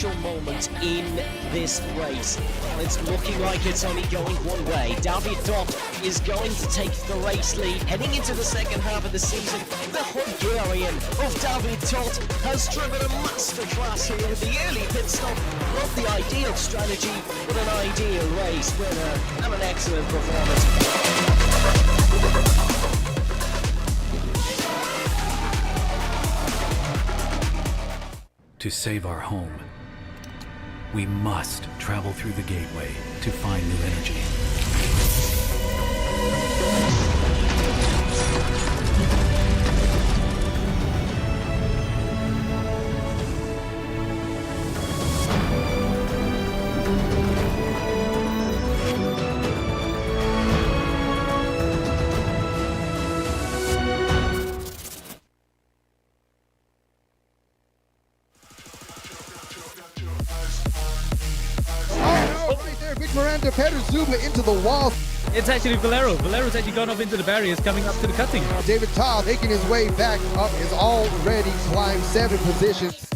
crucial moment in this race. It's looking like it's only going one way. David Todt is going to take the race lead. Heading into the second half of the season, the Hungarian of David Todt has driven a masterclass here with the early pit stop. Not the ideal strategy, but an ideal race winner and an excellent performance. To save our home, we must travel through the gateway to find new energy. Zuma into the wall. It's actually Valero. Valero's actually gone off into the barriers, coming up to the cutting. David Todt making his way back up, has already climbed 7 positions.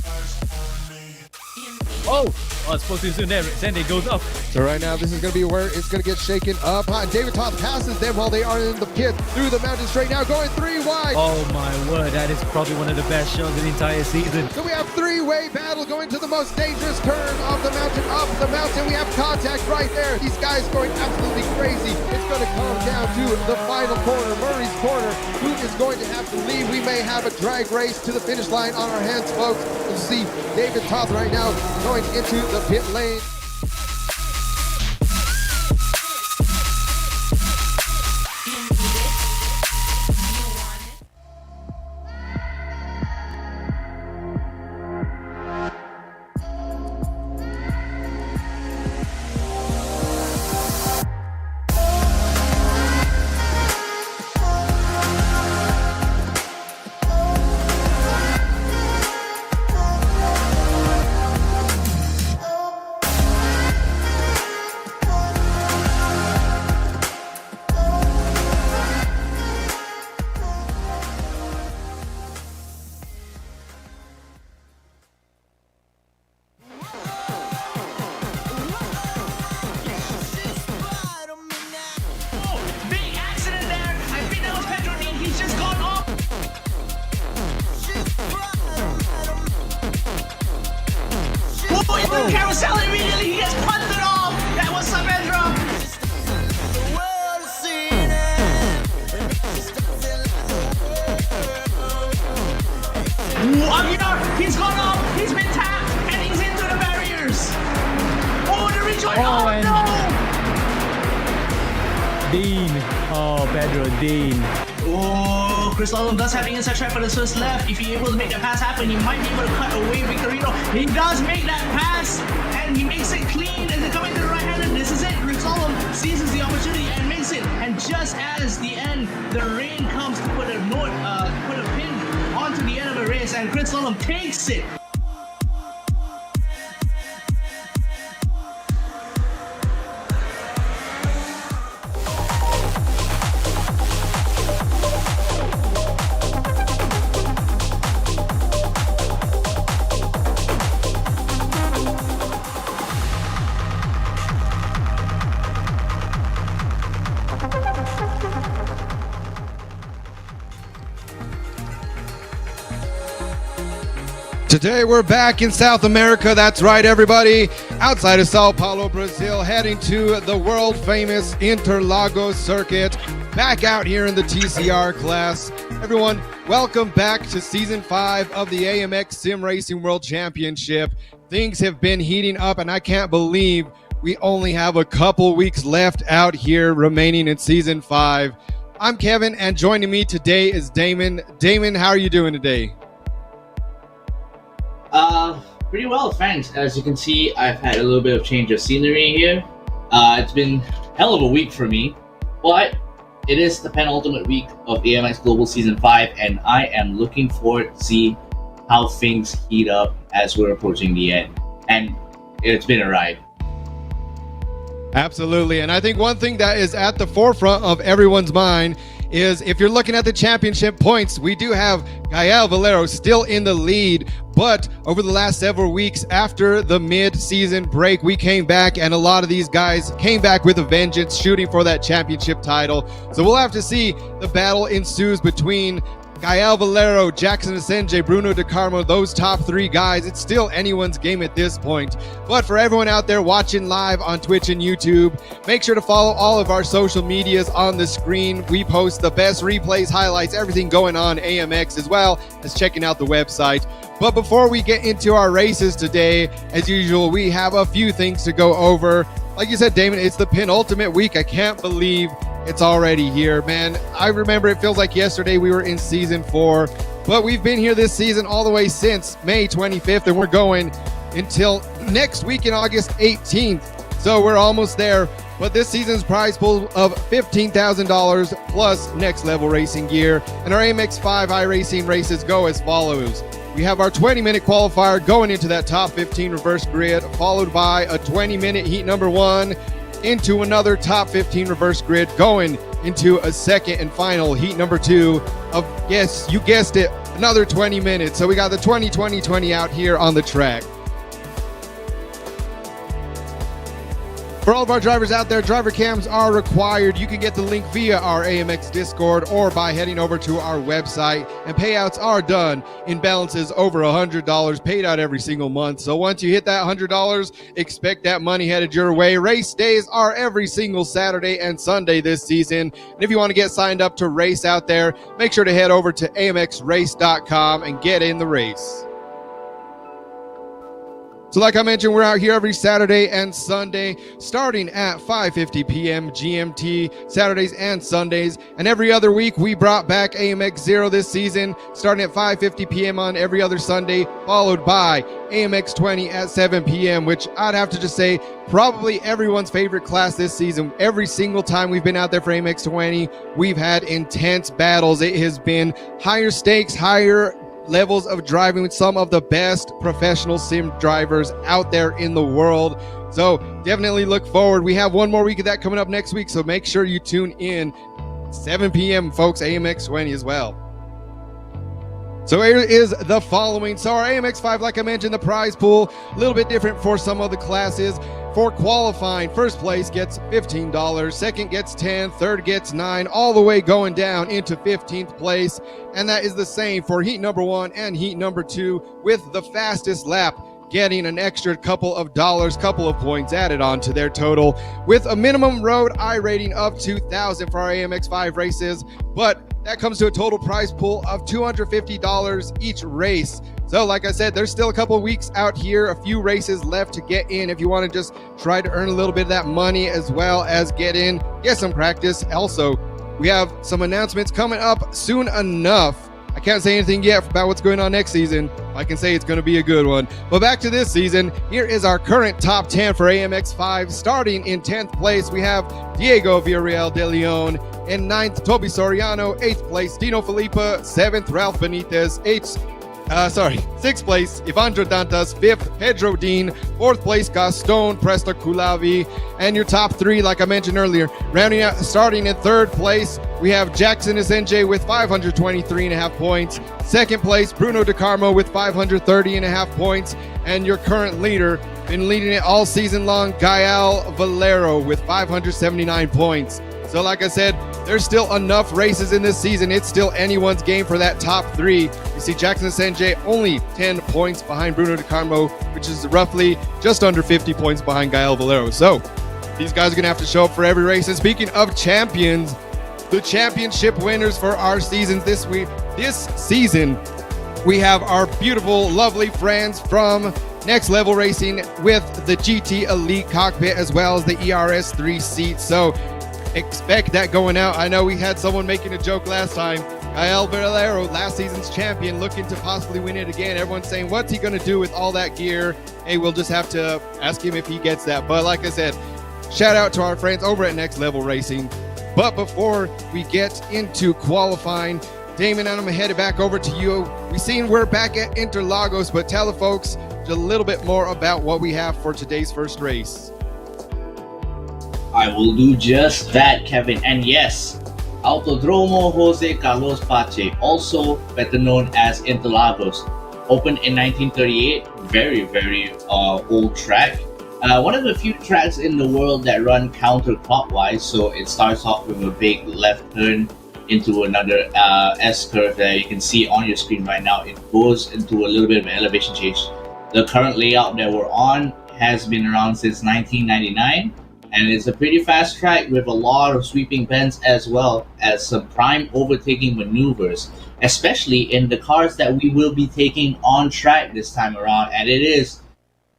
Oh, I spoke too soon there. Zende goes up. So right now, this is going to be where it's going to get shaken up. David Todt passes them while they are in the pit through the mountain straight now, going 3 wide. Oh my word, that is probably one of the best shows of the entire season. So we have 3-way battle going to the most dangerous turn of the mountain. Up the mountain, we have contact right there. These guys going absolutely crazy. It's going to come down to the final corner, Murray's corner. Who is going to have to lead? We may have a drag race to the finish line on our hands, folks. You see David Todt right now going into the pit lane. Carousel immediately, he gets punted off. That was Saavedra. Aguilar, he's gone off, he's been tapped, and he's into the barriers. Oh, the rejoin! Oh no! Dean. Oh, Pedro, Dean. Oh, Chris Lawler does have the inside track for the Swiss left. If he's able to make that pass happen, he might be able to cut away Victorino. He does make that pass, and he makes it clean as they come into the right hand, and this is it. Chris Lawler seizes the opportunity and makes it. And just as the end, the rain comes to put a pin onto the end of the race, and Chris Lawler takes it. Today we're back in South America. That's right, everybody. Outside of Sao Paulo, Brazil, heading to the world famous Interlagos circuit. Back out here in the TCR class. Everyone, welcome back to season 5 of the AMX Sim Racing World Championship. Things have been heating up, and I can't believe we only have a couple weeks left out here remaining in season 5. I'm Kevin, and joining me today is Damon. Damon, how are you doing today? Pretty well, thanks. As you can see, I've had a little bit of change of scenery here. It's been hell of a week for me, but it is the penultimate week of AMX Global Season 5, and I am looking forward to see how things heat up as we're approaching the end. And it's been a ride. Absolutely, and I think one thing that is at the forefront of everyone's mind is if you're looking at the championship points, we do have Gael Valero still in the lead, But over the last several weeks after the mid-season break, we came back, and a lot of these guys came back with a vengeance, shooting for that championship title. So we'll have to see. The battle ensues between Gael Valero, Jackson Asenje, Bruno De Carmo, those top three guys. It's still anyone's game at this point. But for everyone out there watching live on Twitch and YouTube, make sure to follow all of our social medias on the screen. We post the best replays, highlights, everything going on AMX, as well as checking out the website. But before we get into our races today, as usual, we have a few things to go over. Like you said, Damon, it's the penultimate week. I can't believe it's already here, man. I remember it feels like yesterday we were in season 4, but we've been here this season all the way since May 25th, and we're going until next week in August 18th. So we're almost there. But this season's prize pool of $15,000 plus next level racing gear, and our AMX 5 iRacing races go as follows. We have our 20-minute qualifier going into that top 15 reverse grid, followed by a 20-minute heat number 1 into another top 15 reverse grid, going into a second and final heat number 2 of, yes, you guessed it, another 20 minutes. So we got the 20-20-20 out here on the track. For all of our drivers out there, driver cams are required. You can get the link via our AMX Discord or by heading over to our website. And payouts are done in balances over $100 paid out every single month. So once you hit that $100, expect that money headed your way. Race days are every single Saturday and Sunday this season. And if you want to get signed up to race out there, make sure to head over to amxrace.com and get in the race. So like I mentioned, we're out here every Saturday and Sunday, starting at 5:50 p.m. GMT, Saturdays and Sundays. And every other week, we brought back AMX 0 this season, starting at 5:50 p.m. on every other Sunday, followed by AMX 20 at 7 p.m., which I'd have to just say, probably everyone's favorite class this season. Every single time we've been out there for AMX 20, we've had intense battles. It has been higher stakes, higher levels of driving with some of the best professional sim drivers out there in the world. So definitely look forward. We have one more week of that coming up next week, so make sure you tune in 7 p.m. folks, AMX 20 as well. So here is the following. So our AMX 5, like I mentioned, the prize pool a little bit different for some of the classes. For qualifying, first place gets $15, second gets $10, third gets $9, all the way going down into 15th place. And that is the same for heat number 1 and heat number 2, with the fastest lap getting an extra couple of dollars, couple of points added on to their total, with a minimum road I rating of 2,000 for our AMX 5 races. But that comes to a total prize pool of $250 each race. So like I said, there's still a couple of weeks out here, a few races left to get in if you want to just try to earn a little bit of that money, as well as get in, get some practice. Also, we have some announcements coming up soon enough. I can't say anything yet about what's going on next season. I can say it's going to be a good one. But back to this season, here is our current top 10 for AMX 5. Starting in 10th place, we have Diego Villarreal de Leon. In 9th, Toby Soriano. 8th place, Dino Filippa. 7th, Ralph Benitez. 6th place, Ivandro Dantas. 5th, Pedro Dean. 4th place, Gaston Presta Kulavi. And your top 3, like I mentioned earlier, rounding out, starting in 3rd place, we have Jackson Asenje with 523.5 points. 2nd place, Bruno De Carmo with 530.5 points. And your current leader, been leading it all season long, Gael Valero with 579 points. So like I said, there's still enough races in this season. It's still anyone's game for that top 3. You see Jackson Asenje only 10 points behind Bruno De Carmo, which is roughly just under 50 points behind Gael Valero. So these guys are going to have to show up for every race. And speaking of champions, the championship winners for our seasons this season, we have our beautiful, lovely friends from Next Level Racing with the GT Elite cockpit, as well as the ERS3 seat. So expect that going out. I know we had someone making a joke last time. Gael Valero, last season's champion, looking to possibly win it again. Everyone's saying, what's he going to do with all that gear? Hey, we'll just have to ask him if he gets that. But like I said, shout out to our friends over at Next Level Racing. But before we get into qualifying, Damon, I'm headed back over to you. We've seen we're back at Interlagos, but tell the folks a little bit more about what we have for today's first race. I will do just that, Kevin. And yes, Autódromo José Carlos Pace, also better known as Interlagos. opened in 1938. Very old track. One of the few tracks in the world that run counterclockwise, so it starts off with a big left turn into another S-curve that you can see on your screen right now. It goes into a little bit of an elevation change. The current layout that we're on has been around since 1999, and it's a pretty fast track with a lot of sweeping bends as well as some prime overtaking maneuvers, especially in the cars that we will be taking on track this time around. And it is,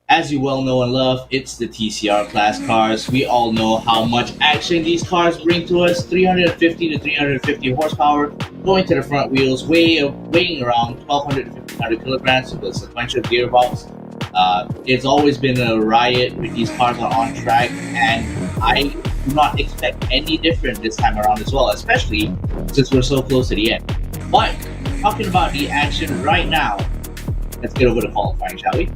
as you well know and love, it's the TCR class cars. We all know how much action these cars bring to us. 350 to 350 horsepower going to the front wheels, weighing around 1,200 to 1,500 kilograms with a sequential gearbox. It's always been a riot with these cars on track, and I do not expect any different this time around as well, especially since we're so close to the end. But talking about the action right now, let's get over to qualifying, shall we?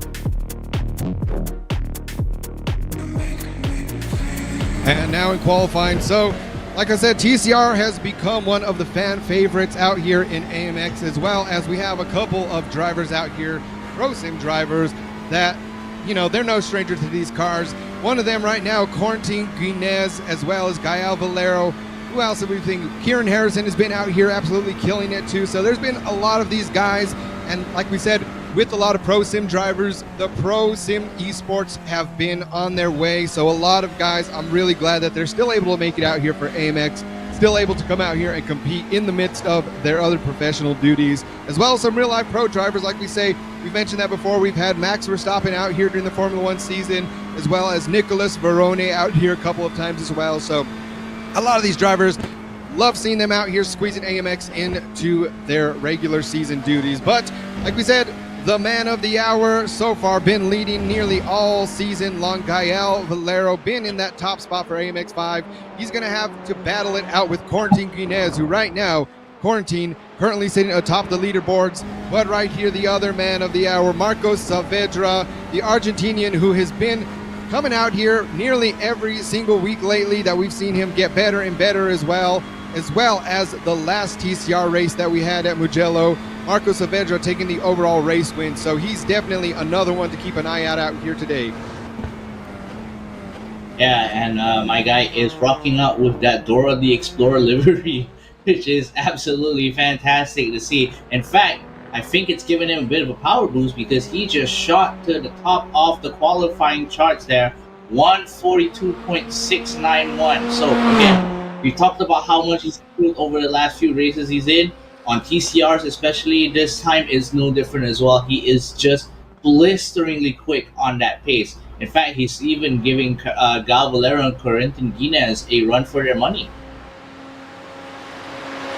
And now in qualifying, so like I said, TCR has become one of the fan favorites out here in AMX, as well as we have a couple of drivers out here, pro sim drivers, that, you know, they're no stranger to these cars. One of them right now, Corentin Guinez, as well as Gael Valero. Who else have we think? Kieran Harrison has been out here absolutely killing it too. So there's been a lot of these guys, and like we said, with a lot of pro sim drivers, the pro sim esports have been on their way. So a lot of guys, I'm really glad that they're still able to make it out here for AMX, still able to come out here and compete in the midst of their other professional duties, as well as some real life pro drivers. Like we say, we've mentioned that before, we've had Max Verstappen out here during the Formula One season, as well as Nicolas Verone out here a couple of times as well. So a lot of these drivers, love seeing them out here squeezing AMX into their regular season duties. But like we said, the man of the hour so far, been leading nearly all season long. Gael Valero been in that top spot for AMX 5. He's going to have to battle it out with Corentin Guinez, who right now, Corentin currently sitting atop the leaderboards. But right here, the other man of the hour, Marcos Saavedra, the Argentinian, who has been coming out here nearly every single week lately, that we've seen him get better and better as well as the last TCR race that we had at Mugello. Marcos Saavedra taking the overall race win, so he's definitely another one to keep an eye out here today. Yeah, and my guy is rocking out with that Dora the Explorer livery, which is absolutely fantastic to see. In fact, I think it's given him a bit of a power boost because he just shot to the top of the qualifying charts there, 142.691. So again, we talked about how much he's improved over the last few races he's in. On TCRs especially, this time is no different as well. He is just blisteringly quick on that pace. In fact, he's even giving Gael Valero and Corentin Guinez a run for their money.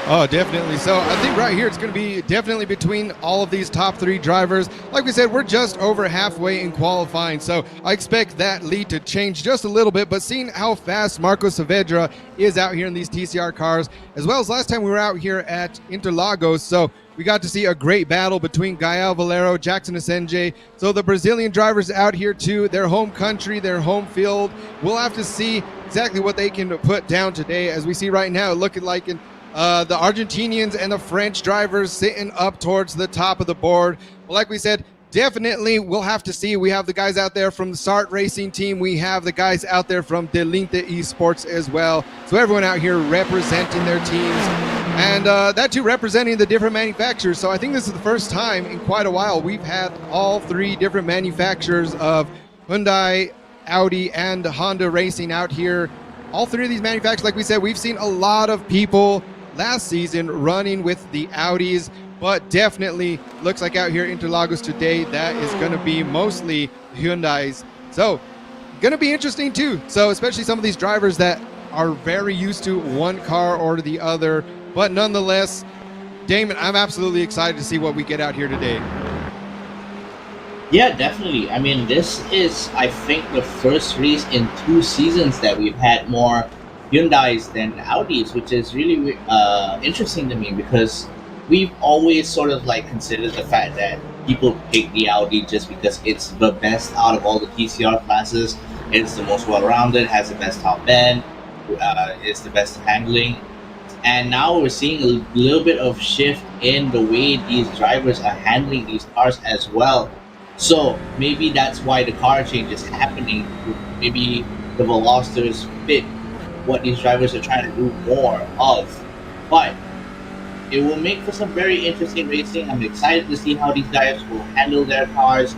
Oh, definitely. So I think right here it's going to be definitely between all of these top three drivers. Like we said, we're just over halfway in qualifying, so I expect that lead to change just a little bit. But seeing how fast Marcos Saavedra is out here in these TCR cars, as well as last time we were out here at Interlagos, so we got to see a great battle between Gael Valero, Jackson Asenge. So the Brazilian drivers out here too, their home country, their home field. We'll have to see exactly what they can put down today. As we see right now, looking like in the Argentinians and the French drivers sitting up towards the top of the board. Well, like we said, definitely we'll have to see. We have the guys out there from the SART Racing team. We have the guys out there from Delinte Esports as well. So everyone out here representing their teams. And that too, representing the different manufacturers. So I think this is the first time in quite a while we've had all three different manufacturers of Hyundai, Audi, and Honda Racing out here. All three of these manufacturers, like we said, we've seen a lot of people last season running with the Audis, but definitely looks like out here in Interlagos today, that is going to be mostly Hyundais. So going to be interesting too. So especially some of these drivers that are very used to one car or the other, but nonetheless, Damon, I'm absolutely excited to see what we get out here today. Yeah, definitely. I mean, this is, I think, the first race in 2 seasons that we've had more Hyundais than Audis, which is really interesting to me because we've always sort of like considered the fact that people pick the Audi just because it's the best out of all the TCR classes. It's the most well-rounded, has the best top end, it's the best handling. And now we're seeing a little bit of shift in the way these drivers are handling these cars as well. So maybe that's why the car change is happening. Maybe the Velocitors fit what these drivers are trying to do more of. But it will make for some very interesting racing. I'm excited to see how these guys will handle their cars.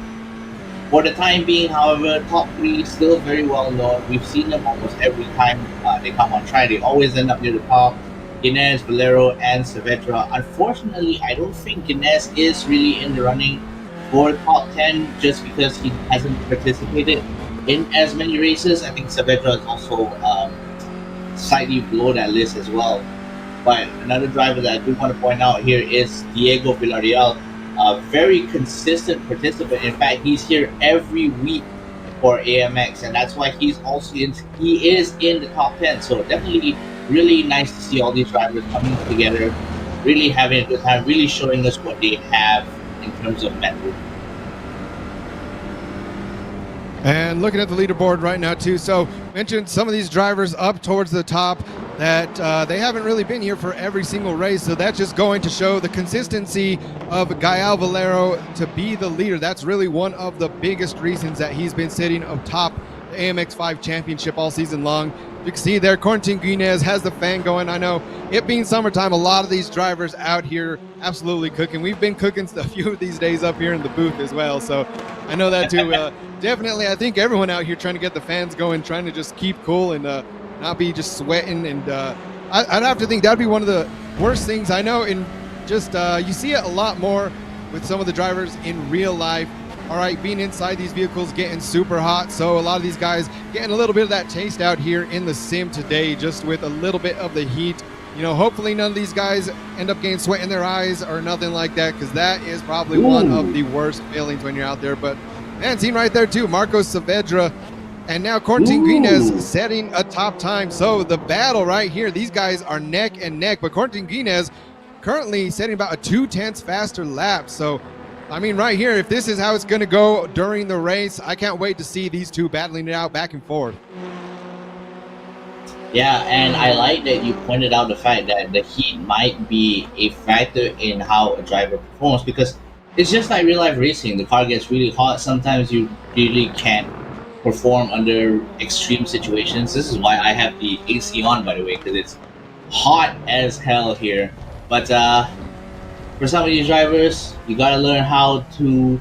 For the time being, however, top three still very well known. We've seen them almost every time they come on track. They always end up near the top. Guinness, Valero, and Saavedra. Unfortunately, I don't think Guinness is really in the running for top 10 just because he hasn't participated in as many races. I think Saavedra is also slightly below that list as well. But another driver that I do want to point out here is Diego Villarreal, a very consistent participant. In fact, he's here every week for AMX, and that's why he is in the top 10. So definitely really nice to see all these drivers coming together, really having a good time, really showing us what they have in terms of mettle. And looking at the leaderboard right now too, so mentioned some of these drivers up towards the top that they haven't really been here for every single race, so that's just going to show the consistency of Gael Valero to be the leader. That's really one of the biggest reasons that he's been sitting atop the AMX5 championship all season long. You can see there, Corentin Guinez has the fan going. I know it being summertime, a lot of these drivers out here absolutely cooking. We've been cooking a few of these days up here in the booth as well, so I know that too. Definitely, I think everyone out here trying to get the fans going, trying to just keep cool and not be just sweating. And I'd have to think that'd be one of the worst things. I know in just you see it a lot more with some of the drivers in real life. All right, being inside these vehicles getting super hot, so a lot of these guys getting a little bit of that taste out here in the sim today, just with a little bit of the heat. You know, hopefully none of these guys end up getting sweat in their eyes or nothing like that, because that is probably one of the worst feelings when you're out there. But man, seen right there too, Marcos Saavedra, and now Corentin Guinez setting a top time. So the battle right here, these guys are neck and neck, but Corentin Guinez currently setting about a 2/10 faster lap. So I mean, right here, if this is how it's going to go during the race, I can't wait to see these two battling it out back and forth. Yeah, and I like that you pointed out the fact that the heat might be a factor in how a driver performs, because it's just like real life racing. The car gets really hot. Sometimes you really can't perform under extreme situations. This is why I have the AC on, by the way, because it's hot as hell here. But for some of these drivers, you gotta learn how to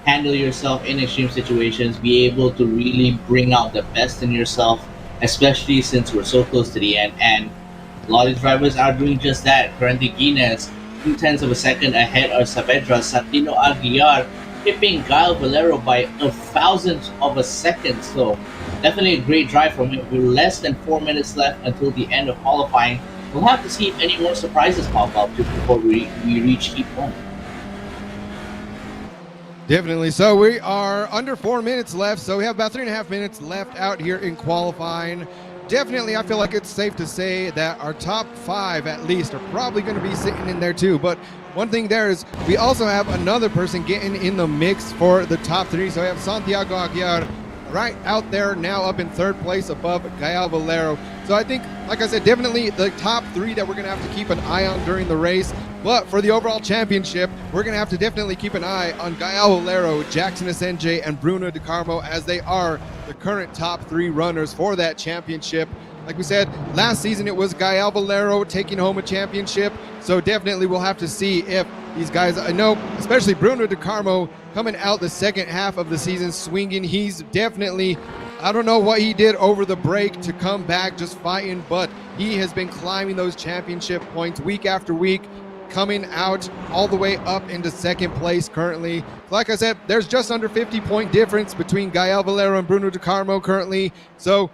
handle yourself in extreme situations, be able to really bring out the best in yourself, especially since we're so close to the end. And a lot of these drivers are doing just that. Corentin Guinez, 0.2 of a second ahead of Saavedra. Santino Aguiar tipping Gael Valero by 1,000th of a second. So definitely a great drive from him. With less than 4 minutes left until the end of qualifying, we'll have to see if any more surprises pop up before we reach heat 1. Definitely. So we are under 4 minutes left. So we have about 3.5 minutes left out here in qualifying. Definitely, I feel like it's safe to say that our top 5 at least are probably going to be sitting in there too. But one thing there is we also have another person getting in the mix for the top 3. So we have Santiago Aguiar right out there now up in 3rd place above Gael Valero. So I think, like I said, definitely the top 3 that we're going to have to keep an eye on during the race. But for the overall championship, we're going to have to definitely keep an eye on Gael Valero, Jackson Asenge, and Bruno De Carmo, as they are the current top 3 runners for that championship. Like we said, last season it was Gael Valero taking home a championship. So definitely we'll have to see if these guys, I know, especially Bruno De Carmo, coming out the second half of the season swinging. He's definitely, I don't know what he did over the break to come back just fighting, but he has been climbing those championship points week after week, coming out all the way up into 2nd place currently. Like I said, there's just under 50-point difference between Gael Valero and Bruno De Carmo currently. So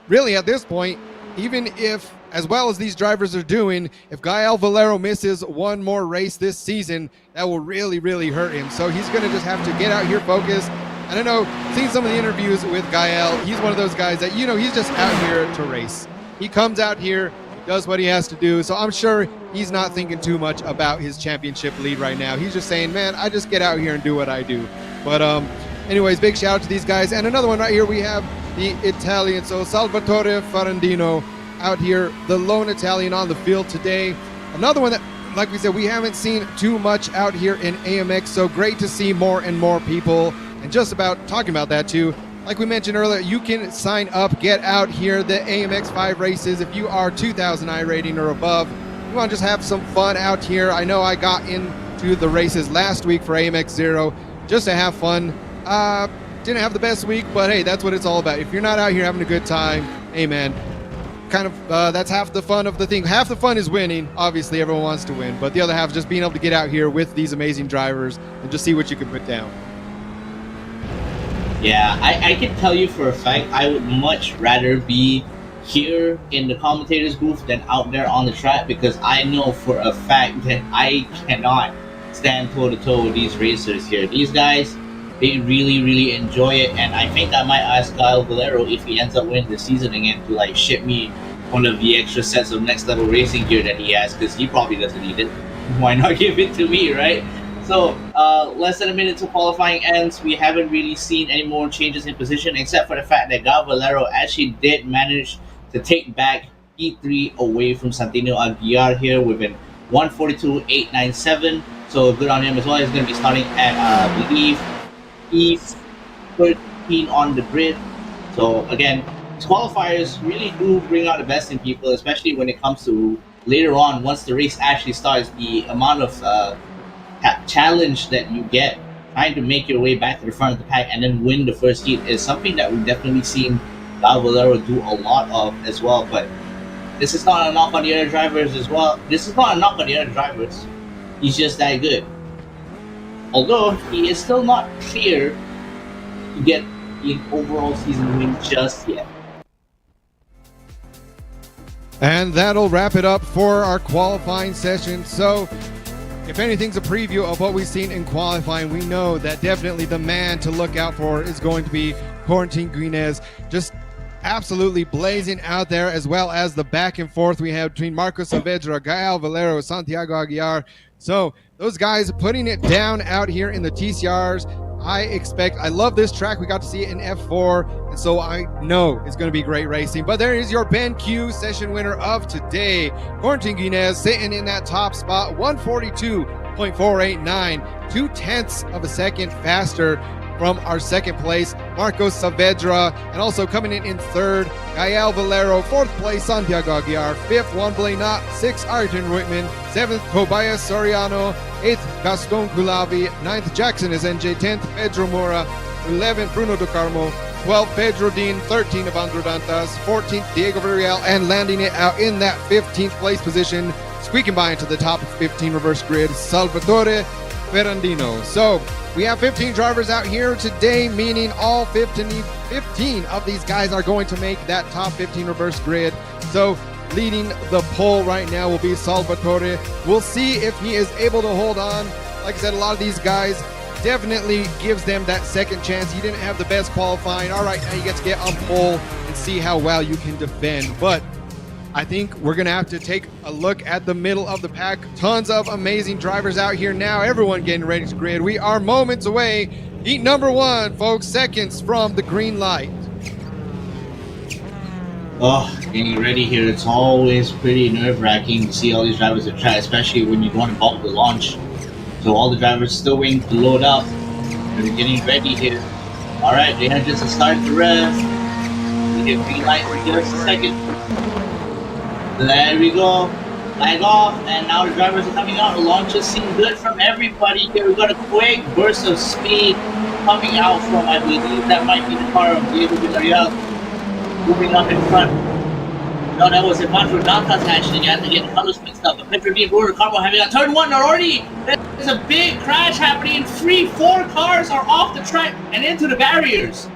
really at this point, even if, as well as these drivers are doing, if Gael Valero misses one more race this season, that will really, really hurt him. So he's going to just have to get out here focused. And I know, seeing some of the interviews with Gael, he's one of those guys that, you know, he's just out here to race. He comes out here, does what he has to do. So I'm sure he's not thinking too much about his championship lead right now. He's just saying, man, I just get out here and do what I do. But anyways, big shout out to these guys. And another one right here, we have the Italian, so Salvatore Ferrandino out here, the lone Italian on the field today. Another one that, like we said, we haven't seen too much out here in AMX, so great to see more and more people. And just about talking about that too, like we mentioned earlier, you can sign up, get out here, the AMX 5 races. If you are 2,000 iRating or above, you want to just have some fun out here. I know I got into the races last week for AMX 0 just to have fun. Didn't have the best week, but hey, that's what it's all about. If you're not out here having a good time, hey man, kind of that's half the fun of the thing. Half the fun is winning. Obviously, everyone wants to win, but the other half is just being able to get out here with these amazing drivers and just see what you can put down. Yeah, I can tell you for a fact, I would much rather be here in the commentator's booth than out there on the track, because I know for a fact that I cannot stand toe-to-toe with these racers here. These guys, they really enjoy it, and I think I might ask Kyle Valero if he ends up winning the season again to like ship me one of the extra sets of next level racing gear that he has, because he probably doesn't need it. Why not give it to me, right? So less than a minute to qualifying ends. We haven't really seen any more changes in position, except for the fact that Kyle Valero actually did manage to take back E3 away from Santino Aguiar here with an 142.897. So good on him as well. He's going to be starting at I believe E13 on the grid. So again, these qualifiers really do bring out the best in people, especially when it comes to later on, once the race actually starts. The amount of challenge that you get trying to make your way back to the front of the pack and then win the first heat is something that we've definitely seen Kyle Valero do a lot of as well. But this is not a knock on the other drivers as well. This is not a knock on the other drivers. He's just that good. Although he is still not clear to get the overall season win just yet. And that'll wrap it up for our qualifying session. So if anything's a preview of what we've seen in qualifying, we know that definitely the man to look out for is going to be Corentin Guinez, just absolutely blazing out there, as well as the back and forth we have between Marcos Saavedra, Kyle Valero, Santiago Aguiar. So those guys putting it down out here in the TCRs. I love this track. We got to see it in F4, and so I know it's going to be great racing. But there is your BenQ session winner of today, Corentin Guinez, sitting in that top spot, 142.489, 0.2 of a second faster from our second place, Marcos Saavedra, and also coming in third, Kyle Valero, fourth place, Santiago Aguiar, fifth, Juan Blenat, sixth, Ayrton Reutemann, seventh, Tobias Soriano, eighth, Gaston Culavi, ninth, Jackson SNJ, 10th, Pedro Mora, 11th, Bruno De Carmo, 12th, Pedro Dean, 13th, Evandro Dantas, 14th, Diego Villarreal, and landing it out in that 15th place position, squeaking by into the top 15 reverse grid, Salvatore Ferrandino. So we have 15 drivers out here today, meaning all 15 of these guys are going to make that top 15 reverse grid. So leading the poll right now will be Salvatore. We'll see if he is able to hold on. Like I said, a lot of these guys definitely gives them that second chance. He didn't have the best qualifying. All right, now you get to get on pole and see how well you can defend. But I think we're going to have to take a look at the middle of the pack. Tons of amazing drivers out here now. Everyone getting ready to grid. We are moments away. Heat number one, folks. Seconds from the green light. Oh, getting ready here. It's always pretty nerve-wracking to see all these drivers at track, especially when you go involved with the launch. So all the drivers still waiting to load up. They're getting ready here. All right, they have just started the rev. We hit green light for just a second. There we go. Flag off, and now the drivers are coming out. The launches seem good from everybody here. We've got a quick burst of speed coming out from, I believe that might be the car of Diego Villarreal moving up in front. No, that was Evandro Dantas actually. You have to get the colors mixed up. But Pedro B. Bruno Carmo having a turn one already. There's a big crash happening. 4 cars are off the track and into the barriers.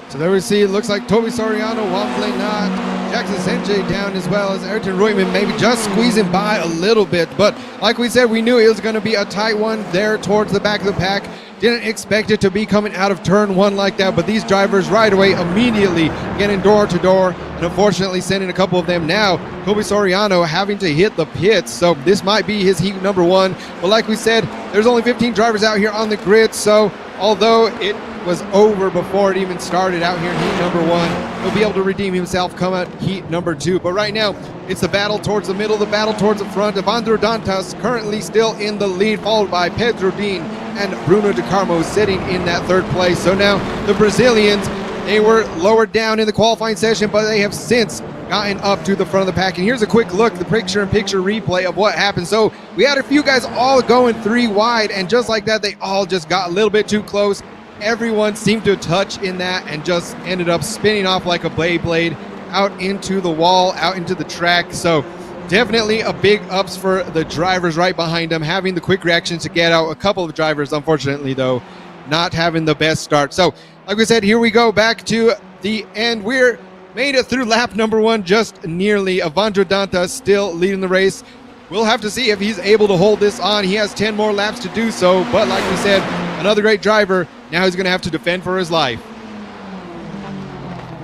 So there we see, it looks like Toby Soriano, Juan Blenat, Jackson Senjay down, as well as Ayrton Reutemann maybe just squeezing by a little bit. But like we said, we knew it was going to be a tight one there towards the back of the pack. Didn't expect it to be coming out of turn one like that, but these drivers right away immediately getting door to door, and unfortunately sending a couple of them now. Toby Soriano having to hit the pits, so this might be his heat number one. But like we said, there's only 15 drivers out here on the grid, so although it was over before it even started out here in heat number 1. He'll be able to redeem himself come out heat number 2. But right now, it's the battle towards the middle, the battle towards the front. Evandro Dantas currently still in the lead, followed by Pedro Dean and Bruno De Carmo sitting in that 3rd place. So now the Brazilians, they were lowered down in the qualifying session, but they have since gotten up to the front of the pack. And here's a quick look, the picture-in-picture replay of what happened. So we had a few guys all going 3 wide, and just like that, they all just got a little bit too close. Everyone seemed to touch in that and just ended up spinning off like a blade out into the wall, out into the track. So definitely a big ups for the drivers right behind them, having the quick reactions to get out. A couple of drivers, unfortunately, though, not having the best start. So like we said, here we go back to the end. We're made it through lap number 1 just nearly. Evandro Dantas still leading the race. We'll have to see if he's able to hold this on. He has 10 more laps to do so, but like we said, another great driver. Now he's going to have to defend for his life.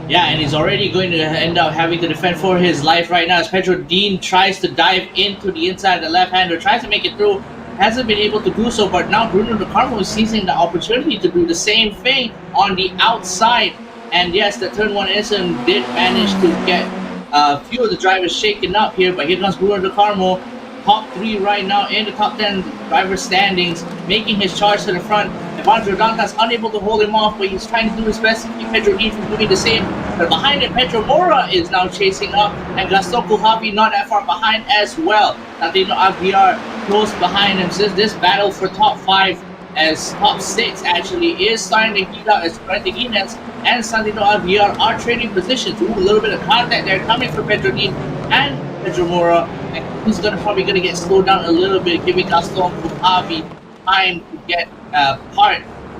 Yeah, and he's already going to end up having to defend for his life right now as Pedro Dean tries to dive into the inside of the left-hander, tries to make it through, hasn't been able to do so, but now Bruno De Carmo is seizing the opportunity to do the same thing on the outside. And yes, the turn 1 incident did manage to get a few of the drivers shaken up here, but here comes Bruno De Carmo, top 3 right now in the top 10 driver standings, making his charge to the front. Evandro Dantas unable to hold him off, but he's trying to do his best to keep Pedro Dean from doing the same. But behind him, Pedro Mora is now chasing up, and Gaston Couhavi not that far behind as well. Santino Aguiar close behind him. Since this battle for top 5, as top 6 actually, is starting to heat up as Frankie Guinness and Santino Aguiar are trading positions. Ooh, a little bit of contact there coming from Pedro Dean and Pedro Mora, and he's probably gonna get slowed down a little bit, giving Gaston Couhavi time to get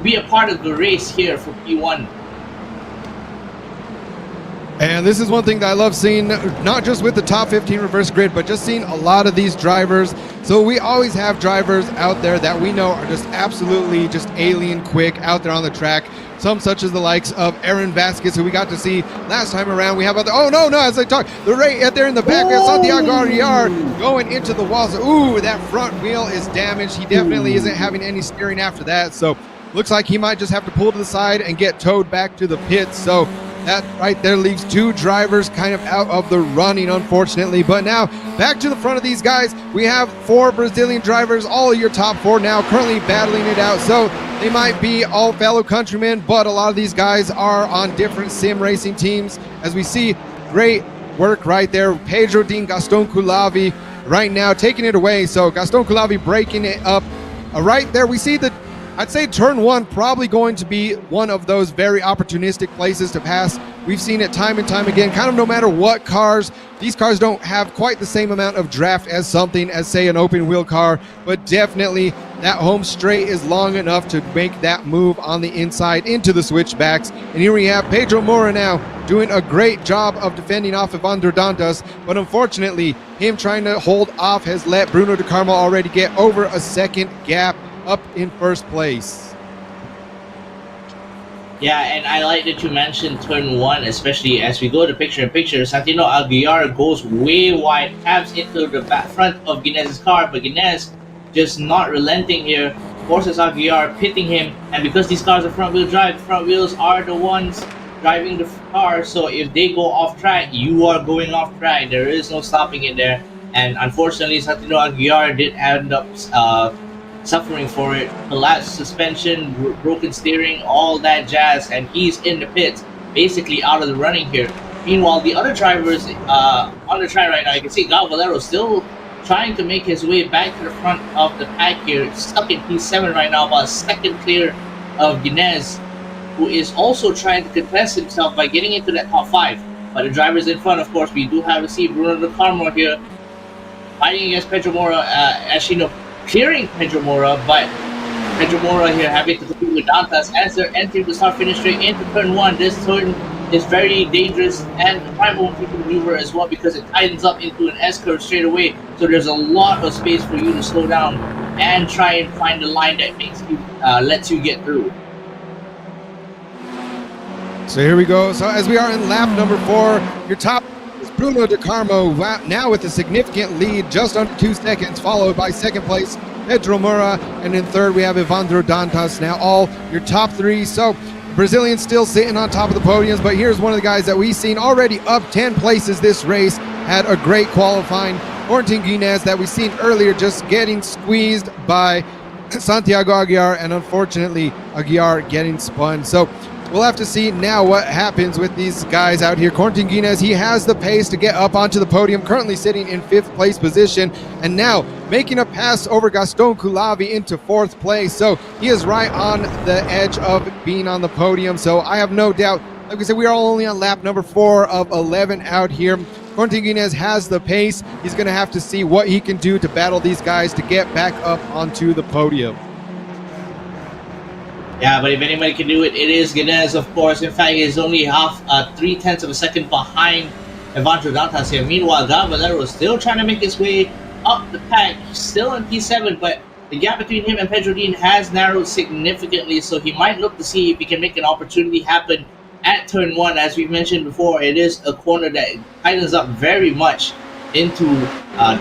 be a part of the race here for P1. And this is one thing that I love seeing, not just with the top 15 reverse grid, but just seeing a lot of these drivers. So we always have drivers out there that we know are just absolutely just alien quick out there on the track. Some such as the likes of Aaron Vasquez, who we got to see last time around. We have other, as I talk, the right out there in the back, we have Santiago Aguiar going into the walls. Ooh, that front wheel is damaged. He definitely isn't having any steering after that. So looks like he might just have to pull to the side and get towed back to the pits. So that right there leaves 2 drivers kind of out of the running, unfortunately. But now back to the front of these guys, we have 4 Brazilian drivers, all of your top 4 now currently battling it out. So they might be all fellow countrymen, but a lot of these guys are on different sim racing teams. As we see, great work right there. Pedro Dean, Gaston Couhavi right now taking it away. So Gaston Couhavi breaking it up. Right there, we see the, I'd say turn 1 probably going to be one of those very opportunistic places to pass. We've seen it time and time again, kind of no matter what cars. These cars don't have quite the same amount of draft as something as, say, an open wheel car, but definitely that home straight is long enough to make that move on the inside into the switchbacks. And here we have Pedro Mora now doing a great job of defending off Evandro Dantas, but unfortunately, him trying to hold off has let Bruno De Carmo already get over a second gap up in first place. Yeah, and I like that you mentioned turn 1, especially as we go to picture-in-picture. Santino Aguiar goes way wide, taps into the back front of Guinness's car, but Guinness just not relenting here, forces Aguiar, pitting him, and because these cars are front-wheel drive, the front wheels are the ones driving the car, so if they go off track, you are going off track. There is no stopping it there, and unfortunately, Santino Aguiar did end up suffering for it. Collapsed suspension, broken steering, all that jazz, and he's in the pits, basically out of the running here. Meanwhile, the other drivers on the track right now, you can see Gal Valero still trying to make his way back to the front of the pack here, stuck in P7 right now, about a second clear of Guinness, who is also trying to contest himself by getting into that top 5. But the drivers in front, of course, we do have to see Bruno De Carmo here fighting against Pedro Mora, actually clearing Pedro Mora, but Pedro Mora here having to compete with Dantas as they're entering the start-finish straight into turn 1. This turn is very dangerous and a prime moment to maneuver as well because it tightens up into an S-curve straight away. So there's a lot of space for you to slow down and try and find the line that makes you lets you get through. So here we go. So as we are in lap number 4, your top is Bruno De Carmo, now with a significant lead, just under 2 seconds, followed by second place Pedro Moura, and in third we have Evandro Dantas. Now all your top three. So Brazilians still sitting on top of the podiums, but here's one of the guys that we've seen already up 10 places this race, had a great qualifying. Corentin Guinez that we've seen earlier just getting squeezed by Santiago Aguiar, and unfortunately Aguiar getting spun. So we'll have to see now what happens with these guys out here. Corentin Guinez, he has the pace to get up onto the podium, currently sitting in 5th place position, and now making a pass over Gaston Kulavi into 4th place. So he is right on the edge of being on the podium. So I have no doubt, like we said, we are only on lap number 4 of 11 out here. Corentin Guinez has the pace. He's going to have to see what he can do to battle these guys to get back up onto the podium. Yeah, but if anybody can do it, it is Guinez, of course. In fact, he's only 3/10 of a second behind Evandro Dantas here. Meanwhile, Valero is still trying to make his way up the pack. He's still in P7, but the gap between him and Pedro Dean has narrowed significantly, so he might look to see if he can make an opportunity happen at turn 1. As we mentioned before, it is a corner that tightens up very much into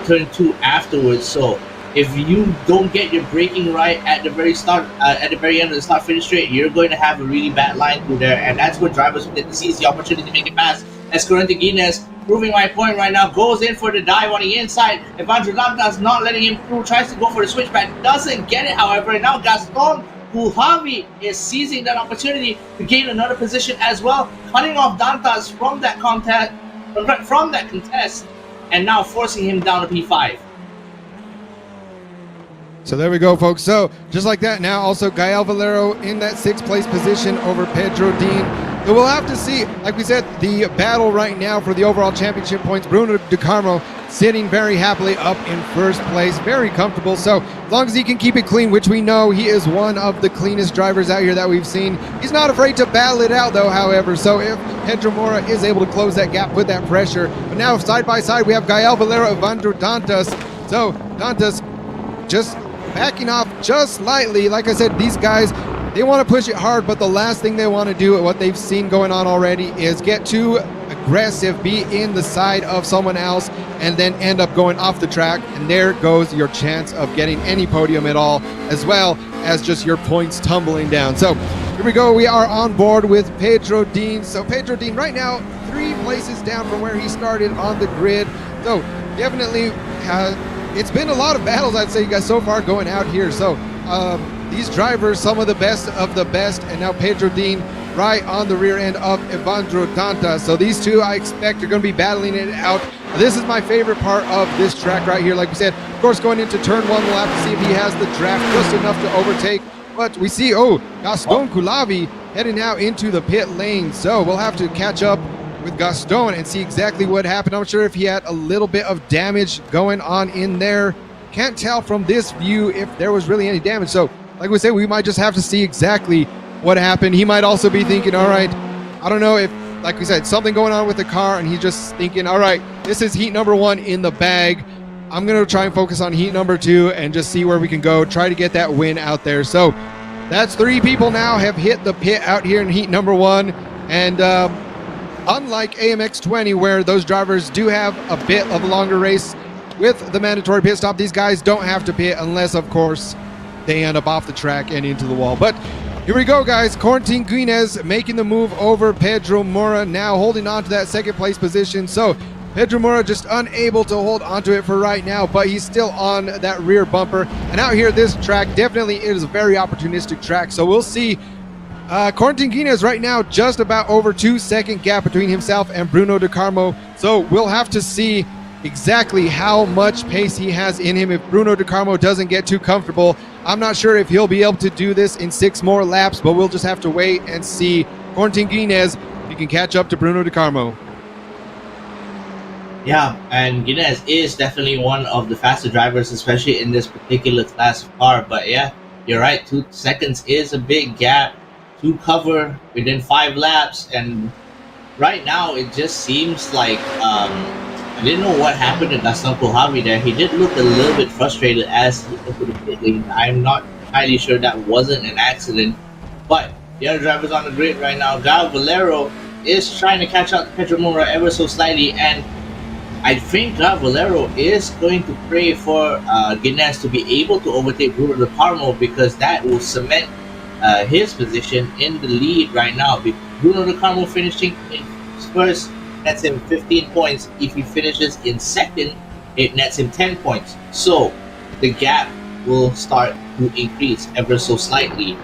turn 2 afterwards. So if you don't get your braking right at the very start, at the very end of the start-finish straight, you're going to have a really bad line through there, and that's what drivers will get to see, is the opportunity to make it pass. As Corentin Guinez, proving my point right now, goes in for the dive on the inside. Evandro Dantas not letting him through, tries to go for the switchback, doesn't get it, however, and now Gaston Kulavi is seizing that opportunity to gain another position as well, cutting off Dantas from that contest, and now forcing him down to P5. So there we go, folks. So just like that, now also Gael Valero in that 6th place position over Pedro Dean. So we'll have to see, like we said, the battle right now for the overall championship points. Bruno De Carmo sitting very happily up in 1st place, very comfortable. So as long as he can keep it clean, which we know he is one of the cleanest drivers out here that we've seen. He's not afraid to battle it out though, however. So if Pedro Moura is able to close that gap, put that pressure. But now side by side, we have Gael Valero, Evandro Dantas. So Dantas just backing off just slightly. Like I said, these guys, they want to push it hard, but the last thing they want to do, what they've seen going on already, is get too aggressive, be in the side of someone else, and then end up going off the track, and there goes your chance of getting any podium at all, as well as just your points tumbling down. So here we go, we are on board with Pedro Dean. So Pedro Dean right now 3 places down from where he started on the grid. So definitely it's been a lot of battles, I'd say, you guys, so far going out here. So these drivers, some of the best, and now Pedro Dean right on the rear end of Evandro Dantas. So these two, I expect, are going to be battling it out. This is my favorite part of this track right here. Like we said, of course, going into turn 1, we'll have to see if he has the draft just enough to overtake. But we see, Gaston Kulavi heading now into the pit lane. So we'll have to catch up with Gaston and see exactly what happened. I'm sure if he had a little bit of damage going on in there. Can't tell from this view if there was really any damage. So like we said, we might just have to see exactly what happened. He might also be thinking, all right, I don't know if, like we said, something going on with the car, and he's just thinking, all right, this is heat number 1 in the bag. I'm going to try and focus on heat number 2 and just see where we can go, try to get that win out there. So that's 3 people now have hit the pit out here in heat number 1. And unlike AMX 20, where those drivers do have a bit of a longer race with the mandatory pit stop, these guys don't have to pit unless, of course, they end up off the track and into the wall. But here we go, guys. Corentin Guinez making the move over Pedro Moura, now holding on to that 2nd place position. So Pedro Moura just unable to hold onto it for right now, but he's still on that rear bumper. And out here, this track definitely is a very opportunistic track. So we'll see. Corentin Guinez right now just about over 2-second gap between himself and Bruno De Carmo. So we'll have to see exactly how much pace he has in him if Bruno De Carmo doesn't get too comfortable. I'm not sure if he'll be able to do this in 6 more laps, but we'll just have to wait and see. Corentin Guinez, if he can catch up to Bruno De Carmo. Yeah, and Guinez is definitely one of the faster drivers, especially in this particular class of car. But yeah, you're right, 2 seconds is a big gap to cover within 5 laps. And right now, it just seems like I didn't know what happened to Gaston Kulavi there. He did look a little bit frustrated as he entered the pit lane. I'm not entirely sure that wasn't an accident. But the other drivers on the grid right now, Gael Valero is trying to catch up to Pedro Moura ever so slightly, and I think Valero is going to pray for Guinness to be able to overtake Bruno De Carmo, because that will cement his position in the lead right now. Bruno De Carmo finishing in first nets him 15 points. If he finishes in second, it nets him 10 points. So the gap will start to increase ever so slightly.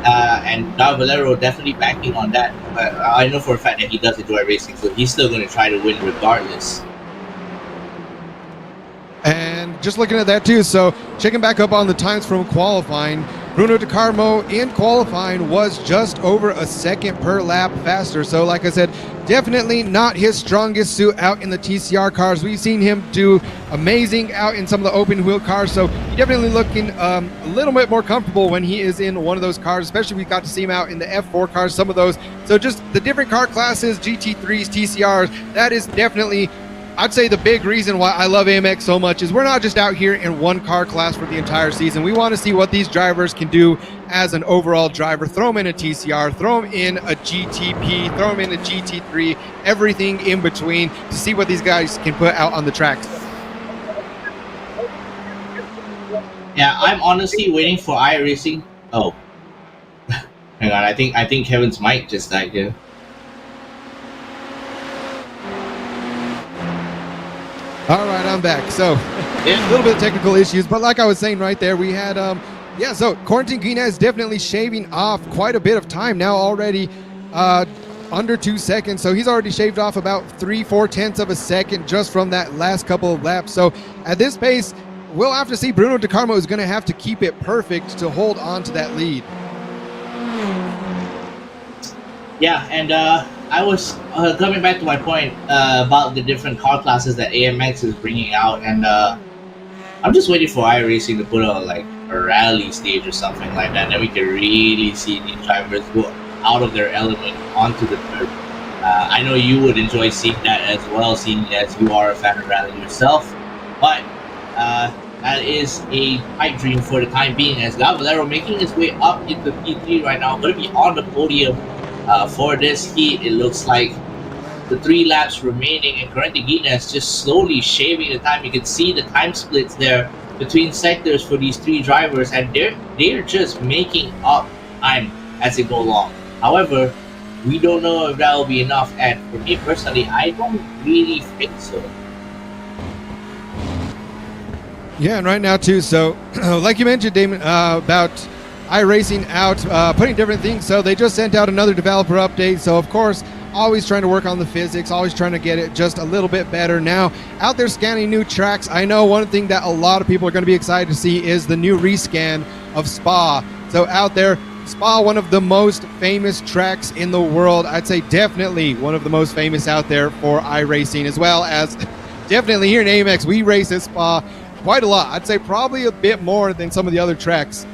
And Valero definitely banking on that. I know for a fact that he does enjoy racing, so he's still going to try to win regardless. And just looking at that too, so checking back up on the times from qualifying, Bruno De Carmo in qualifying was just over a second per lap faster. So like I said, definitely not his strongest suit out in the TCR cars. We've seen him do amazing out in some of the open wheel cars, so definitely looking a little bit more comfortable when he is in one of those cars, especially we got to see him out in the F4 cars, some of those. So just the different car classes, GT3s, TCRs, that is definitely, I'd say, the big reason why I love AMX so much is we're not just out here in one car class for the entire season. We want to see what these drivers can do as an overall driver. Throw them in a TCR, throw them in a GTP, throw them in a GT3, everything in between, to see what these guys can put out on the tracks. Yeah, I'm honestly waiting for iracing. Oh, hang on. I think Kevin's mic just died here. All right, I'm back. So a little bit of technical issues, but like I was saying right there, we had so Corentin Guinez definitely shaving off quite a bit of time now already, under 2 seconds. So he's already shaved off about 3-4 tenths of a second just from that last couple of laps. So at this pace, we'll have to see. Bruno De Carmo is going to have to keep it perfect to hold on to that lead. Yeah, and I was coming back to my point about the different car classes that AMX is bringing out, and I'm just waiting for iRacing to put on like a rally stage or something like that. Then we can really see these drivers go out of their element onto the dirt. I know you would enjoy seeing that as well, seeing as you are a fan of rally yourself. But that is a pipe dream for the time being, as Valero making his way up into P3 right now, going to be on the podium. For this heat, it looks like the 3 laps remaining, and Corentin Guinez just slowly shaving the time. You can see the time splits there between sectors for these 3 drivers, and they're just making up time as they go along. However, we don't know if that will be enough, and for me personally, I don't really think so. Yeah, and right now too, so like you mentioned, Damon, about iRacing out, putting different things. So they just sent out another developer update. So of course, always trying to work on the physics, always trying to get it just a little bit better. Now out there scanning new tracks. I know one thing that a lot of people are going to be excited to see is the new rescan of Spa. So out there, Spa, one of the most famous tracks in the world. I'd say definitely one of the most famous out there for iRacing, as well as definitely here in AMX, we race at Spa quite a lot. I'd say probably a bit more than some of the other tracks.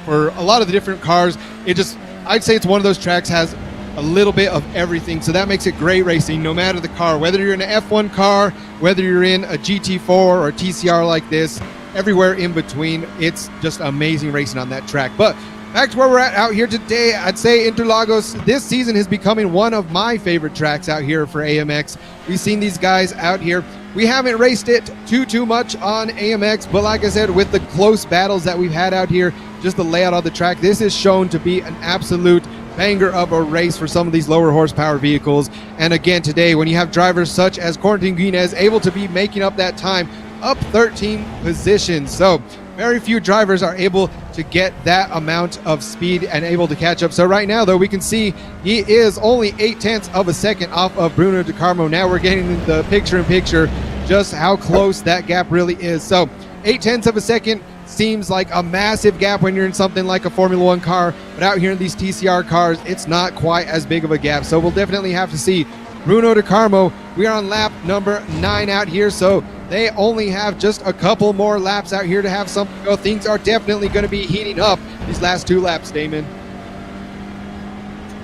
For a lot of the different cars, I'd say it's one of those tracks has a little bit of everything, so that makes it great racing no matter the car, whether you're in an F1 car, whether you're in a GT4 or a TCR like this, everywhere in between. It's just amazing racing on that track. But back to where we're at out here today, I'd say Interlagos this season is becoming one of my favorite tracks out here for AMX. We've seen these guys out here. We haven't raced it too much on AMX, but like I said, with the close battles that we've had out here, just the layout of the track, this is shown to be an absolute banger of a race for some of these lower horsepower vehicles. And again, today, when you have drivers such as Corentin Guinez able to be making up that time, up 13 positions. So very few drivers are able to get that amount of speed and able to catch up. So right now, though, we can see he is only 8 tenths of a second off of Bruno De Carmo. Now we're getting the picture-in-picture just how close that gap really is. So 8 tenths of a second seems like a massive gap when you're in something like a Formula One car, but out here in these TCR cars, it's not quite as big of a gap. So we'll definitely have to see. Bruno De Carmo, we are on lap number 9 out here, so they only have just a couple more laps out here to have something go. Things are definitely going to be heating up these last 2 laps, Damon.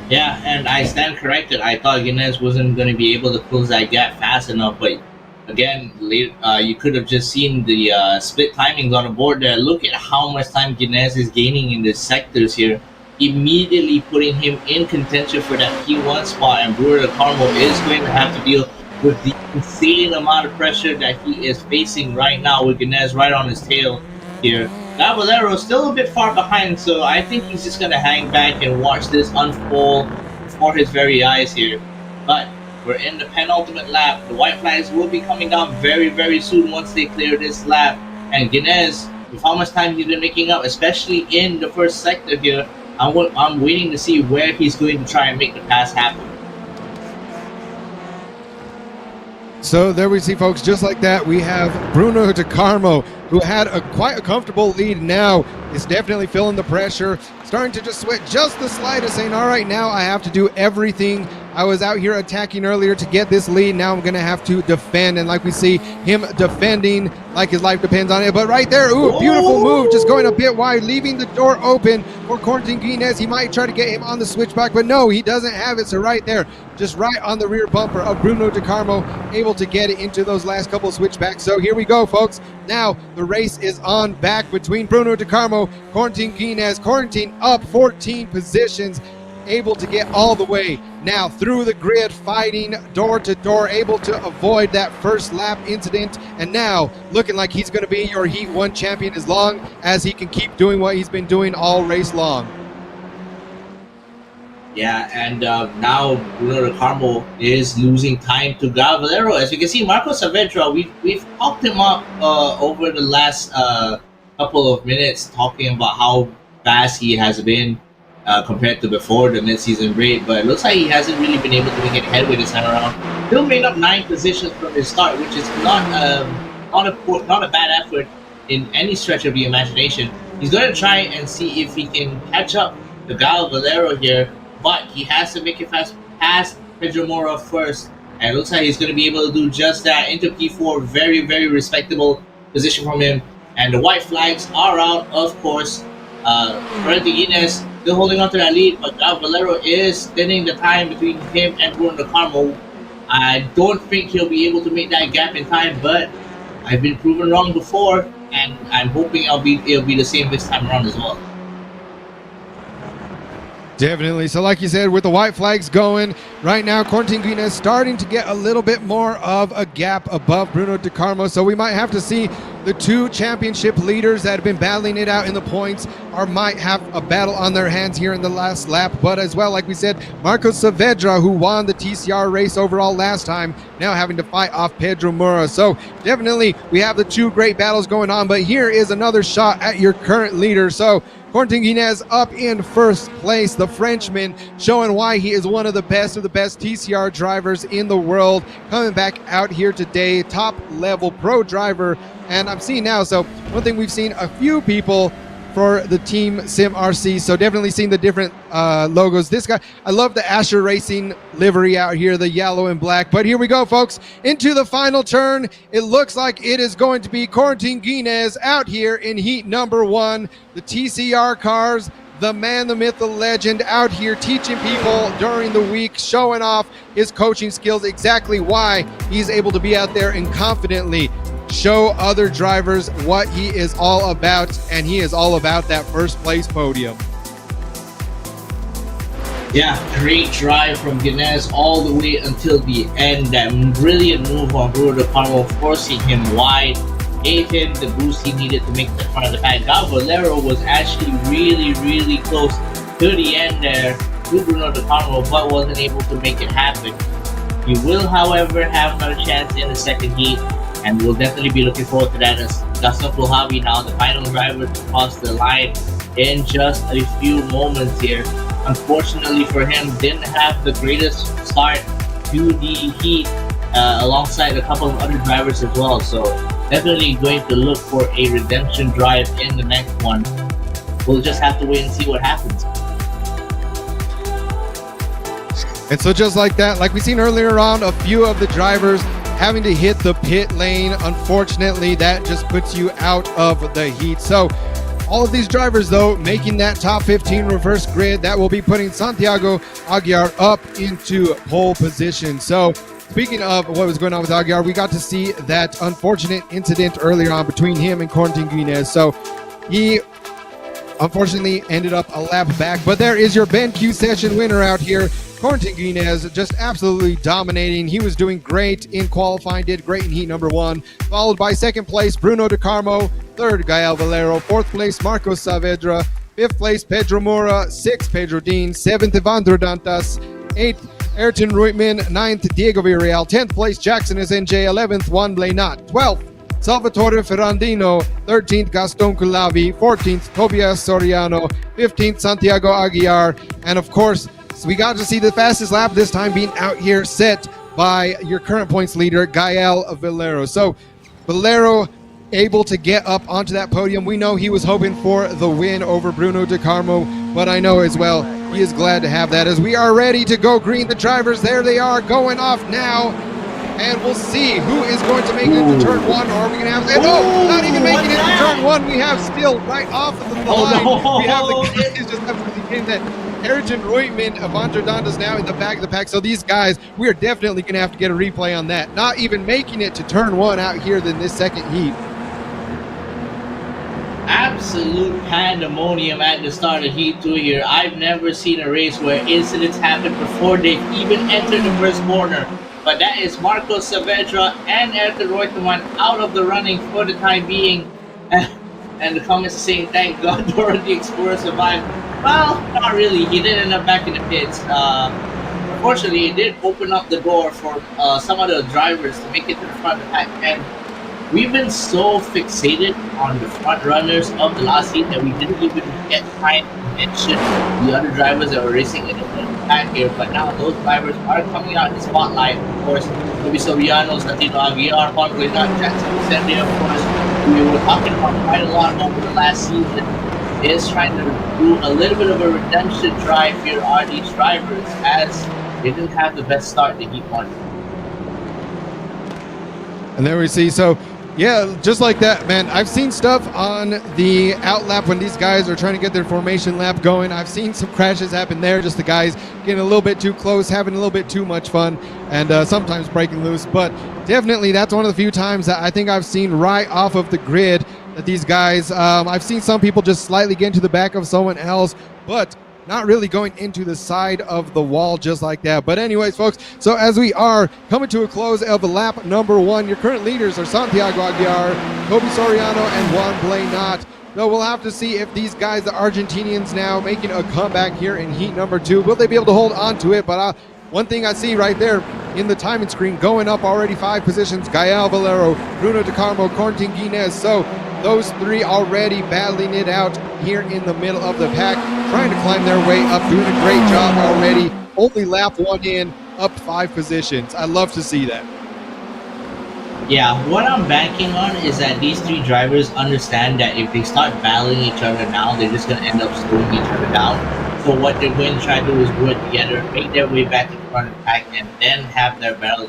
Yeah, and I stand corrected. I thought Guinez wasn't going to be able to close that gap fast enough, but again, you could have just seen the split timings on the board there. Look at how much time Guinez is gaining in the sectors here, immediately putting him in contention for that P1 spot, and Bruno De Carmo is going to have to deal with the insane amount of pressure that he is facing right now with Guinness right on his tail here. Valero is still a bit far behind, so I think he's just going to hang back and watch this unfold before his very eyes here. But we're in the penultimate lap. The white flags will be coming down very, very soon once they clear this lap. And Guinness, with how much time he's been making up, especially in the first sector here, I'm waiting to see where he's going to try and make the pass happen. So there we see, folks, just like that, we have Bruno de Carmo, who had quite a comfortable lead, now is definitely feeling the pressure, starting to just sweat just the slightest, saying, all right, now I have to do everything. I was out here attacking earlier to get this lead. Now I'm going to have to defend. And like we see him defending like his life depends on it. But right there, ooh, beautiful move, just going a bit wide, leaving the door open for Quentin Guinness. He might try to get him on the switchback, but no, he doesn't have it. So right there, just right on the rear bumper of Bruno de Carmo, able to get it into those last couple of switchbacks. So here we go, folks. Now the race is on back between Bruno de Carmo, Quentin Guinness. Quentin up 14 positions, able to get all the way now through the grid, fighting door to door, able to avoid that first lap incident, and now looking like he's going to be your Heat 1 champion as long as he can keep doing what he's been doing all race long. Yeah, and now Bruno de Carmo is losing time to Valero. As you can see, Marco Saavedra, we've talked him up over the last couple of minutes, talking about how fast he has been compared to before the mid-season break, but it looks like he hasn't really been able to make any headway this time around. Still made up 9 positions from his start, which is not a bad effort in any stretch of the imagination. He's going to try and see if he can catch up to Valero here, but he has to make it past Pedro Mora first, and it looks like he's going to be able to do just that into P4. Very, very respectable position from him, and the white flags are out, of course. Quentin Guinness still holding on to that lead, but Valero is spending the time between him and Bruno de Carmo. I don't think he'll be able to make that gap in time, but I've been proven wrong before, and I'm hoping it'll be the same this time around as well. Definitely. So like you said, with the white flags going right now, Quentin Guinness starting to get a little bit more of a gap above Bruno de Carmo. So we might have to see the 2 championship leaders that have been battling it out in the points or might have a battle on their hands here in the last lap. But as well, like we said, Marco Saavedra, who won the TCR race overall last time, now having to fight off Pedro Mora. So definitely we have the 2 great battles going on, but here is another shot at your current leader. So Quentin Guinness up in first place, the Frenchman, showing why he is one of the best TCR drivers in the world, coming back out here today, top level pro driver. And I'm seeing now, so one thing we've seen a few people for the team Sim RC, so definitely seeing the different logos. This guy, I love the Asher Racing livery out here, the yellow and black. But here we go, folks, into the final turn. It looks like it is going to be Quentin Guinness out here in heat number 1. The TCR cars, the man, the myth, the legend, out here teaching people during the week, showing off his coaching skills, exactly why he's able to be out there and confidently show other drivers what he is all about, and he is all about that first place podium. Yeah, great drive from Guinness all the way until the end. That brilliant move on Bruno de Carmo, forcing him wide, gave him the boost he needed to make the front of the pack. Valero was actually really, really close to the end there to Bruno de Carmo, but wasn't able to make it happen. He will, however, have another chance in the second heat, and we'll definitely be looking forward to that, as Gaston Flohavi now the final driver to cross the line in just a few moments here. Unfortunately for him, didn't have the greatest start to the heat alongside a couple of other drivers as well, so definitely going to look for a redemption drive in the next one. We'll just have to wait and see what happens. And so just like that, like we seen earlier on, a few of the drivers having to hit the pit lane. Unfortunately, that just puts you out of the heat. So all of these drivers, though, making that top 15 reverse grid, that will be putting Santiago Aguiar up into pole position. So speaking of what was going on with Aguiar, we got to see that unfortunate incident earlier on between him and Quentin Guinness. So he unfortunately ended up a lap back, but there is your BenQ session winner out here, Cortinguinez just absolutely dominating. He was doing great in qualifying, did great in heat number 1, followed by second place Bruno De Carmo, third Gael Valero, fourth place Marcos Saavedra, fifth place Pedro Moura, sixth Pedro Dean, seventh Evandro Dantas, eighth Ayrton Ruitman, ninth Diego Villarreal, 10th place Jackson SNJ, 11th Juan Blenat, 12th Salvatore Ferrandino, 13th Gaston Culavi, 14th Tobias Soriano, 15th Santiago Aguiar, and of course, we got to see the fastest lap this time being out here set by your current points leader, Gael Valero. So Valero able to get up onto that podium. We know he was hoping for the win over Bruno De Carmo, but I know as well he is glad to have that as we are ready to go green. The drivers, there they are, going off now. And we'll see who is going to make it into turn 1, or are we going to have... Oh, not even making it into turn 1. We have still right off of the line. No. We have the guys just absolutely in that. Ayrton Ruitman, Evandro Dantas now in the back of the pack. So these guys, we are definitely going to have to get a replay on that. Not even making it to turn 1 out here in this second heat. Absolute pandemonium at the start of Heat 2 here. I've never seen a race where incidents happen before they've even entered the first corner. But that is Marcos Saavedra and Ayrton Reutemann out of the running for the time being. And the comments are saying, thank God Dorothy Explorer survived. Well, not really. He did end up back in the pits. Unfortunately, it did open up the door for some of the drivers to make it to the front of the pack. And we've been so fixated on the front runners of the last heat that we didn't even get time to mention the other drivers that were racing in the pack here. But now those drivers are coming out in the spotlight. Of course, Toby Soriano, Santino Aguiar, Juan Blenat, Jackson Vicente, of course, we were talking about quite a lot over the last season, is trying to do a little bit of a redemption drive here on these drivers as they didn't have the best start to Heat 1. And there we see, so yeah, just like that, man. I've seen stuff on the out lap when these guys are trying to get their formation lap going. I've seen some crashes happen there, just the guys getting a little bit too close, having a little bit too much fun, and sometimes breaking loose. But definitely that's one of the few times that I think I've seen right off of the grid that these guys, I've seen some people just slightly get into the back of someone else, but not really going into the side of the wall just like that. But anyways, folks, so as we are coming to a close of lap number 1, your current leaders are Santiago Aguiar, Toby Soriano, and Juan Blenat. So we'll have to see if these guys, the Argentinians, now making a comeback here in heat number 2. Will they be able to hold on to it? But one thing I see right there in the timing screen, going up already 5 positions, Gael Valero, Bruno De Carmo, Cortinguinez. So those 3 already battling it out here in the middle of the pack, trying to climb their way up, doing a great job already. Only lap 1 in, up 5 positions. I love to see that. Yeah, what I'm banking on is that these 3 drivers understand that if they start battling each other now, they're just going to end up slowing each other down. So what they're going to try to do is work together, make their way back in front of the pack, and then have their battle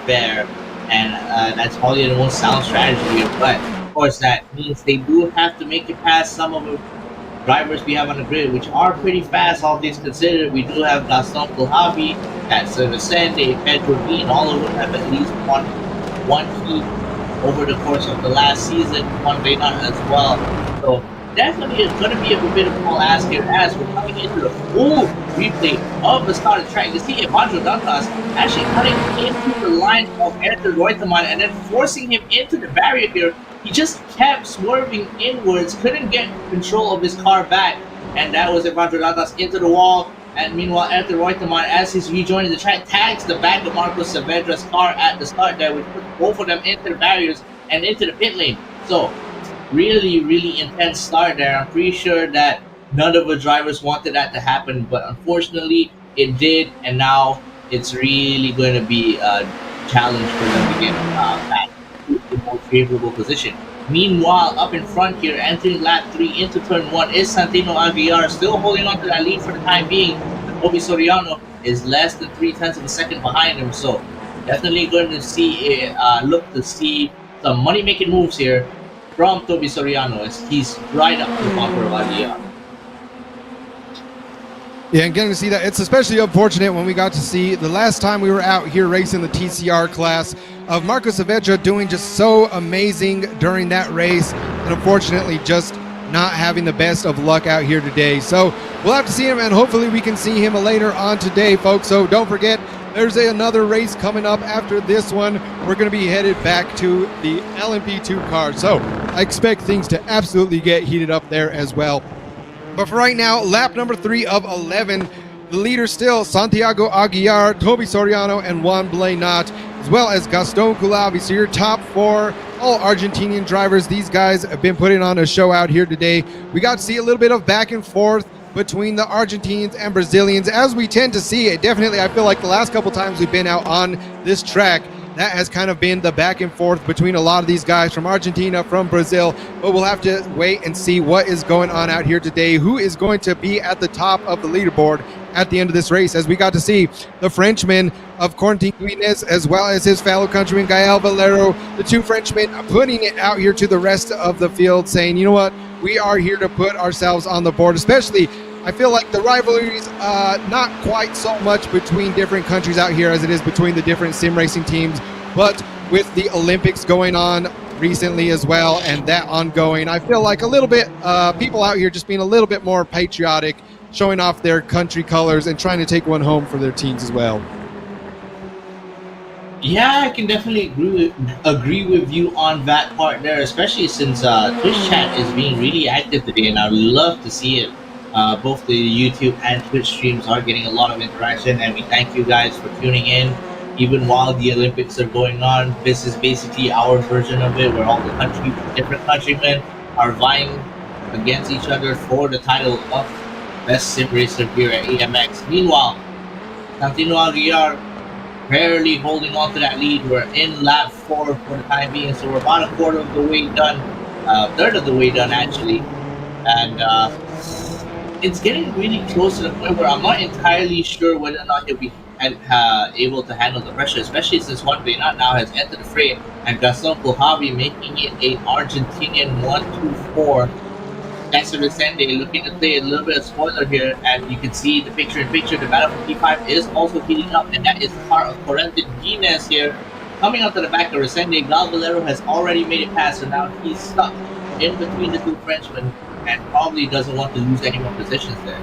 there. And that's probably the most sound strategy here. But of course, that means they do have to make it past some of the drivers we have on the grid, which are pretty fast, all things considered. We do have Gaston Culavi, that's Vicente, Pedro Dean, all of them have at least one heat over the course of the last season, Juan Blenat as well. So definitely it's going to be a bit of a tall ask here as we're coming into the full replay of the start of the track. You see Evandro Dantas actually cutting into the line of Ayrton Reutemann and then forcing him into the barrier here. He just kept swerving inwards, couldn't get control of his car back, and that was Evandro Dantas into the wall. And meanwhile, Ayrton Reutemann, as he's rejoining the track, tags the back of Marcos Saavedra's car at the start there, which put both of them into the barriers and into the pit lane. So really, really intense start there. I'm pretty sure that none of the drivers wanted that to happen, but unfortunately it did, and now it's really going to be a challenge for them to get back to the most favorable position. Meanwhile, up in front here, entering lap 3 into turn 1 is Santino Aguiar, still holding on to that lead for the time being. Toby Soriano is less than 0.3 of a second behind him, so definitely going to see look to see some money-making moves here from Toby Soriano as he's right up to the bumper of Aguiar. Yeah, and getting to see that, it's especially unfortunate when we got to see the last time we were out here racing the TCR class of Marcos Saavedra doing just so amazing during that race, and unfortunately just not having the best of luck out here today. So we'll have to see him, and hopefully we can see him later on today, folks. So don't forget, there's another race coming up after this one. We're going to be headed back to the LMP2 car. So I expect things to absolutely get heated up there as well. But for right now, lap number 3 of 11, the leader still Santiago Aguiar, Toby Soriano, and Juan Blanat, as well as Gaston Culavi. So your top 4, all Argentinian drivers. These guys have been putting on a show out here today. We got to see a little bit of back and forth between the Argentinians and Brazilians, as we tend to see it. Definitely, I feel like the last couple times we've been out on this track, that has kind of been the back and forth between a lot of these guys from Argentina, from Brazil. But we'll have to wait and see what is going on out here today, who is going to be at the top of the leaderboard at the end of this race, as we got to see the Frenchman of Corentin Guinness, as well as his fellow countryman Gael Valero, the 2 Frenchmen putting it out here to the rest of the field, saying, you know what, we are here to put ourselves on the board. Especially, I feel like the rivalries, not quite so much between different countries out here as it is between the different sim racing teams, but with the Olympics going on recently as well, and that ongoing, I feel like a little bit, people out here just being a little bit more patriotic, showing off their country colors and trying to take one home for their teams as well. Yeah, I can definitely agree with you on that part there, especially since Twitch chat is being really active today, and I love to see it. Both the YouTube and Twitch streams are getting a lot of interaction, and we thank you guys for tuning in. Even while the Olympics are going on, this is basically our version of it, where all the different countrymen are vying against each other for the title of Best Sim Racer here at AMX. Meanwhile, Santino Aguiar barely holding on to that lead. We're in lap 4 for the time being, so we're about a quarter of the way done, third of the way done actually, and it's getting really close to the point where I'm not entirely sure whether or not he'll be able to handle the pressure, especially since Juan Blanat now has entered the fray, and Gaston Culavi making it a Argentinian 1-2-4. Nestor Resende looking to play a little bit of spoiler here, and you can see the picture-in-picture. The battle for P5 is also heating up, and that is the car of Corentin Guinness here. Coming up to the back of Resende, Gal Valero has already made it past, so now he's stuck in between the 2 Frenchmen and probably doesn't want to lose any more positions there.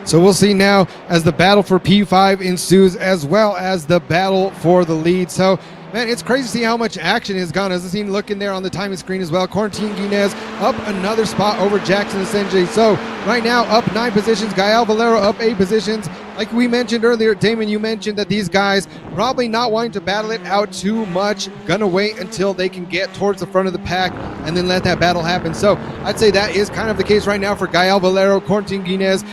So we'll see now as the battle for P5 ensues, as well as the battle for the lead. So, man, it's crazy to see how much action has gone. As the scene looking there on the timing screen as well, Corentin Guinness up another spot over Jackson Asenge. So right now up 9 positions, Gael Valero up 8 positions. Like we mentioned earlier, Damon, you mentioned that these guys probably not wanting to battle it out too much, gonna wait until they can get towards the front of the pack and then let that battle happen. So I'd say that is kind of the case right now for Gael Valero, Corentin Guinness.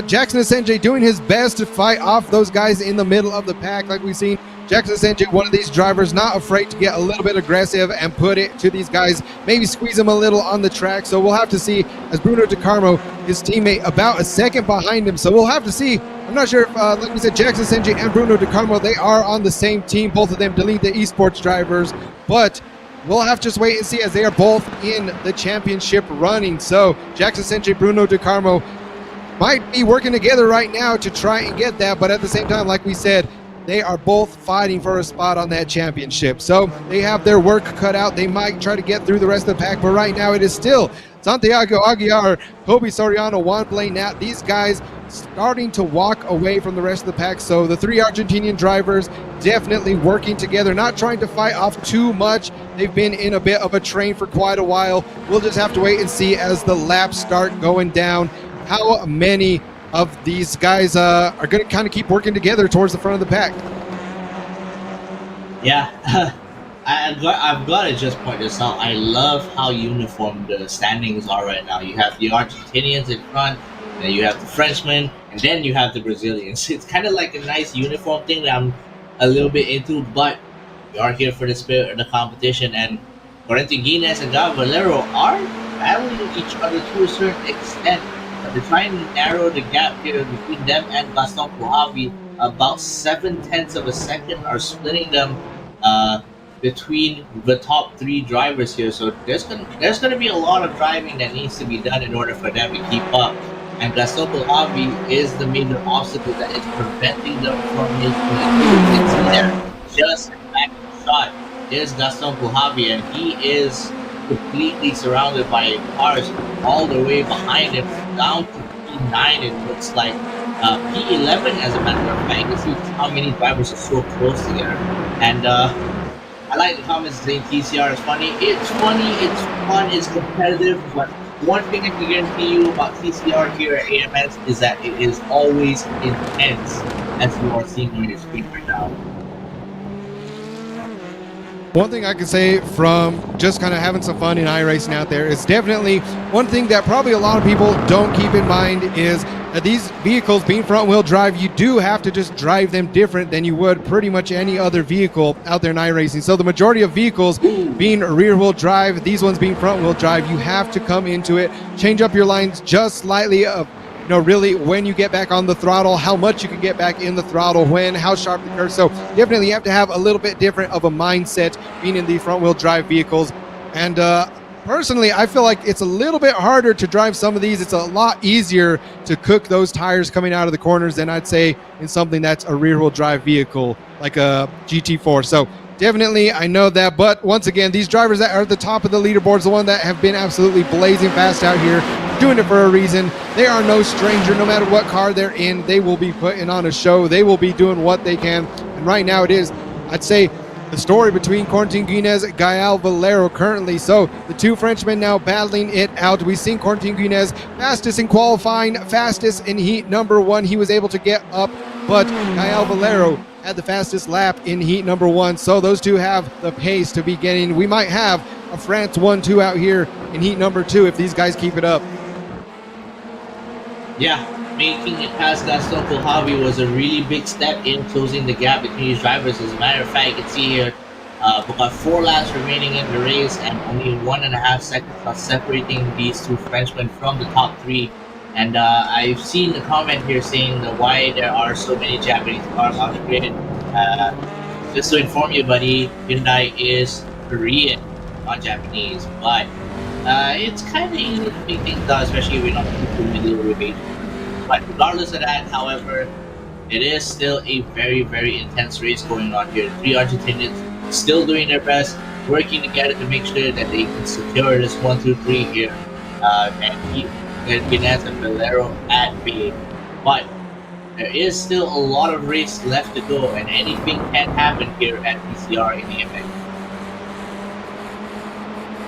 Jackson Asenge doing his best to fight off those guys in the middle of the pack. Like we've seen, Jackson Asenge, one of these drivers, not afraid to get a little bit aggressive and put it to these guys, maybe squeeze them a little on the track. So we'll have to see, as Bruno De Carmo, his teammate, about a second behind him. So we'll have to see. I'm not sure if, like we said, Jackson Asenge and Bruno De Carmo, they are on the same team. Both of them delete the esports drivers, but we'll have to just wait and see, as they are both in the championship running. So Jackson Asenge, Bruno De Carmo might be working together right now to try and get that, but at the same time, like we said, they are both fighting for a spot on that championship. So they have their work cut out. They might try to get through the rest of the pack, but right now it is still Santiago Aguiar, Toby Soriano, Juan Blanat, these guys starting to walk away from the rest of the pack. So the 3 Argentinian drivers definitely working together, not trying to fight off too much. They've been in a bit of a train for quite a while. We'll just have to wait and see as the laps start going down how many of these guys are going to kind of keep working together towards the front of the pack. Yeah, I've got to just point this out. I love how uniform the standings are right now. You have the Argentinians in front, then you have the Frenchmen, and then you have the Brazilians. It's kind of like a nice uniform thing that I'm a little bit into, but we are here for the spirit of the competition, and Corentin Guinness and Gael Valero are battling each other to a certain extent. They're trying to narrow the gap here between them and Gaston Culavi. About 0.7 of a second are splitting them between the top 3 drivers here. So there's gonna be a lot of driving that needs to be done in order for them to keep up. And Gaston Culavi is the major obstacle that is preventing them from making it. You can see there, just back shot. is Gaston Pujavi, and he is completely surrounded by cars all the way behind him, down to P9. It looks like P11, as a matter of fact. You see how many drivers are so close together, and I like the comments saying TCR is funny. It's funny, it's fun, it's competitive, but one thing I can guarantee you about TCR here at AMX is that it is always intense, as you are seeing on your screen right now. One thing I can say from just kind of having some fun in iRacing out there is definitely one thing that probably a lot of people don't keep in mind is that these vehicles being front wheel drive, you do have to just drive them different than you would pretty much any other vehicle out there in iRacing. So the majority of vehicles being rear wheel drive, these ones being front wheel drive, you have to come into it, change up your lines just slightly really when you get back on the throttle, how much you can get back in the throttle, when, how sharp the curve. So definitely you have to have a little bit different of a mindset being in the front wheel drive vehicles. And personally, I feel like it's a little bit harder to drive some of these. It's a lot easier to cook those tires coming out of the corners than I'd say in something that's a rear wheel drive vehicle like a GT4. So definitely, I know that. But once again, these drivers that are at the top of the leaderboards, the one that have been absolutely blazing fast out here, doing it for a reason. They are no stranger. No matter what car they're in, they will be putting on a show. They will be doing what they can. And right now it is, I'd say, the story between Corentin Guinez and Gael Valero currently. So the two Frenchmen now battling it out. We've seen Corentin Guinez fastest in qualifying, fastest in heat number 1. He was able to get up, but Gael Valero had the fastest lap in heat number 1. So those two have the pace to be getting. We might have a France 1-2 out here in heat number 2 if these guys keep it up. Yeah, making it past Gaston Pujavi was a really big step in closing the gap between these drivers. As a matter of fact, you can see here, we've got 4 laps remaining in the race, and only 1.5 seconds are separating these two Frenchmen from the top 3. And I've seen the comment here saying that why there are so many Japanese cars on the grid. Just to inform you, buddy, Hyundai is Korean, not Japanese, but it's kind of easy to make things done, especially if we're not too familiar with it. But regardless of that, however, it is still a very, very intense race going on here. 3 Argentinians still doing their best, working together to make sure that they can secure this 1-2-3 here, and keep Guinez and Valero at bay. But there is still a lot of race left to go, and anything can happen here at TCR in AMX.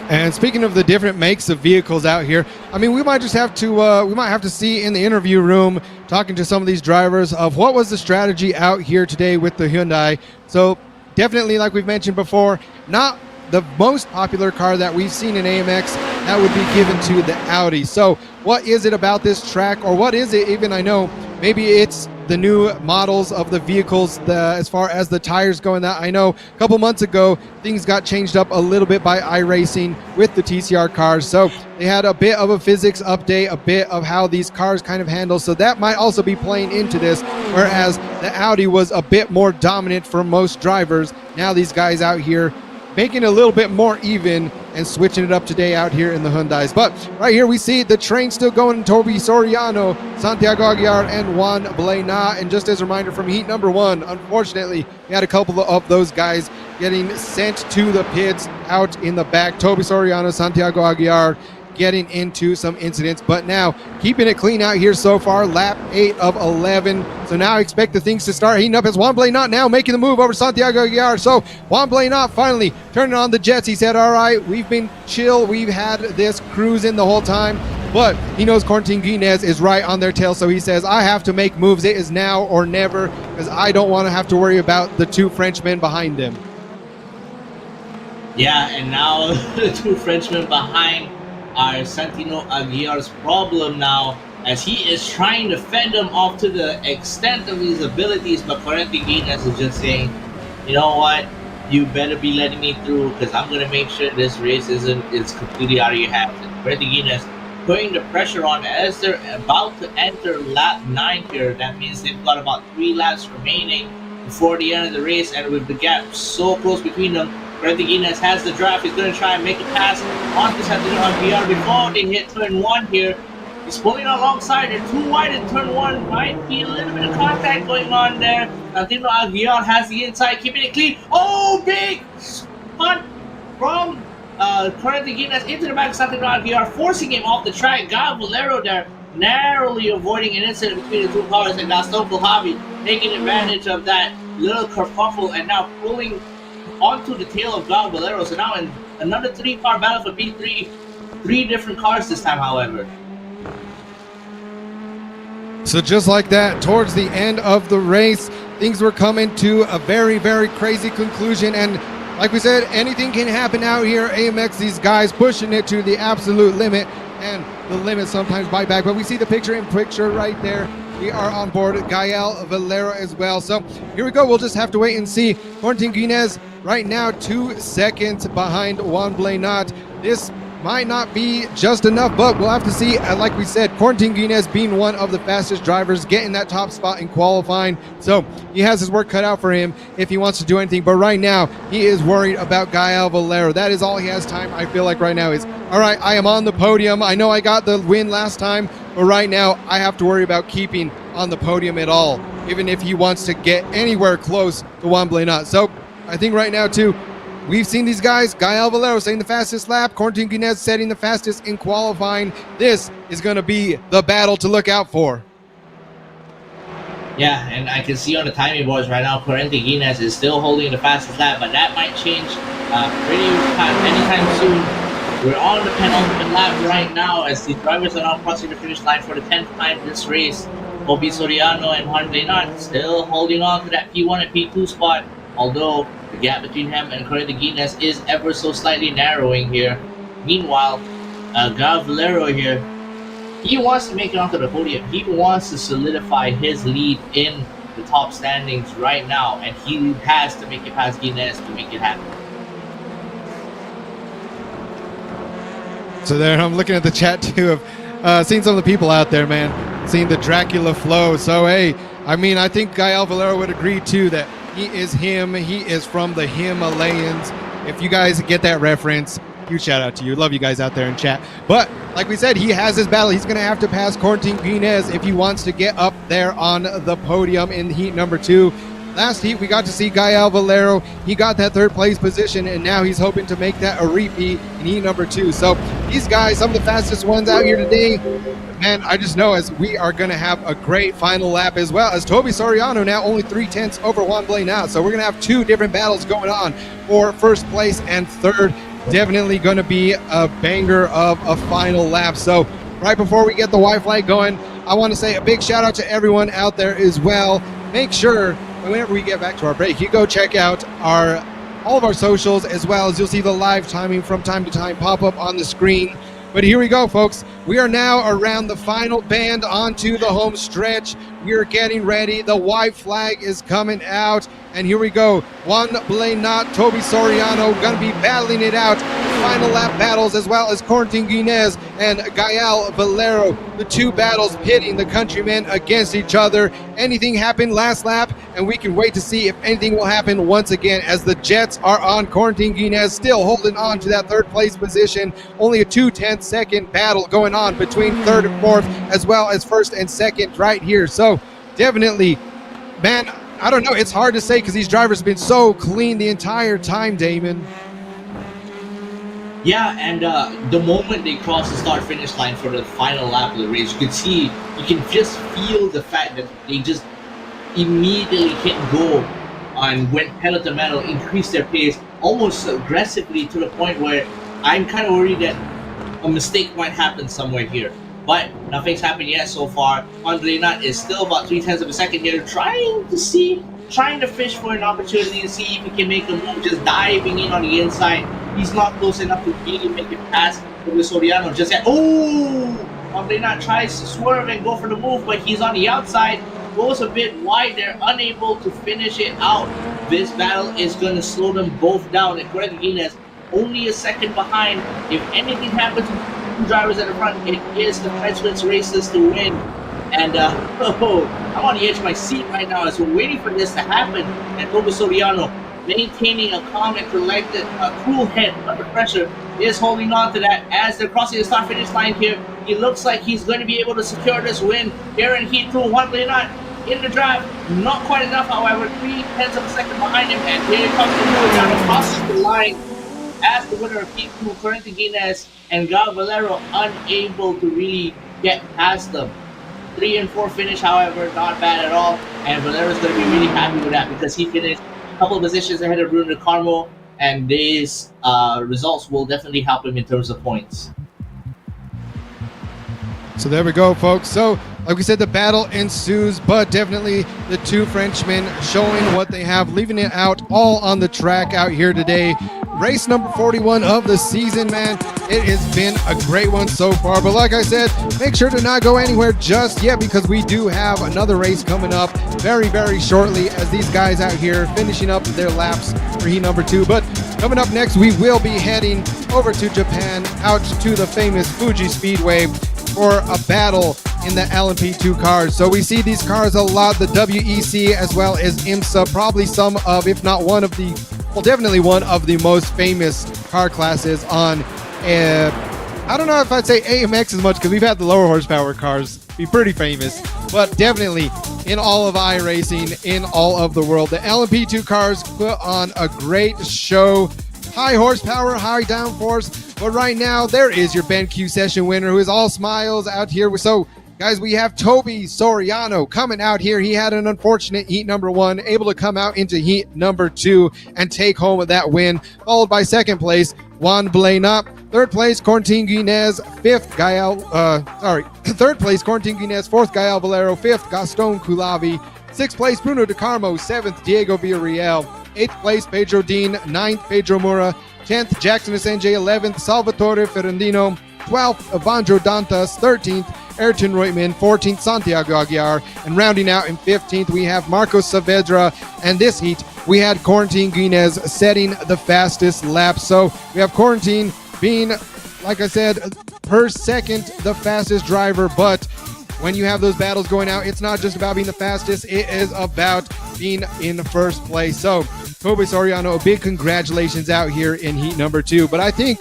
And speaking of the different makes of vehicles out here, I mean, we might just have to see in the interview room talking to some of these drivers of what was the strategy out here today with the Hyundai. So definitely, like we've mentioned before, not the most popular car that we've seen in AMX, that would be given to the Audi. So what is it about this track, or what is it even? I know maybe it's the new models of the vehicles, as far as the tires going. That I know a couple months ago things got changed up a little bit by iRacing with the TCR cars, so they had a bit of a physics update, a bit of how these cars kind of handle, so that might also be playing into this, whereas the Audi was a bit more dominant for most drivers. Now these guys out here making it a little bit more even and switching it up today out here in the Hyundais. But right here we see the train still going. Toby Soriano, Santiago Aguiar, and Juan Blena. And just as a reminder from heat number 1, unfortunately, we had a couple of those guys getting sent to the pits out in the back. Toby Soriano, Santiago Aguiar getting into some incidents, but now keeping it clean out here so far. Lap 8 of 11. So now I expect the things to start heating up as Juan Blena now making the move over Santiago Aguiar. So Juan Blena finally turning on the jets. He said, all right, we've been chill. We've had this cruising the whole time, but he knows Corentin Guinez is right on their tail. So he says, I have to make moves. It is now or never, because I don't want to have to worry about the 2 Frenchmen behind him. Yeah, and now the 2 Frenchmen behind are Santino Aguiar's problem now, as he is trying to fend them off to the extent of his abilities, but Corentin Guinez is just saying, you know what, you better be letting me through, because I'm going to make sure this race is completely out of your hands. And Corentin Guinez putting the pressure on as they're about to enter lap 9 here. That means they've got about 3 laps remaining before the end of the race, and with the gap so close between them, Corentin Guinez has the draft. He's going to try and make a pass onto Santino Aguiar before they hit turn 1 here. He's pulling alongside. They're too wide in turn 1. Might be a little bit of contact going on there. Santino Aguiar has the inside, keeping it clean. Oh, big cut from currently getting us into the back of something around here, forcing him off the track. Got Valero there, narrowly avoiding an incident between the two cars, and now Stone Cold Hobby taking advantage of that little kerfuffle and now pulling onto the tail of Gal Valero. So now in another 3-car battle for P3, 3 different cars this time, however. So just like that, towards the end of the race, things were coming to a very, very crazy conclusion. And like we said, anything can happen out here. AMX, these guys pushing it to the absolute limit, and the limit sometimes bite back. But we see the picture right there. We are on board Gael Valero as well. So here we go. We'll just have to wait and see. Corentin Guinez right now 2 seconds behind Juan Blenat. This might not be just enough, but we'll have to see. Like we said, Corentin Guinez being one of the fastest drivers, getting that top spot in qualifying. So he has his work cut out for him if he wants to do anything. But right now, he is worried about Gael Valero. That is all he has time, I feel like, right now is, all right, I am on the podium. I know I got the win last time, but right now I have to worry about keeping on the podium at all, even if he wants to get anywhere close to Juan Blenat. So I think right now, too, we've seen these guys, Gael Valero setting the fastest lap, Corentin Guinez setting the fastest in qualifying. This is going to be the battle to look out for. Yeah, and I can see on the timing boards right now, Corentin Guinez is still holding the fastest lap, but that might change anytime soon. We're on the penultimate lap right now as the drivers are now crossing the finish line for the 10th time this race. Bobby Soriano and Juan Blenat still holding on to that P1 and P2 spot, although the gap between him and Corentin Guinez is ever so slightly narrowing here. Meanwhile, Gael Valero here, he wants to make it onto the podium. He wants to solidify his lead in the top standings right now, and he has to make it past Guinez to make it happen. So there, I'm looking at the chat too of seeing some of the people out there, man, seeing the Dracula flow. So hey, I mean, I think Gael Valero would agree too that he is him. He is from the Himalayas. If you guys get that reference, huge shout out to you. Love you guys out there in chat. But like we said, he has his battle. He's going to have to pass Corentin Guinez if he wants to get up there on the podium in heat number 2. Last heat, we got to see Gael Valero. He got that 3rd place position, and now he's hoping to make that a repeat in heat number 2. So these guys, some of the fastest ones out here today, man, I just know as we are going to have a great final lap as well, as Toby Soriano now only 3/10 over Juan Blenat. So we're going to have 2 different battles going on for 1st place and 3rd. Definitely going to be a banger of a final lap. So right before we get the white flag going, I want to say a big shout out to everyone out there as well. Make sure whenever we get back to our break, you go check out all of our socials, as well as you'll see the live timing from time to time pop up on the screen. But here we go, folks. We are now around the final bend onto the home stretch. We are getting ready. The white flag is coming out. And here we go. Juan Blenat, Toby Soriano going to be battling it out. Final lap battles, as well as Corentin Guinez and Gael Valero. The 2 battles pitting the countrymen against each other. Anything happened last lap, and we can wait to see if anything will happen once again, as the Jets are on Corentin Guinez, still holding on to that 3rd place position. Only a 2/10-second battle going on between 3rd and 4th, as well as 1st and 2nd right here. So definitely, man, I don't know. It's hard to say because these drivers have been so clean the entire time, Damon. Yeah, and the moment they cross the start-finish line for the final lap of the race, you can just feel the fact that they just immediately hit go and went pedal to metal, increased their pace almost aggressively, to the point where I'm kind of worried that a mistake might happen somewhere here. But nothing's happened yet so far. Juan Blenat is still about 0.3 of a second here, trying to fish for an opportunity to see if he can make a move, just diving in on the inside. He's not close enough to really make it past with Soriano just yet. Oh! Juan Blenat tries to swerve and go for the move, but he's on the outside. Goes a bit wide. They're unable to finish it out. This battle is going to slow them both down. And Corentin Guinez only a second behind. If anything happens to the 2 drivers at the front, it is the Frenchman's races to win. And I'm on the edge of my seat right now as we're waiting for this to happen. And Toby Soriano, maintaining a calm and collected, cool head under pressure, is holding on to that as they're crossing the start-finish line here. He looks like he's going to be able to secure this win here in Heat 2. Juan Blenat in the drive, not quite enough, however, 0.3 of a second behind him, and here comes the Soriano crosses the line as the winner of Heat 2, Corentin Guinness and Gal Valero unable to really get past them. 3 and 4 finish, however, not bad at all. And Valero's going to be really happy with that because he finished a couple of positions ahead of Bruno Carmo, and these results will definitely help him in terms of points. So there we go, folks. So, like we said, the battle ensues, but definitely the two Frenchmen showing what they have, leaving it out all on the track out here today. Race number 41 of the season, man. It has been a great one so far. But like I said, make sure to not go anywhere just yet because we do have another race coming up very, very shortly as these guys out here finishing up their laps for heat number 2. But coming up next, we will be heading over to Japan, out to the famous Fuji Speedway for a battle in the LMP2 cars. So we see these cars a lot, the WEC as well as IMSA, probably some of, if not one of the, well, definitely one of the most famous car classes on, I don't know if I'd say AMX as much because we've had the lower horsepower cars be pretty famous, but definitely in all of iRacing, in all of the world. The LMP2 cars put on a great show. High horsepower, high downforce. But right now, there is your BenQ session winner who is all smiles out here. So, guys, we have Toby Soriano coming out here. He had an unfortunate heat number 1, able to come out into heat number 2 and take home that win, followed by second place, Juan Blena. Third place, Corentin Guinness. Third place, Corentin Guinness. Fourth, Gael Valero. Fifth, Gaston Culavi. Sixth place, Bruno De Carmo. Seventh, Diego Villarreal. 8th place, Pedro Dean. 9th, Pedro Mura. 10th, Jackson SNJ. 11th, Salvatore Ferrandino. 12th, Evandro Dantas. 13th, Ayrton Reutemann. 14th, Santiago Aguiar. And rounding out in 15th, we have Marcos Saavedra. And this heat, we had Corentin Guinness setting the fastest lap. So we have Corentin being, like I said, per second the fastest driver. But when you have those battles going out, it's not just about being the fastest. It is about being in first place. So Toby Soriano, a big congratulations out here in heat number 2. But I think,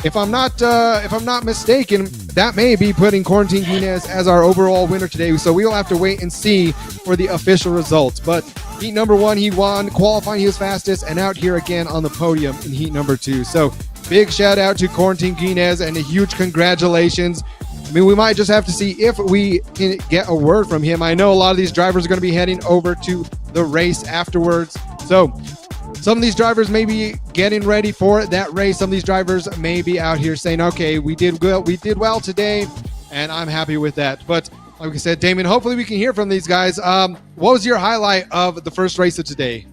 if I'm not mistaken, that may be putting Corentin Guinness as our overall winner today. So we'll have to wait and see for the official results. But heat number 1, he won. Qualifying, he was fastest, and out here again on the podium in heat number 2. So big shout out to Corentin Guinness and a huge congratulations. I mean, we might just have to see if we can get a word from him. I know a lot of these drivers are going to be heading over to the race afterwards. So some of these drivers may be getting ready for that race. Some of these drivers may be out here saying, okay, we did well today, and I'm happy with that. But like I said, Damon, hopefully we can hear from these guys. What was your highlight of the first race of today?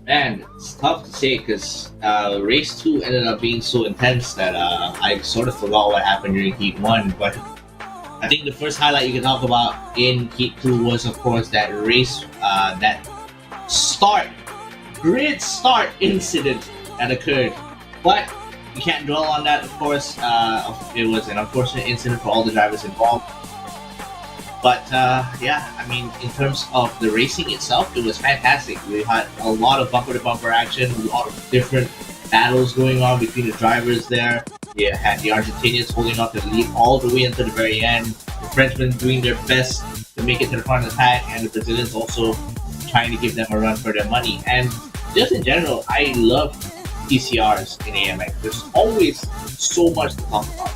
Man, it's tough to say because race 2 ended up being so intense that I sort of forgot what happened during heat 1. But I think the first highlight you can talk about in heat 2 was, of course, that race, that grid start incident that occurred. But you can't dwell on that, of course. It was an unfortunate incident for all the drivers involved. But yeah, I mean, in terms of the racing itself, it was fantastic. We had a lot of bumper-to-bumper action, a lot of different battles going on between the drivers there. You had the Argentinians holding off the lead all the way until the very end. The Frenchmen doing their best to make it to the front of the pack, and the Brazilians also trying to give them a run for their money. And just in general, I love TCRs in AMX. There's always so much to talk about.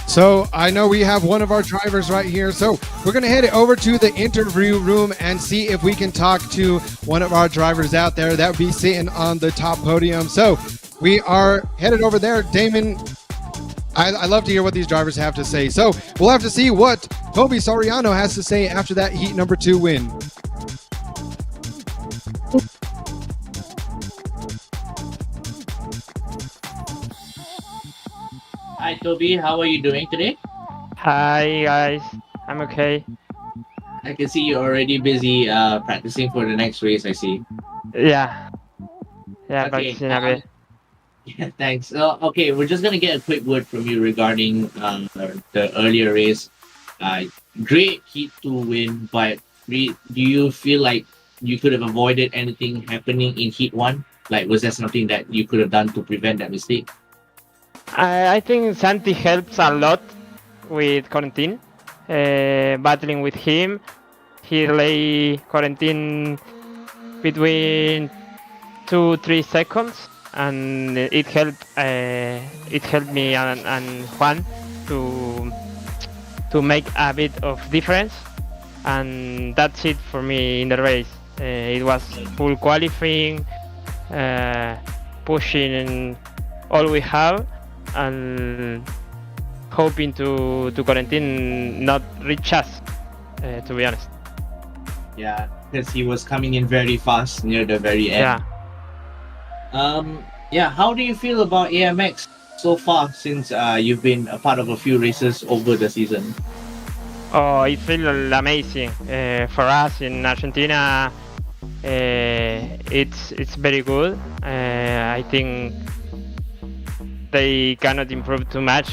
So I know we have one of our drivers right here. So we're going to head over to the interview room and see if we can talk to one of our drivers out there that would be sitting on the top podium. So we are headed over there. Damon, I love to hear what these drivers have to say. So we'll have to see what Toby Soriano has to say after that heat number 2 win. Hi Toby, how are you doing today? Hi guys, I'm okay. I can see you're already busy practicing for the next race, I see. Yeah, Okay, practicing a bit. Yeah, thanks. Okay, we're just gonna get a quick word from you regarding the earlier race. Great heat 2 win, but do you feel like you could have avoided anything happening in heat 1? Like, was there something that you could have done to prevent that mistake? I think Santi helps a lot with Corentin, battling with him. he lay quarantine between 2-3 seconds, and it helped me and Juan to make a bit of difference, and that's it for me in the race. It was full qualifying, pushing all we have, and hoping to quarantine not reach us, to be honest. Yeah, because he was coming in very fast near the very end. Yeah. How do you feel about AMX so far since you've been a part of a few races over the season? Oh, it feels amazing. For us in Argentina, it's very good. I think they cannot improve too much.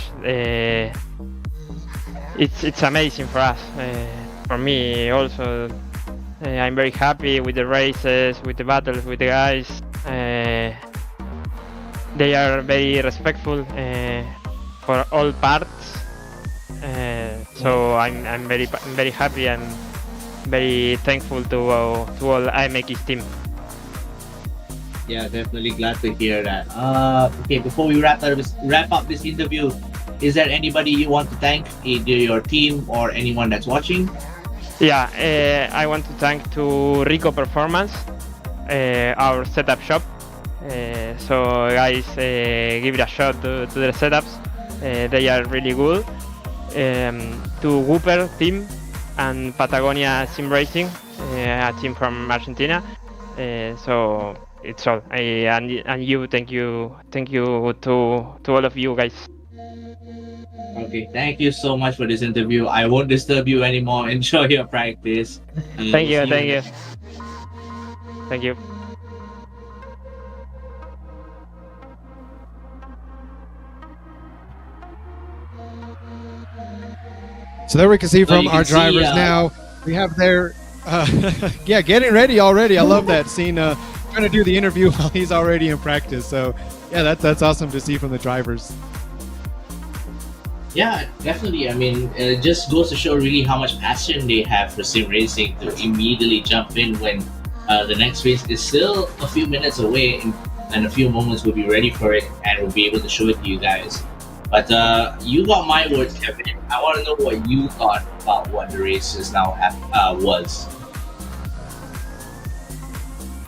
It's amazing for us. For me also, I'm very happy with the races, with the battles, with the guys. They are very respectful for all parts. So I'm very happy and very thankful to all AMX team. Yeah, definitely glad to hear that. Okay, before we wrap up this interview, is there anybody you want to thank, either your team or anyone that's watching? Yeah, I want to thank to Rico Performance, our setup shop. So guys, give it a shot to their setups. They are really good. To Whooper team and Patagonia Simracing, a team from Argentina. So it's all. And you, thank you to all of you guys. Okay, thank you so much for this interview. I won't disturb you anymore. Enjoy your practice. Thank you. So there we can see from you our can see, drivers now. We have their, yeah, getting ready already. I love that scene. Trying to do the interview while he's already in practice. So yeah, that's awesome to see from the drivers. Yeah, definitely. I mean, it just goes to show really how much passion they have for sim racing to immediately jump in when the next race is still a few minutes away, and a few moments we'll be ready for it and we'll be able to show it to you guys. But you got my words, Kevin. I want to know what you thought about what the races now was.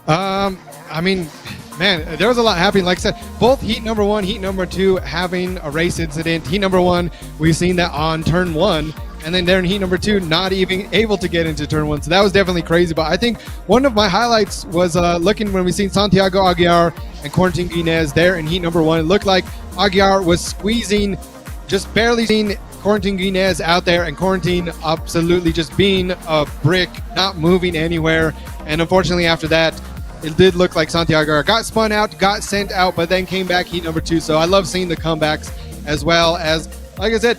I mean, man, there was a lot happening. Like I said, both heat number 1, heat number 2 having a race incident. Heat number 1, we've seen that on turn 1, and then there in heat number 2, not even able to get into turn 1. So that was definitely crazy. But I think one of my highlights was looking when we seen Santiago Aguiar and Corentin Guinez there in heat number 1. It looked like Aguiar was squeezing, just barely seeing Corentin Guinez out there, and Corentin absolutely just being a brick, not moving anywhere. And unfortunately after that, it did look like Santiago got spun out, got sent out, but then came back heat number 2. So I love seeing the comebacks, as well as, like I said,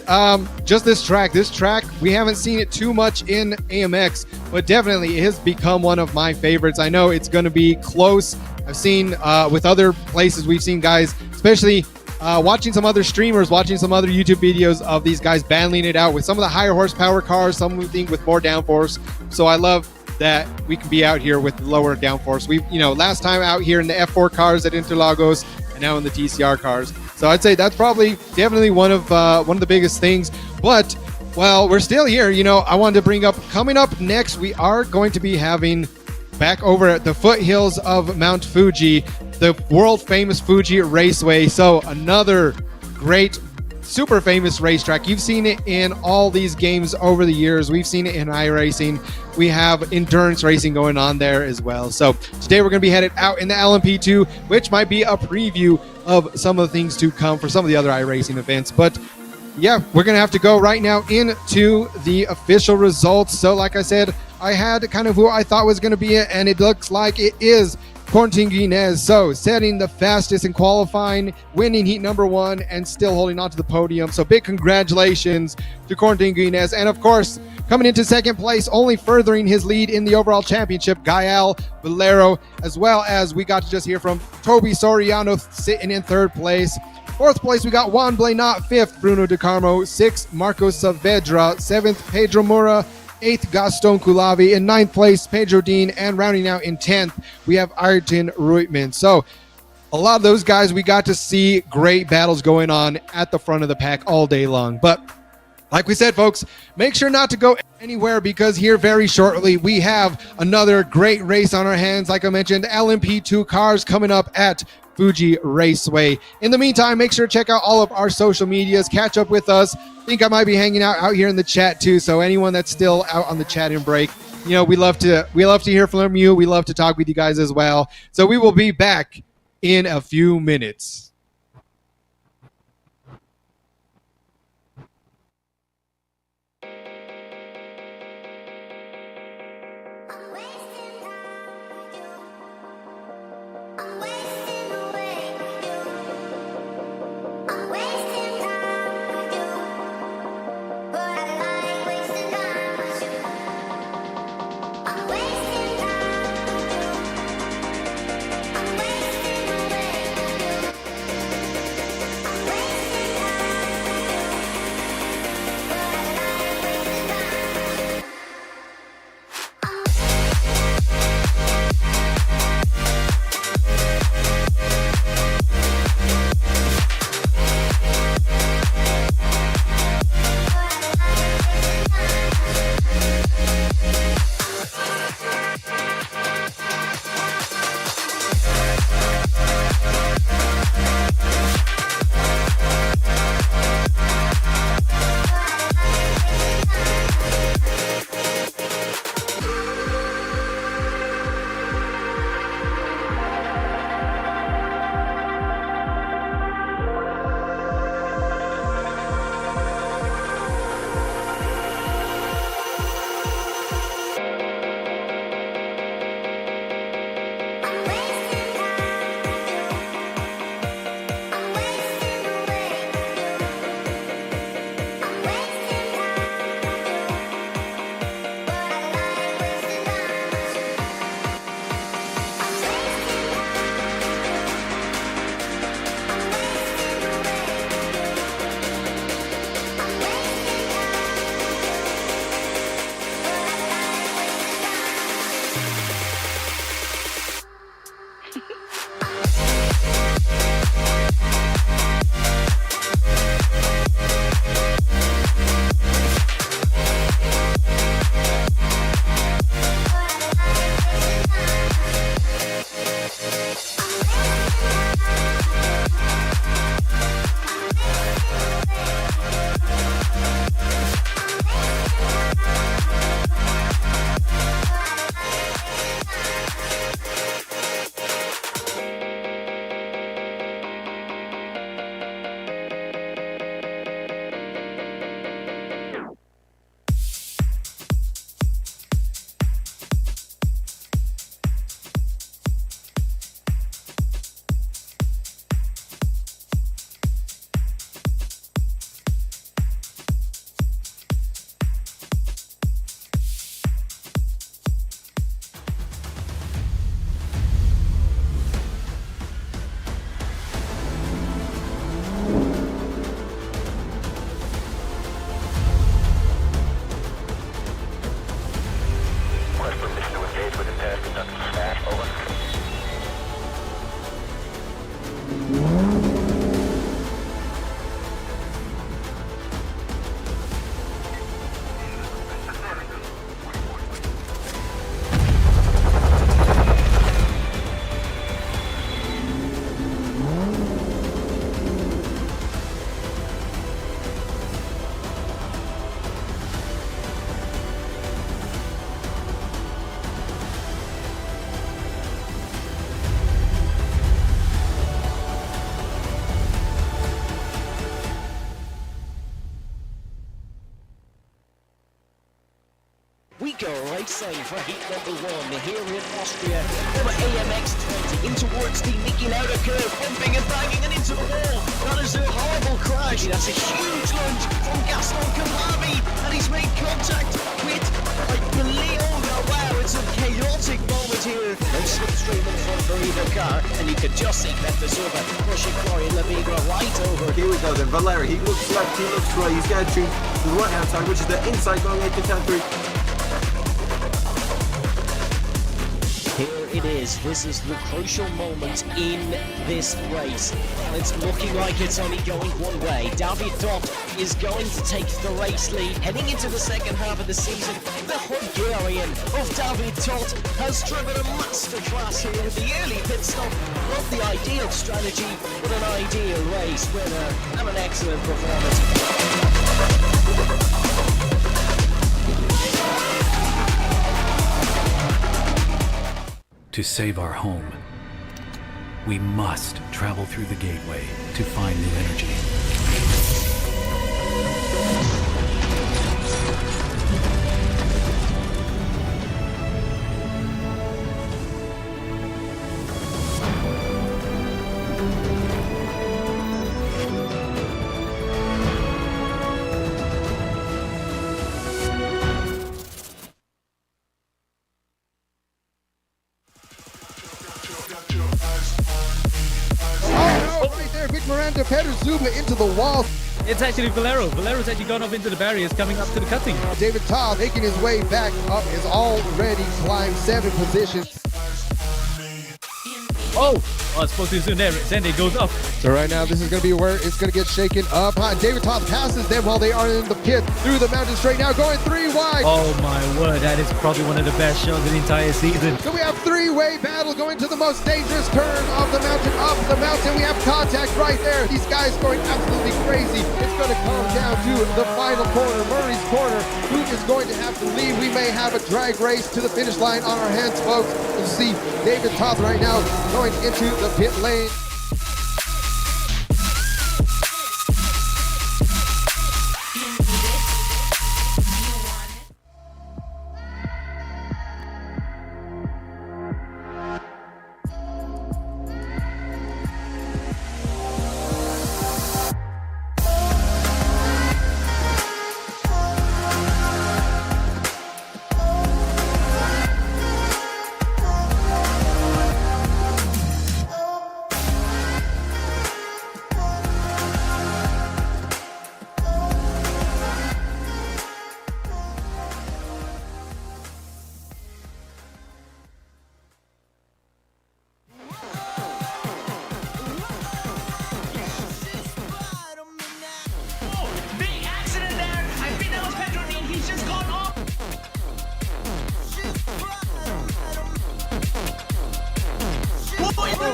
just this track. This track, we haven't seen it too much in AMX, but definitely it has become one of my favorites. I know it's going to be close. I've seen with other places, we've seen guys, especially watching some other streamers, watching some other YouTube videos of these guys battling it out with some of the higher horsepower cars, some think with more downforce. So I love that we can be out here with lower downforce. We, last time out here in the F4 cars at Interlagos, and now in the TCR cars. So I'd say that's probably definitely one of the biggest things. But well, we're still here. I wanted to bring up, coming up next, we are going to be having back over at the foothills of Mount Fuji, the world famous Fuji Raceway. So another great, super famous racetrack. You've seen it in all these games over the years. We've seen it in iRacing. We have endurance racing going on there as well. So today we're going to be headed out in the LMP2, which might be a preview of some of the things to come for some of the other iRacing events. But yeah, we're going to have to go right now into the official results. So like I said, I had kind of who I thought was going to be it, and it looks like it is Corentin Guinez. So setting the fastest in qualifying, winning heat number 1, and still holding on to the podium. So big congratulations to Corentin Guinez. And of course, coming into second place, only furthering his lead in the overall championship, Gael Valero, as well as we got to just hear from Toby Soriano sitting in third place. Fourth place, we got Juan Blanat. Fifth, Bruno De Carmo. Sixth, Marcos Saavedra. Seventh, Pedro Moura. 8th, Gaston Kulavi. In 9th place, Pedro Dean. And rounding out in 10th, we have Ayrton Ruitman. So a lot of those guys, we got to see great battles going on at the front of the pack all day long. But like we said, folks, make sure not to go anywhere, because here very shortly we have another great race on our hands. Like I mentioned, LMP2 cars coming up at Fuji Raceway. In the meantime, make sure to check out all of our social medias, catch up with us. I think I might be hanging out here in the chat too. So anyone that's still out on the chat-in break, you know, we love to hear from you. We love to talk with you guys as well. So we will be back in a few minutes. We go racing for heat number 1 here in Austria. Over AMX 20 in towards the nicking out a curve, bumping and banging and into the wall. That is a horrible crash. That's a huge lunge from Gaston Calabi, and he's made contact with, I believe, oh wow, it's a chaotic moment here. No slipstream in front for either car, and you can just see Pepe Silva pushing Florian Lavigra right over. Here we go then, Valera, he looks left, he looks right, he's getting through the right hand side, which is the inside going 8 to 10-3. it is. This is the crucial moment in this race. It's looking like it's only going one way. David Dot is going to take the race lead. Heading into the second half of the season, the Hungarian of David Dot has driven a masterclass here with the early pit stop. Not the ideal strategy, but an ideal race winner and an excellent performance. To save our home, we must travel through the gateway to find new energy. Miranda Peter Zuba into the wall. It's actually Valero. Valero's actually gone off into the barriers coming up to the cutting. David Todd making his way back up has already climbed 7 positions. Oh, I spoke too soon there. Zende goes up. So right now this is going to be where it's going to get shaken up. David Todd passes them while they are in the pit through the mountain straight now, going 3 wide. Oh my word, that is probably one of the best shows of the entire season. So we have 3-way battle going to the most dangerous turn of the mountain. Up the mountain, we have contact right there. These guys going absolutely crazy. It's going to come down to the final corner, Murray's corner. Who is going to have to lead? We may have a drag race to the finish line on our hands, folks. You see David Todd right now going into the pit lane.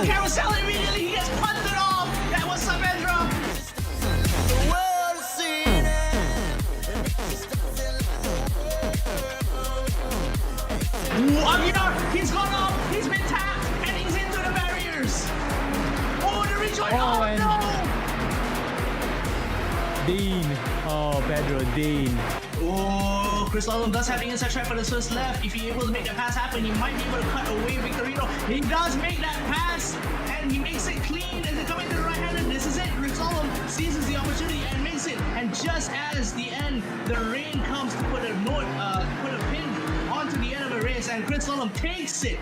Carousel immediately, he gets punted off. That was Saavedra. Aguilar, he's gone off, he's been tapped, and he's into the barriers. Oh, the rejoin. Oh, no. Dean. Oh, Pedro, Dean. Oh, Chris Lawler does have the inside track for the Swiss left. If he's able to make that pass happen, he might be able to cut away Victorino. He does make that pass, and he makes it clean as they come into the right hand. And this is it. Chris Lawler seizes the opportunity and makes it. And just as the end, the rain comes to put a pin onto the end of the race, and Chris Lawler takes it.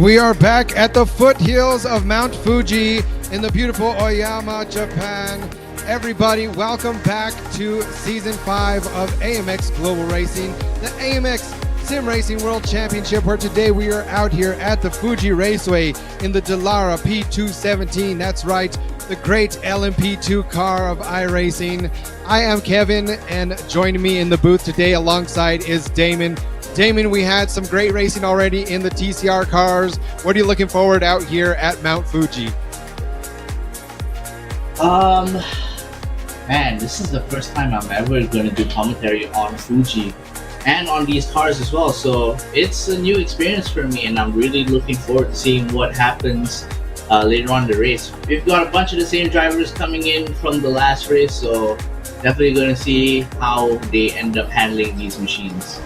We are back at the foothills of Mount Fuji in the beautiful Oyama, Japan. Everybody, welcome back to Season 5 of AMX Global Racing, the AMX Sim Racing World Championship, where today we are out here at the Fuji Raceway in the Dallara P217. That's right, the great LMP2 car of iRacing. I am Kevin, and joining me in the booth today alongside is Damon. Damon, we had some great racing already in the TCR cars. What are you looking forward out here at Mount Fuji? Man, this is the first time I'm ever going to do commentary on Fuji and on these cars as well. So it's a new experience for me, and I'm really looking forward to seeing what happens later on in the race. We've got a bunch of the same drivers coming in from the last race, so definitely going to see how they end up handling these machines.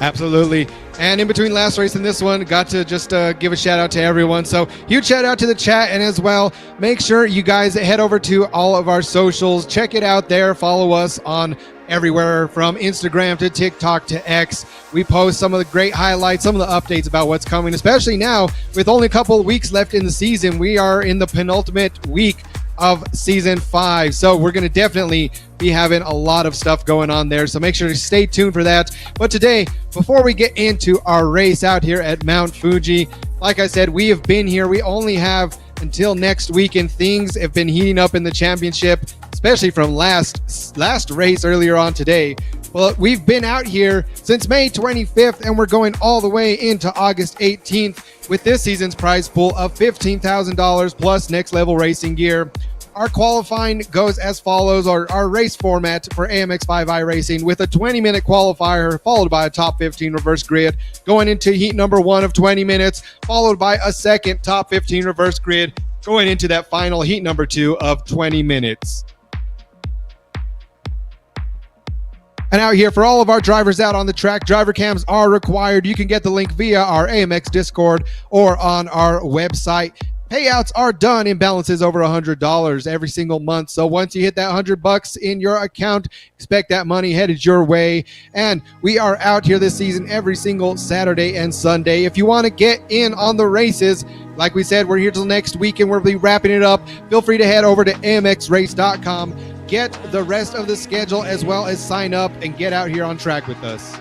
Absolutely. And in between last race and this one, got to just give a shout out to everyone. So huge shout out to the chat, and as well, make sure you guys head over to all of our socials. Check it out there. Follow us on everywhere from Instagram to TikTok to X. We post some of the great highlights, some of the updates about what's coming, especially now with only a couple of weeks left in the season. We are in the penultimate week of Season 5. So we're going to definitely be having a lot of stuff going on there. So make sure to stay tuned for that. But today, before we get into our race out here at Mount Fuji, like I said, we have been here. We only have until next week, and things have been heating up in the championship, especially from last race earlier on today. Well, we've been out here since May 25th, and we're going all the way into August 18th with this season's prize pool of $15,000 plus next level racing gear. Our qualifying goes as follows, our race format for AMX5 iRacing, with a 20-minute qualifier followed by a top 15 reverse grid, going into heat number 1 of 20 minutes, followed by a second top 15 reverse grid, going into that final heat number 2 of 20 minutes. And out here, for all of our drivers out on the track, driver cams are required. You can get the link via our AMX Discord or on our website. Payouts are done in balances over $100 every single month. So once you hit that $100 in your account, expect that money headed your way. And we are out here this season every single Saturday and Sunday. If you want to get in on the races, like we said, we're here till next week and we'll be wrapping it up. Feel free to head over to amxrace.com, get the rest of the schedule, as well as sign up and get out here on track with us.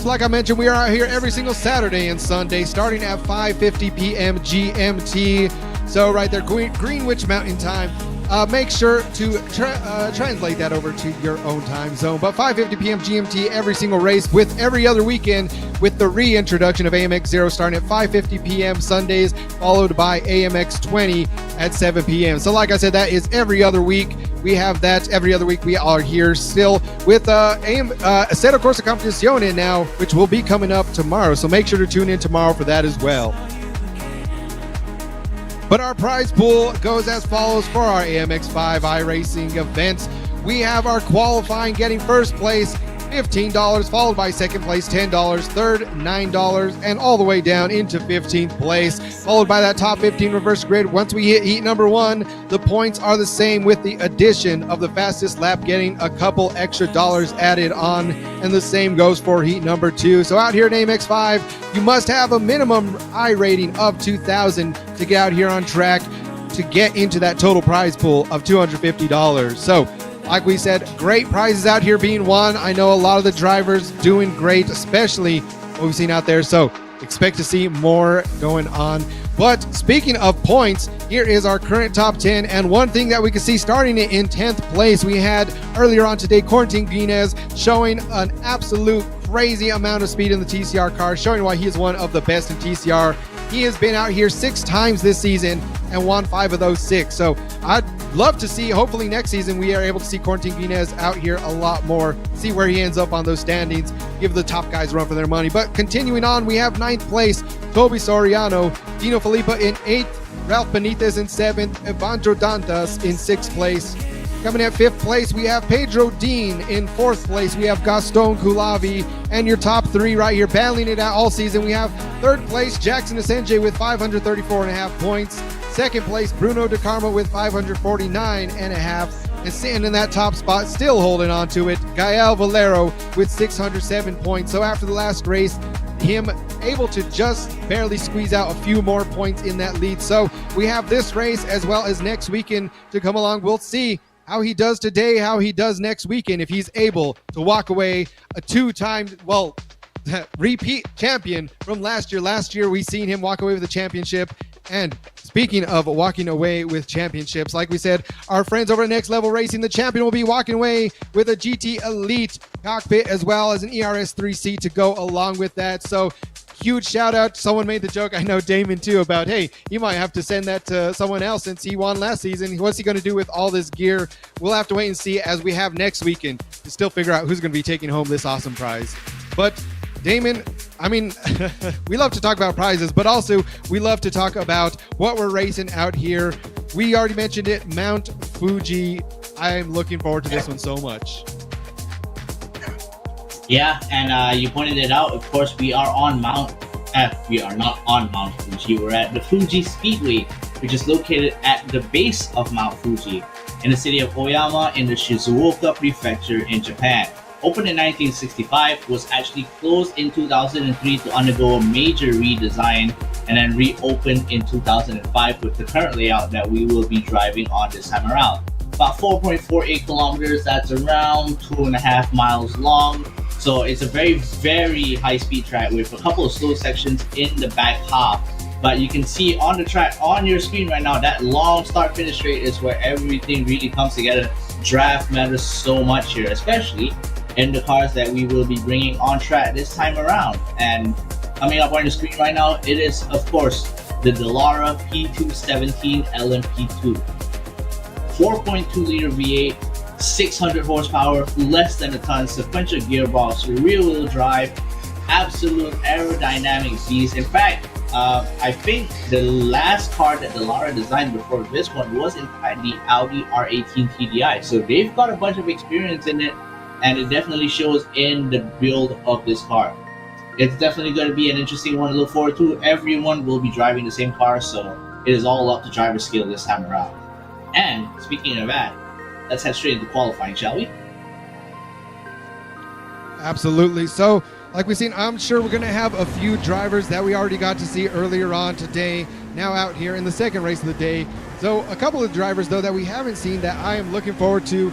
Like I mentioned, we are out here every single Saturday and Sunday, starting at 5:50 p.m. GMT. So right there, Greenwich Mountain Time. Make sure to translate that over to your own time zone. But 5:50 p.m. GMT every single race, with every other weekend with the reintroduction of AMX 0 starting at 5:50 p.m. Sundays, followed by AMX 20 at 7 p.m. So like I said, that is every other week. We have that every other week. We are here still with Assetto Corsa Competizione now, which will be coming up tomorrow. So make sure to tune in tomorrow for that as well. But our prize pool goes as follows for our AMX5 iRacing events. We have our qualifying getting first place, $15, followed by second place, $10, third, $9, and all the way down into 15th place, followed by that top 15 reverse grid. Once we hit heat number 1, the points are the same, with the addition of the fastest lap getting a couple extra dollars added on, and the same goes for heat number 2. So out here at AMX5, you must have a minimum I rating of 2,000 to get out here on track to get into that total prize pool of $250. So like we said, great prizes out here being won. I know a lot of the drivers doing great, especially what we've seen out there. So expect to see more going on. But speaking of points, here is our current top 10. And one thing that we can see starting in 10th place, we had earlier on today, Corentin Guinez showing an absolute crazy amount of speed in the TCR car, showing why he is one of the best in TCR. He has been out here 6 times this season and won 5 of those 6. So I'd love to see, hopefully next season, we are able to see Corentin Guinez out here a lot more, see where he ends up on those standings, give the top guys a run for their money. But continuing on, we have 9th place, Toby Soriano, Dino Filippa in 8th, Ralph Benitez in 7th, Evandro Dantas in 6th place. Coming at 5th place, we have Pedro Dean. In 4th place, we have Gaston Kulavi. And your top 3 right here, battling it out all season, we have 3rd place, Jackson Asenge with 534.5 points. Second place, Bruno De Carmo with 549.5. And sitting in that top spot, still holding on to it, Gael Valero with 607 points. So after the last race, him able to just barely squeeze out a few more points in that lead. So we have this race as well as next weekend to come along. We'll see how he does today, how he does next weekend, if he's able to walk away a two-time, well, repeat champion from last year. Last year, we seen him walk away with the championship. And speaking of walking away with championships, like we said, our friends over at Next Level Racing, the champion will be walking away with a GT Elite cockpit as well as an ERS 3C to go along with that. So huge shout out. Someone made the joke, I know Damon too, about, hey, you might have to send that to someone else since he won last season. What's he going to do with all this gear? We'll have to wait and see as we have next weekend to still figure out who's going to be taking home this awesome prize. But Damon, I mean, we love to talk about prizes, but also we love to talk about what we're racing out here. We already mentioned it, Mount Fuji. I'm looking forward to this one so much. Yeah, and you pointed it out. Of course, we are on we are not on Mount Fuji. We're at the Fuji Speedway, which is located at the base of Mount Fuji in the city of Oyama in the Shizuoka Prefecture in Japan. Opened in 1965, was actually closed in 2003 to undergo a major redesign, and then reopened in 2005 with the current layout that we will be driving on this time around. About 4.48 kilometers, that's around 2.5 miles long. So it's a very, very high-speed track with a couple of slow sections in the back half. But you can see on the track, on your screen right now, that long start-finish straight is where everything really comes together. Draft matters so much here, especially in the cars that we will be bringing on track this time around. And coming up on the screen right now, it is, of course, the Dallara P217 LMP2. 4.2-liter V8, 600 horsepower, less than a ton, sequential gearbox, rear-wheel drive, absolute aerodynamic beast. In fact, I think the last car that Dallara designed before this one was in fact the Audi R18 TDI. So they've got a bunch of experience in it, and it definitely shows in the build of this car. It's definitely going to be an interesting one to look forward to. Everyone will be driving the same car, so it is all up to driver skill this time around. And speaking of that, let's head straight into qualifying, shall we? Absolutely. So, like we've seen, I'm sure we're going to have a few drivers that we already got to see earlier on today, now out here in the second race of the day. So a couple of drivers, though, that we haven't seen that I am looking forward to.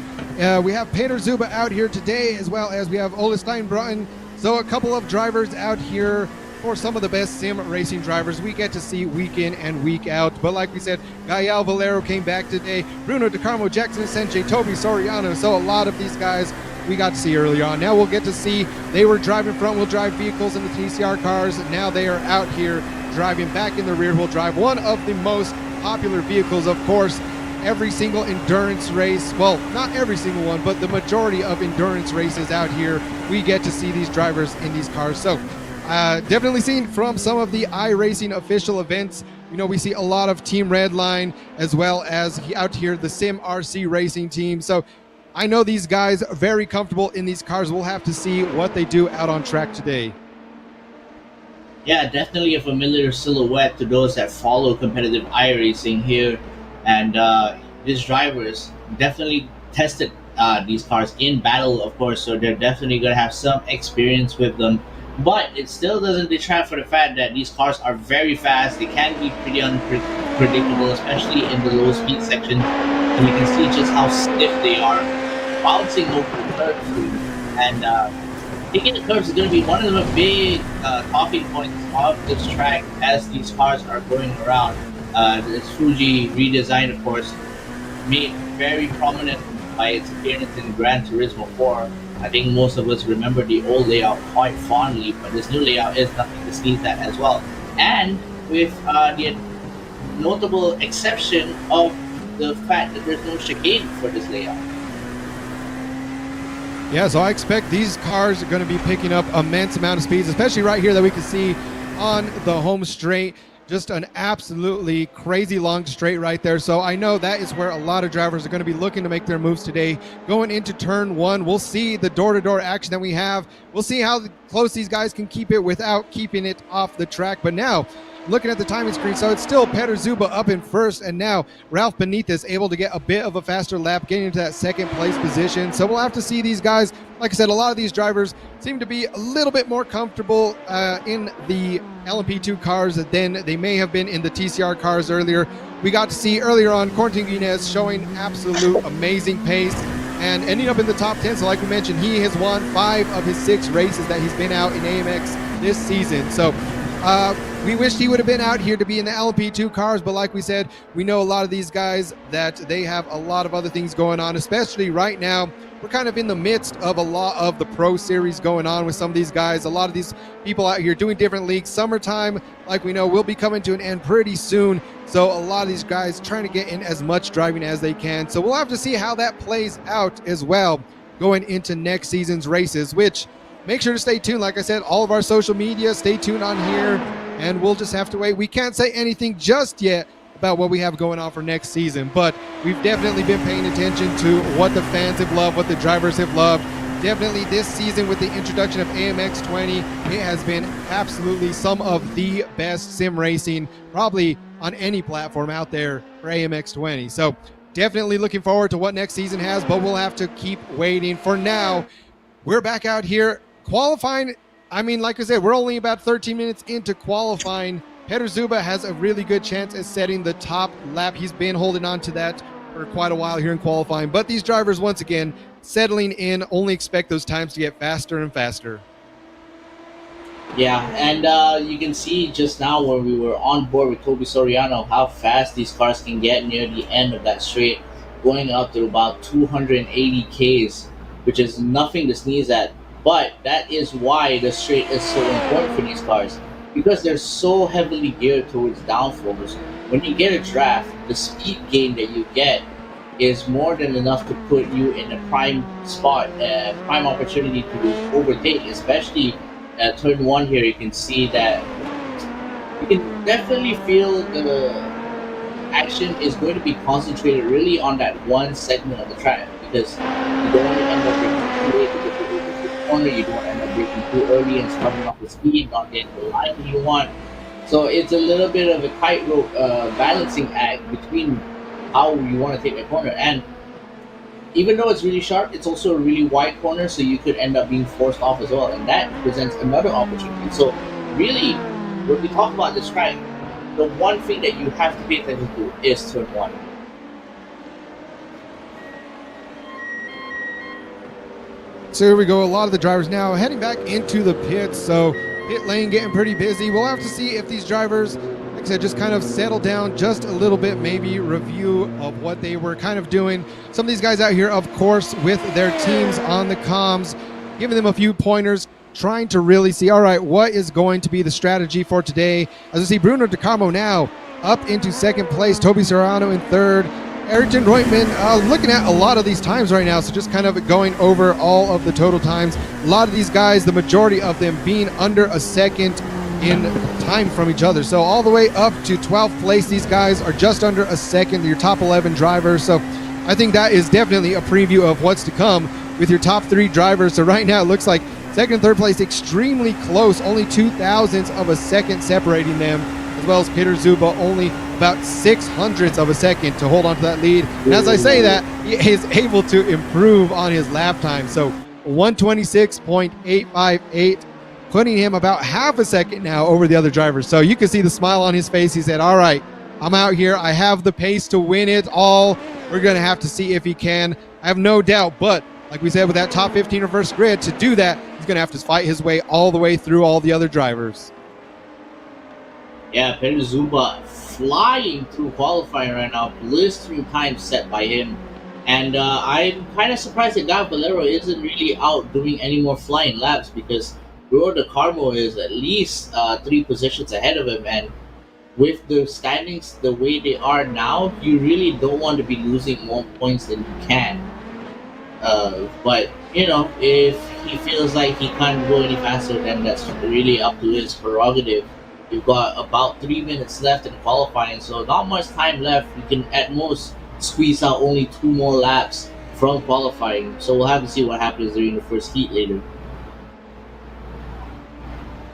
We have Peter Zuba out here today, as well as we have Ole Steinbrunnen. So a couple of drivers out here for some of the best sim racing drivers we get to see week in and week out. But like we said, Gael Valero came back today, Bruno De Carmo, Jackson Senche, Toby Soriano. So a lot of these guys we got to see earlier on. Now we'll get to see, they were driving front-wheel drive vehicles in the TCR cars. Now they are out here driving back in the rear-wheel drive. One of the most popular vehicles, of course. Every single endurance race, well, not every single one, but the majority of endurance races out here, we get to see these drivers in these cars. So definitely seen from some of the iRacing official events. You know, we see a lot of Team Redline, as well as out here the Sim RC racing team. So I know these guys are very comfortable in these cars. We'll have to see what they do out on track today. Yeah, definitely a familiar silhouette to those that follow competitive iRacing here. And these drivers definitely tested these cars in battle, of course, so they're definitely going to have some experience with them. But it still doesn't detract from the fact that these cars are very fast. They can be pretty unpredictable, especially in the low speed section. And you can see just how stiff they are, bouncing over the curves. And taking the curves is going to be one of the big talking points of this track as these cars are going around. This Fuji redesign, of course, made very prominent by its appearance in Gran Turismo 4. I think most of us remember the old layout quite fondly, but this new layout is nothing to sneeze at as well. And with the notable exception of the fact that there's no chicane for this layout. Yeah, so I expect these cars are going to be picking up immense amount of speeds, especially right here that we can see on the home straight. Just an absolutely crazy long straight right there. So I know that is where a lot of drivers are going to be looking to make their moves today. Going into turn one, we'll see the door-to-door action that we have. We'll see how close these guys can keep it without keeping it off the track. But now, looking at the timing screen, so it's still Peter Zuba up in first, and now Ralph Benitez able to get a bit of a faster lap, getting into that second place position. So we'll have to see these guys. Like I said, a lot of these drivers seem to be a little bit more comfortable in the LMP2 cars than they may have been in the TCR cars earlier. We got to see earlier on Quentin Guinez showing absolute amazing pace and ending up in the top 10. So like we mentioned, he has won 5 of his 6 races that he's been out in AMX this season. So we wished he would have been out here to be in the LMP2 cars, but like we said, we know a lot of these guys that they have a lot of other things going on, especially right now. We're kind of in the midst of a lot of the Pro Series going on with some of these guys. A lot of these people out here doing different leagues. Summertime, like we know, will be coming to an end pretty soon. So a lot of these guys trying to get in as much driving as they can. So we'll have to see how that plays out as well going into next season's races, which make sure to stay tuned. Like I said, all of our social media, stay tuned on here, and we'll just have to wait. We can't say anything just yet about what we have going on for next season, but we've definitely been paying attention to what the fans have loved, what the drivers have loved. Definitely this season with the introduction of AMX 20, it has been absolutely some of the best sim racing probably on any platform out there for AMX 20. So definitely looking forward to what next season has, but we'll have to keep waiting. For now, we're back out here qualifying. I mean, like I said, we're only about 13 minutes into qualifying. Peter Zuba has a really good chance at setting the top lap. He's been holding on to that for quite a while here in qualifying. But these drivers, once again, settling in, only expect those times to get faster and faster. Yeah, and you can see just now when we were on board with Toby Soriano how fast these cars can get near the end of that straight, going up to about 280 Ks, which is nothing to sneeze at. But that is why the straight is so important for these cars, because they're so heavily geared towards downforce. When you get a draft, the speed gain that you get is more than enough to put you in a prime spot, prime opportunity to overtake, especially at turn 1 here. You can see that you can definitely feel the action is going to be concentrated really on that one segment of the track, because you don't want to end up breaking too late to get the corner, you don't want to end up breaking too early and starting off the speed, not getting the line you want. So it's a little bit of a tightrope balancing act between how you want to take a corner. And even though it's really sharp, it's also a really wide corner, so you could end up being forced off as well, and that presents another opportunity. So really, when we talk about this track, the one thing that you have to pay attention to is turn 1. So here we go. A lot of the drivers now heading back into the pits. So pit lane getting pretty busy. We'll have to see if these drivers, like I said, just kind of settle down just a little bit, maybe review of what they were kind of doing. Some of these guys out here, of course, with their teams on the comms, giving them a few pointers, trying to really see, all right, what is going to be the strategy for today? As we see Bruno De Carmo now up into second place, Toby Serrano in third, Ayrton Reutemann looking at a lot of these times right now, so just kind of going over all of the total times. A lot of these guys, the majority of them being under a second in time from each other. So all the way up to 12th place, these guys are just under a second, your top 11 drivers. So I think that is definitely a preview of what's to come with your top 3 drivers. So right now it looks like second and third place extremely close, only 0.02 of a second separating them, as well as Peter Zuba only about 0.06 of a second to hold on to that lead. And as I say that, he is able to improve on his lap time. So 126.858, putting him about half a second now over the other drivers. So you can see the smile on his face. He said, all right, I'm out here. I have the pace to win it all. We're going to have to see if he can. I have no doubt. But like we said, with that top 15 reverse grid, to do that, he's going to have to fight his way all the way through all the other drivers. Yeah, Peter Zuba flying through qualifying right now, blistering time set by him. And I'm kind of surprised that Gab Valero isn't really out doing any more flying laps, because Bruno De Carmo is at least 3 positions ahead of him. And with the standings the way they are now, you really don't want to be losing more points than you can. But, you know, if he feels like he can't go any faster, then that's really up to his prerogative. You've got about 3 minutes left in qualifying, so not much time left. You can at most squeeze out only 2 more laps from qualifying. So we'll have to see what happens during the first heat later.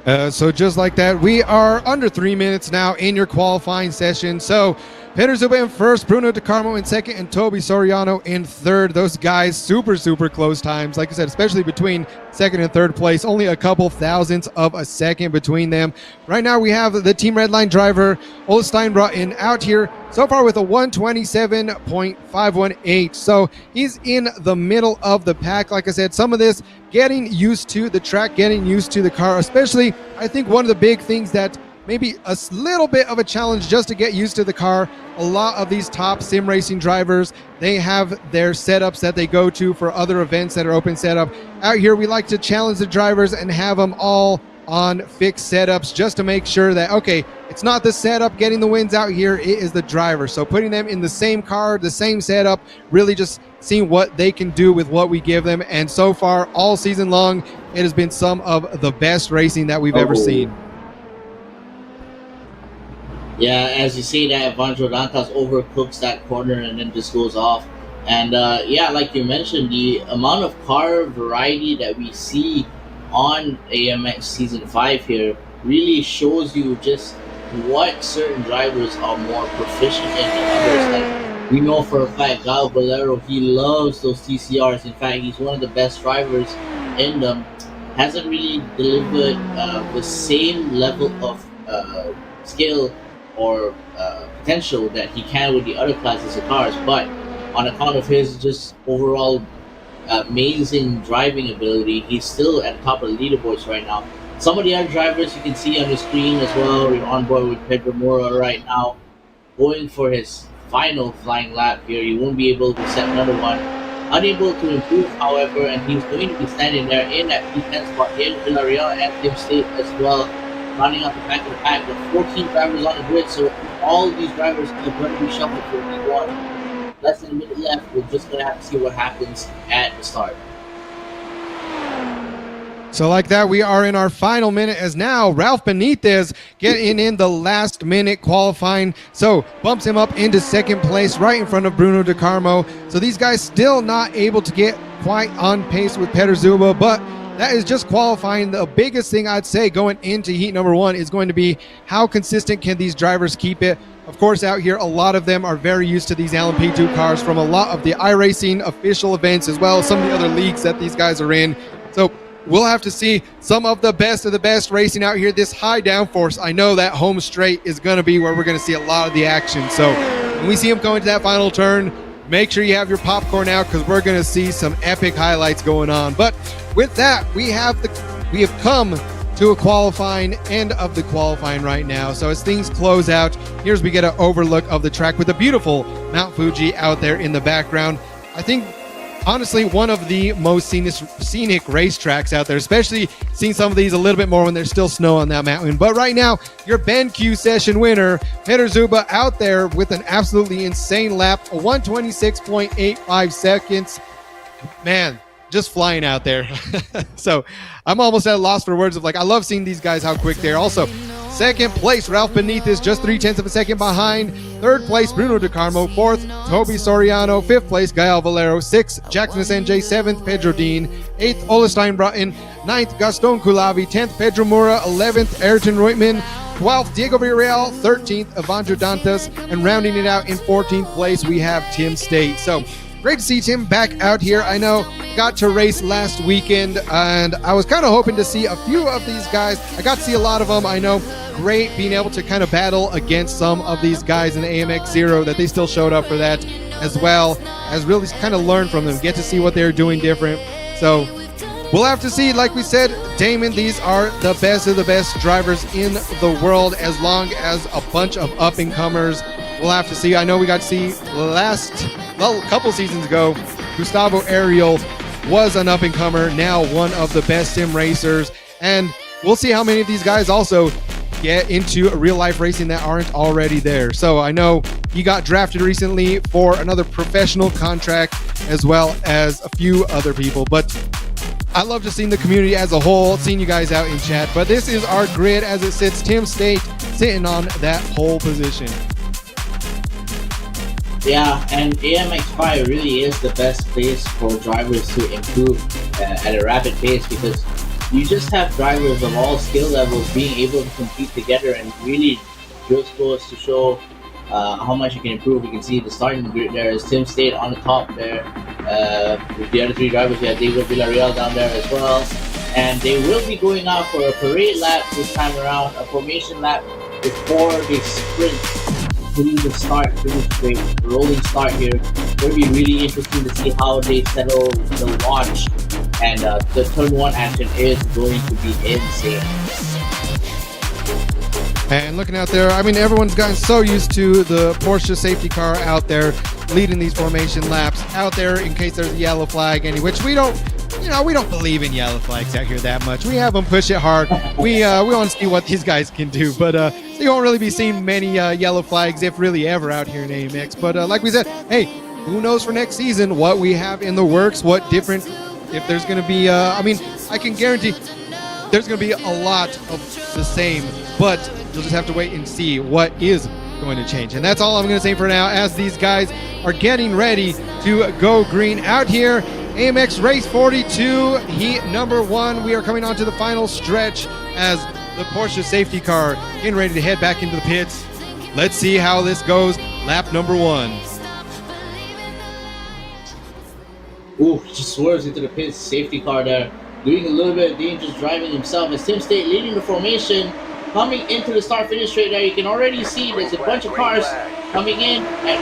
So just like that, we are under 3 minutes now in your qualifying session. So Peter Zuba in first, Bruno De Carmo in second, and Toby Soriano in third. Those guys, super close times. Like I said, especially between second and third place, only a couple thousandths of a second between them. Right now we have the Team Redline driver, Ole Steinbroughton, out here so far with a 127.518. So he's in the middle of the pack. Like I said, some of this getting used to the track, getting used to the car, especially I think one of the big things that maybe a little bit of a challenge just to get used to the car. A lot of these top sim racing drivers, they have their setups that they go to for other events that are open setup. Out here, we like to challenge the drivers and have them all on fixed setups just to make sure that, okay, it's not the setup getting the wins out here, it is the driver. So putting them in the same car, the same setup, really just seeing what they can do with what we give them. And so far, all season long, it has been some of the best racing that we've ever seen. Yeah, as you say that, Evandro Dantas overcooks that corner and then just goes off. And yeah, like you mentioned, the amount of car variety that we see on AMX Season 5 here really shows you just what certain drivers are more proficient in than others. Like, we know for a fact, Gal Valero, he loves those TCRs. In fact, he's one of the best drivers in them. Hasn't really delivered the same level of skill or potential that he can with the other classes of cars, but on account of his just overall amazing driving ability, he's still at the top of the leaderboards right now. Some of the other drivers you can see on the screen as well. We're on board with Pedro Mora right now, going for his final flying lap here. He won't be able to set another one. Unable to improve, however, and he's going to be standing there in that P10 spot in Villarreal and Tim State as well, running out the back of the pack with 14 drivers on the grid. So all these drivers are going to be shuffled for P1. Less than a minute left. We're just going to have to see what happens at the start. So like that, we are in our final minute as now Ralph Benitez getting in the last minute qualifying. So bumps him up into second place right in front of Bruno De Carmo. So these guys still not able to get quite on pace with Peter Zuba, but that is just qualifying. The biggest thing I'd say going into heat number one is going to be how consistent can these drivers keep it. Of course, out here, a lot of them are very used to these LMP2 cars from a lot of the iRacing official events, as well as some of the other leagues that these guys are in. So we'll have to see some of the best racing out here. This high downforce, I know that home straight is going to be where we're going to see a lot of the action. So when we see them going to that final turn, make sure you have your popcorn out, because we're going to see some epic highlights going on. But with that, we have come to a qualifying end of the qualifying right now. So as things close out, here's we get an overlook of the track with the beautiful Mount Fuji out there in the background. I think honestly one of the most scenic racetracks out there, especially seeing some of these a little bit more when there's still snow on that mountain. But right now, your BenQ session winner, Peter Zuba, out there with an absolutely insane lap, a 126.85 seconds. Man, just flying out there. So I'm almost at a loss for words of, like, I love seeing these guys how quick they're. Also, second place, Ralph Benitez, just 0.3 of a second behind. Third place, Bruno De Carmo. Fourth, Toby Soriano. Fifth place, Gael Valero. Sixth, Jackson Sanjay. Seventh, Pedro Dean. Eighth, Ole Steinbroughton. Ninth, Gaston Kulavi. 10th, Pedro Moura. 11th, Ayrton Reutmann. 12th, Diego Villarreal. 13th, Evandro Dantas. And rounding it out in 14th place, we have Tim State. So great to see Tim back out here. I know got to race last weekend, and I was kind of hoping to see a few of these guys. I got to see a lot of them. I know great being able to kind of battle against some of these guys in the AMX Zero, that they still showed up for that, as well as really kind of learn from them, get to see what they're doing different. So we'll have to see. Like we said, Damon, these are the best of the best drivers in the world, as long as a bunch of up-and-comers. We'll have to see. I know we got to see a couple seasons ago, Gustavo Ariel was an up-and-comer, now one of the best sim racers. And we'll see how many of these guys also get into real-life racing that aren't already there. So I know he got drafted recently for another professional contract, as well as a few other people. But I love just seeing the community as a whole, seeing you guys out in chat. But this is our grid as it sits. Tim State sitting on that pole position. Yeah, and AMX5 really is the best place for drivers to improve at a rapid pace, because you just have drivers of all skill levels being able to compete together, and really just goes to show how much you can improve. You can see the starting grid there is Tim State on the top there. With the other three drivers, we have David Villarreal down there as well. And they will be going out for a parade lap this time around, a formation lap before they sprint doing the start finish straight, rolling start here. It's going to be really interesting to see how they settle the launch. And the turn one action is going to be insane. And looking out there, I mean, everyone's gotten so used to the Porsche safety car out there leading these formation laps out there in case there's a yellow flag, which we don't, we don't believe in yellow flags out here that much. We have them push it hard. We want to see what these guys can do, but so you won't really be seeing many yellow flags, if really ever, out here in AMX. But like we said, hey, who knows for next season what we have in the works, what different, if there's going to be, I mean, I can guarantee there's going to be a lot of the same, but you'll just have to wait and see what is going to change. And that's all I'm going to say for now, as these guys are getting ready to go green out here. AMX race 42, heat number 1. We are coming on to the final stretch as the Porsche safety car getting ready to head back into the pits. Let's see how this goes. Lap number 1. Ooh, just swerves into the pits. Safety car there, doing a little bit of dangerous driving himself. As Tim State leading the formation, coming into the start-finish straight there, you can already see there's a bunch of cars coming in at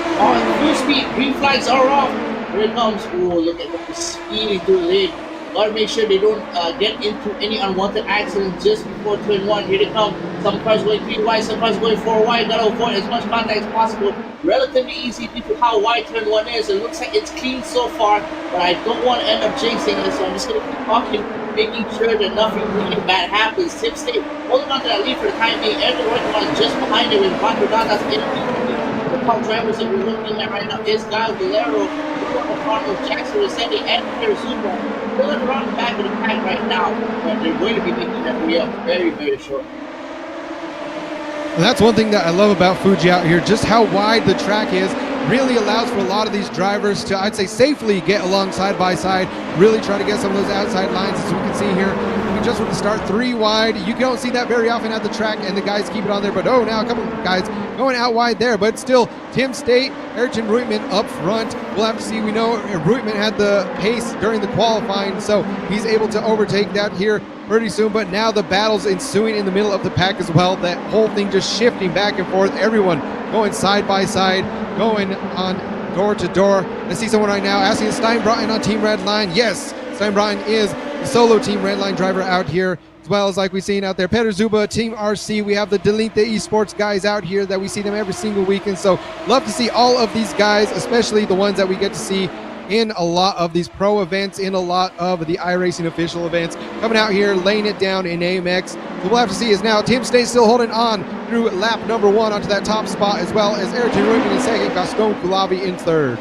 full speed. Green flags are off. Here it comes. Oh, look at them speeding through the lane. Gotta make sure they don't get into any unwanted accidents just before turn 1. Here they come. Some cars going 3 wide, some cars going 4 wide. Gotta avoid as much contact as possible. Relatively easy due to how wide turn 1 is. It looks like it's clean so far, but I don't want to end up jinxing it, so I'm just gonna keep talking, making sure that nothing really bad happens. Tim State holding on to that lead for the time being. Aaron Royce just behind it with Vanto Datas in the top drivers that we're looking at right now is Kyle Valero, Arnold Jackson Rossetti, and Perezumo. Still around the back of the pack right now, but they're going to be making that way up very, very short. And that's one thing that I love about Fuji out here, just how wide the track is. Really allows for a lot of these drivers to, I'd say, safely get along side by side, really try to get some of those outside lines. As we can see here, we just want to start 3 wide. You don't see that very often at the track, and the guys keep it on there, but oh, now a couple of guys going out wide there, but still Tim State, Ayrton Ruitman up front. We'll have to see. We know Ruitman had the pace during the qualifying, so he's able to overtake that here pretty soon, but now the battle's ensuing in the middle of the pack as well. That whole thing just shifting back and forth, everyone going side by side, going on door to door. I see someone right now asking, is Steinbrotten on Team Red Line? Yes, Steinbrotten is the solo Team Red Line driver out here, as well as like we've seen out there, Peter Zuba, Team RC. We have the Delete Esports guys out here that we see them every single weekend, so love to see all of these guys, especially the ones that we get to see in a lot of these pro events, in a lot of the iRacing official events, coming out here, laying it down in AMX. So we'll have to see is now Tim State still holding on through lap number 1 onto that top spot, as well as Ayrton Ruitman in second, Gaston Kulavi in third.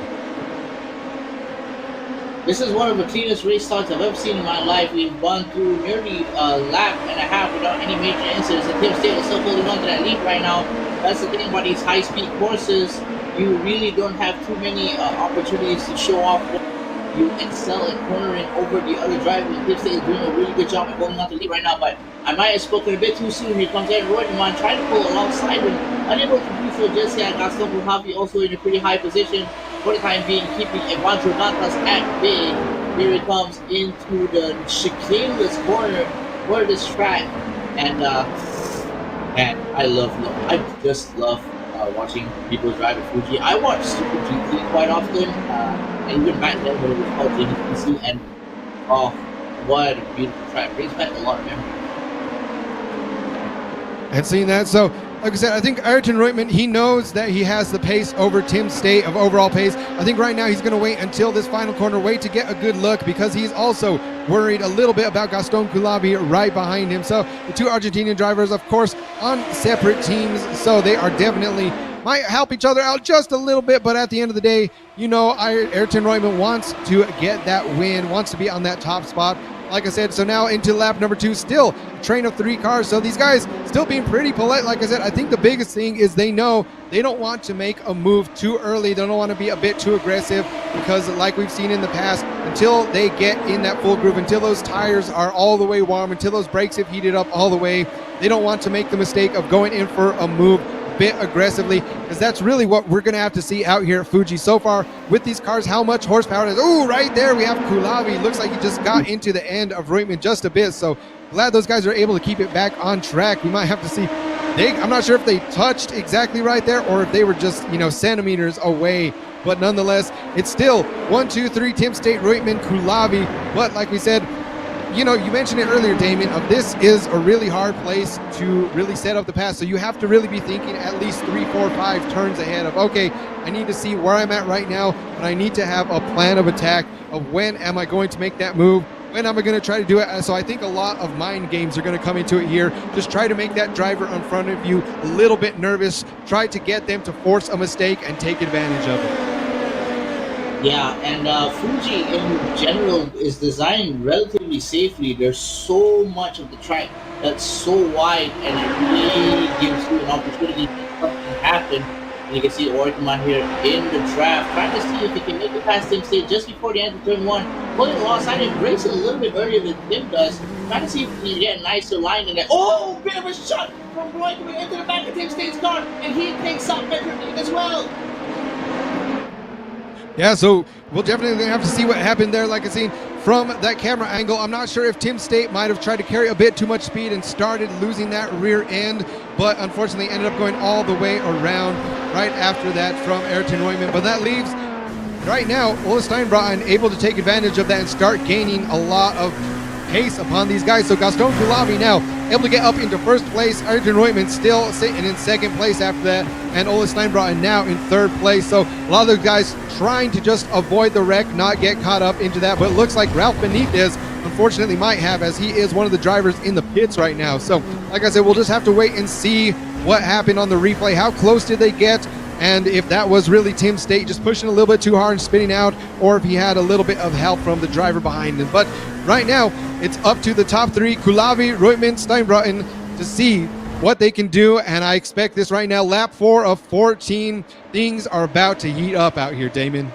This is one of the cleanest race starts I've ever seen in my life. We've gone through nearly a lap and a half without any major incidents, and Tim State is still holding on to that lead right now. That's the thing about these high-speed courses. You really don't have too many opportunities to show off what you excel at cornering over the other drivers. Tim State is doing a really good job of holding on to the lead right now, but I might have spoken a bit too soon. Here comes Aaron Reutemann trying to pull alongside him. Unable to do so just yet. Gaston Kulavi also in a pretty high position for the time being, keeping Evancho Dantas at bay. Here it comes into the chicaneless corner for this track. And I just love watching people drive at Fuji. I watch Super GT quite often, and even back then when it was called JDPC, and oh, what a beautiful track. Brings back a lot of memories. And seeing that, so like I said, I think Ayrton Ruitman, he knows that he has the pace over Tim State of overall pace. I think right now he's going to wait until this final corner, wait to get a good look, because he's also worried a little bit about Gaston Kulavi right behind him. So the two Argentinian drivers, of course, on separate teams, so they are definitely might help each other out just a little bit, but at the end of the day, you know, Ayrton Ruitman wants to get that win, wants to be on that top spot. Like I said, so now into lap number 2, still a train of 3 cars. So these guys still being pretty polite. Like I said, I think the biggest thing is they know they don't want to make a move too early. They don't want to be a bit too aggressive because, like we've seen in the past, until they get in that full groove, until those tires are all the way warm, until those brakes have heated up all the way, they don't want to make the mistake of going in for a move bit aggressively, because that's really what we're going to have to see out here at Fuji so far with these cars, how much horsepower it is. Oh, right there we have Kulavi. Looks like he just got into the end of Reutemann just a bit, so glad those guys are able to keep it back on track. We might have to see, I'm not sure if they touched exactly right there or if they were just, centimeters away, but nonetheless, it's still 1, 2, 3, Tim State, Reutemann, Kulavi. But like we said, you mentioned it earlier, Damien, this is a really hard place to really set up the pass. So you have to really be thinking at least 3, 4, 5 turns ahead of, okay, I need to see where I'm at right now, but I need to have a plan of attack of when am I going to make that move, when am I going to try to do it. So I think a lot of mind games are going to come into it here. Just try to make that driver in front of you a little bit nervous, try to get them to force a mistake and take advantage of it. Yeah, and Fuji in general is designed relatively safely. There's so much of the track that's so wide, and it really gives you an opportunity for something to happen. And you can see Reutemann here in the draft, trying to see if he can make it past Tim State just before the end of turn 1. Pulling alongside him, racing a little bit earlier than Tim does, trying to see if he can get a nicer line in there. Oh, bit of a shot from Reutemann into the back of Tim State's car, and he takes out Petrovic as well. Yeah, so we'll definitely have to see what happened there. Like I seen from that camera angle, I'm not sure if Tim State might have tried to carry a bit too much speed and started losing that rear end, but unfortunately ended up going all the way around right after that from Ayrton Reutemann. But that leaves, right now, Ole Steinbratton able to take advantage of that and start gaining a lot of pace upon these guys. So Gaston Kulavi now able to get up into first place. Ayrton Reutemann still sitting in second place after that, and Ole Steinbratton now in third place. So a lot of those guys trying to just avoid the wreck, not get caught up into that, but it looks like Ralph Benitez unfortunately might have, as he is one of the drivers in the pits right now. So like I said, we'll just have to wait and see what happened on the replay. How close did they get? And if that was really Tim State just pushing a little bit too hard and spinning out, or if he had a little bit of help from the driver behind him. But right now, it's up to the top 3, Kulavi, Reutemann, Steinbratton, to see what they can do. And I expect this right now, lap 4 of 14. Things are about to heat up out here, Damon.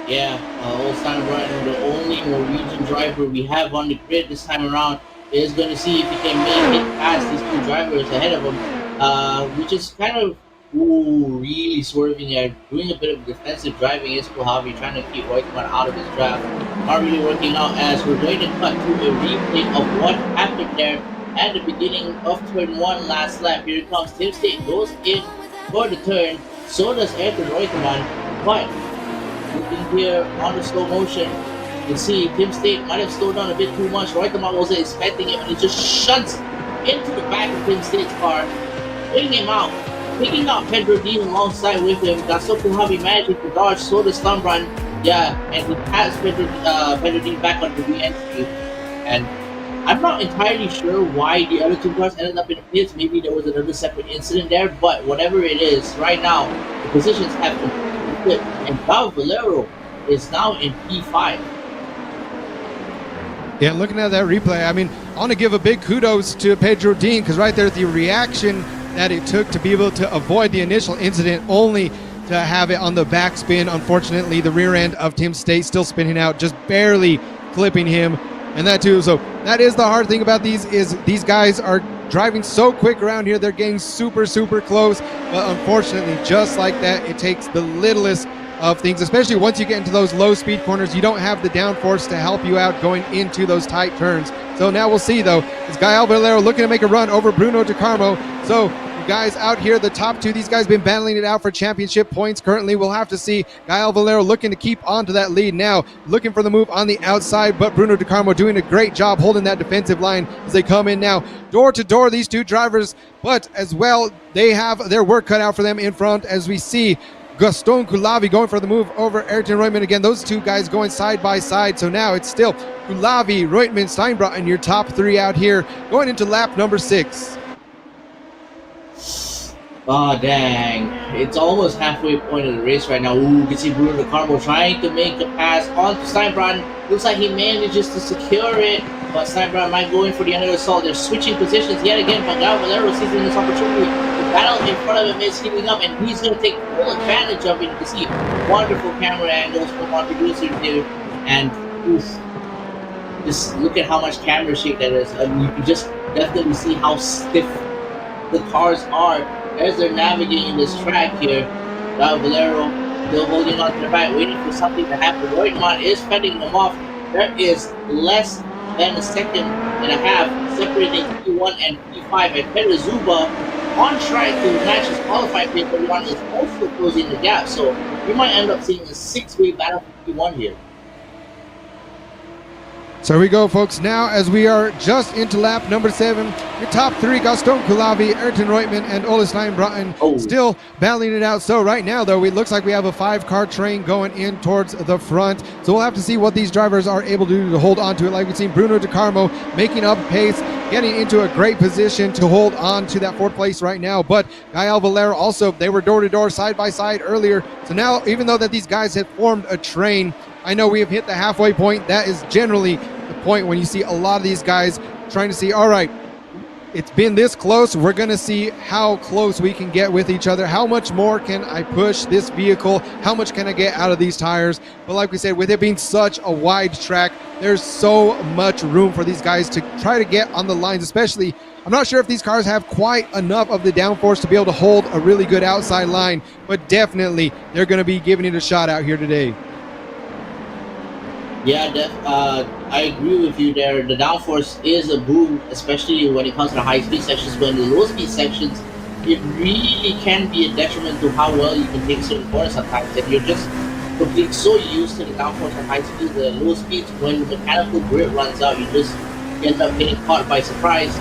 Yeah, Ole Steinbratton, the only Norwegian driver we have on the grid this time around, is going to see if he can make it past these 2 drivers ahead of him, which is kind of really swerving there, doing a bit of defensive driving is Kulavi, trying to keep Reutemann out of his draft. Not really working out, as we're going to cut to a replay of what happened there at the beginning of turn 1 last lap. Here it comes, Tim State goes in for the turn, so does Ayrton Reutemann, but looking here on the slow motion, you can see Tim State might have slowed down a bit too much. Reutemann wasn't expecting it, and he just shunts into the back of Tim State's car, putting him out. Picking up Pedro Dean alongside with him, Gaston Kulavi managing to dodge, so does Steinbratton. Yeah, and he has Pedro Dean back on the re-entry. And I'm not entirely sure why the other 2 cars ended up in the pits. Maybe there was another separate incident there, but whatever it is, right now, the positions have completely flipped, and Val Valero is now in P5. Yeah, looking at that replay, I mean, I want to give a big kudos to Pedro Dean, because right there, the reaction that it took to be able to avoid the initial incident, only to have it on the backspin. Unfortunately, the rear end of Tim State still spinning out, just barely clipping him, and that too. So that is the hard thing about these, is these guys are driving so quick around here. They're getting super close, but unfortunately, just like that, it takes the littlest of things, especially once you get into those low speed corners. You don't have the downforce to help you out going into those tight turns. So now we'll see, though, is Gael Valero looking to make a run over Bruno De Carmo. So guys out here, the top 2, these guys been battling it out for championship points currently. We'll have to see. Gael Valero looking to keep on to that lead now, looking for the move on the outside, but Bruno De Carmo doing a great job holding that defensive line as they come in now. Door to door, these 2 drivers, but as well, they have their work cut out for them in front, as we see Gaston Kulavi going for the move over Ayrton Reutemann. Again, those 2 guys going side by side. So now it's still Kulavi, Reutemann, Steinbratton, your top 3 out here, going into lap number 6. Oh, dang. It's almost halfway point of the race right now. Ooh, you can see Bruno De Carmo trying to make a pass onto Steinbratton. Looks like he manages to secure it, but Steinbratton might go in for the end of the assault. They're switching positions yet again, but Gael Valero seizing this opportunity to battle in front of him is heating up, and he's going to take full advantage of it. You can see wonderful camera angles from our producers here, and oof, just look at how much camera shake that is. You can just definitely see how stiff the cars are as they're navigating this track here. Valero still holding on to the back, waiting for something to happen. Reutemann is fending them off. There is less than a second and a half separating P1 and P5, and Perezuba on track to match his qualifying pace. Reutemann is also closing the gap, so we might end up seeing a 6-way battle for P1 here. So here we go, folks. Now, as we are just into lap number 7, your top 3, Gaston Kulavi, Ayrton Reutemann, and Ole Stein-Broughton, still battling it out. So right now, though, it looks like we have a 5-car train going in towards the front. So we'll have to see what these drivers are able to do to hold on to it. Like we've seen Bruno De Carmo making up pace, getting into a great position to hold on to that 4th place right now. But Gael Valero also, they were door-to-door, side-by-side earlier. So now, even though that these guys have formed a train, I know we have hit the halfway point. That is generally the point when you see a lot of these guys trying to see, all right, it's been this close. We're going to see how close we can get with each other. How much more can I push this vehicle? How much can I get out of these tires? But like we said, with it being such a wide track, there's so much room for these guys to try to get on the lines, especially, I'm not sure if these cars have quite enough of the downforce to be able to hold a really good outside line, but definitely they're going to be giving it a shot out here today. Yeah, I agree with you there. The downforce is a boom, especially when it comes to the high-speed sections. But in the low-speed sections, it really can be a detriment to how well you can take certain corners sometimes. If you're just completely so used to the downforce at high speed, the low speeds, when the mechanical grip runs out, you just end up getting caught by surprise.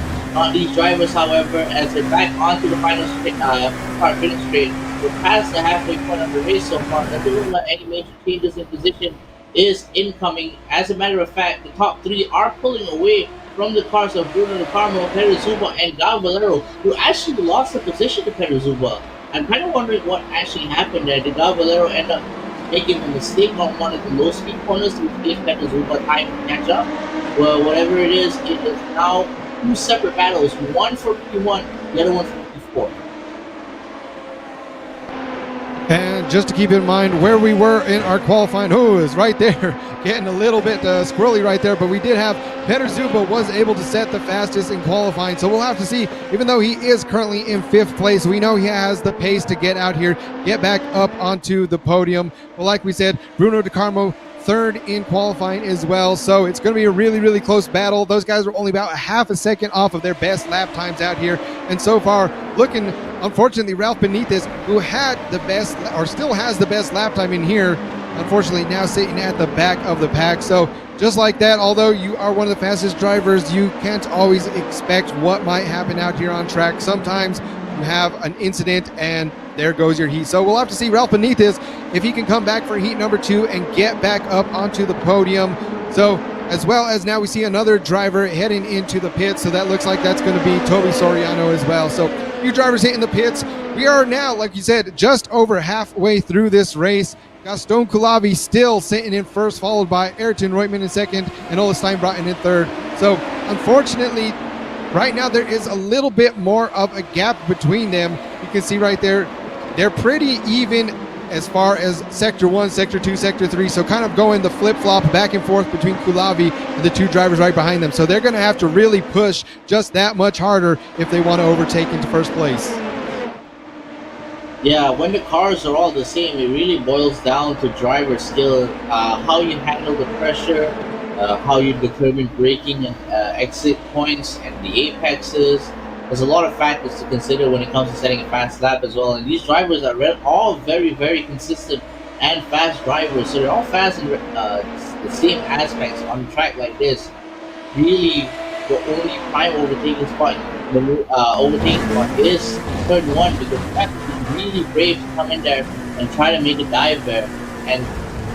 These drivers, however, as they're back onto the final start finish straight, we're past the halfway point of the race so far. Doesn't look like any major changes in position is incoming. As a matter of fact, the top 3 are pulling away from the cars of Bruno De Carmo, Perezuba, and Gael Valero, who actually lost the position to Perezuba. I'm kind of wondering what actually happened there. Did Gael Valero end up making a mistake on one of the low speed corners to give Perezuba time to catch up? Well, whatever it is now 2 separate battles, one for P1, the other one for P4. And just to keep in mind where we were in our qualifying, is right there, getting a little bit squirrely right there, but we did have Perezuba was able to set the fastest in qualifying, so we'll have to see. Even though he is currently in 5th place, we know he has the pace to get out here, get back up onto the podium. Well, like we said, Bruno De Carmo 3rd in qualifying as well, so it's going to be a really, really close battle. Those guys were only about a half a second off of their best lap times out here, and so far looking, unfortunately, Ralph Benitez, who had the best or still has the best lap time in here, unfortunately now sitting at the back of the pack. So just like that, although you are one of the fastest drivers, you can't always expect what might happen out here on track. Sometimes you have an incident and there goes your heat. So we'll have to see Ralph Benitez if he can come back for heat number 2 and get back up onto the podium. So as well as now we see another driver heading into the pits, so that looks like that's going to be Toby Soriano as well. So few drivers hitting the pits. We are now, like you said, just over halfway through this race. Gaston Kulavi still sitting in 1st, followed by Ayrton Reutemann in 2nd and Ole Stein-Broughton in 3rd. So unfortunately, right now there is a little bit more of a gap between them. You can see right there, they're pretty even as far as Sector 1, Sector 2, Sector 3. So kind of going the flip-flop back and forth between Kulavi and the 2 drivers right behind them. So they're going to have to really push just that much harder if they want to overtake into 1st place. Yeah, when the cars are all the same, it really boils down to driver skill, how you handle the pressure, how you determine braking and exit points and the apexes. There's a lot of factors to consider when it comes to setting a fast lap as well. And these drivers are all very, very consistent and fast drivers. So they're all fast in the same aspects on a track like this. Really, the only prime overtaking spot is turn 1, because that is really brave to come in there and try to make a dive there. And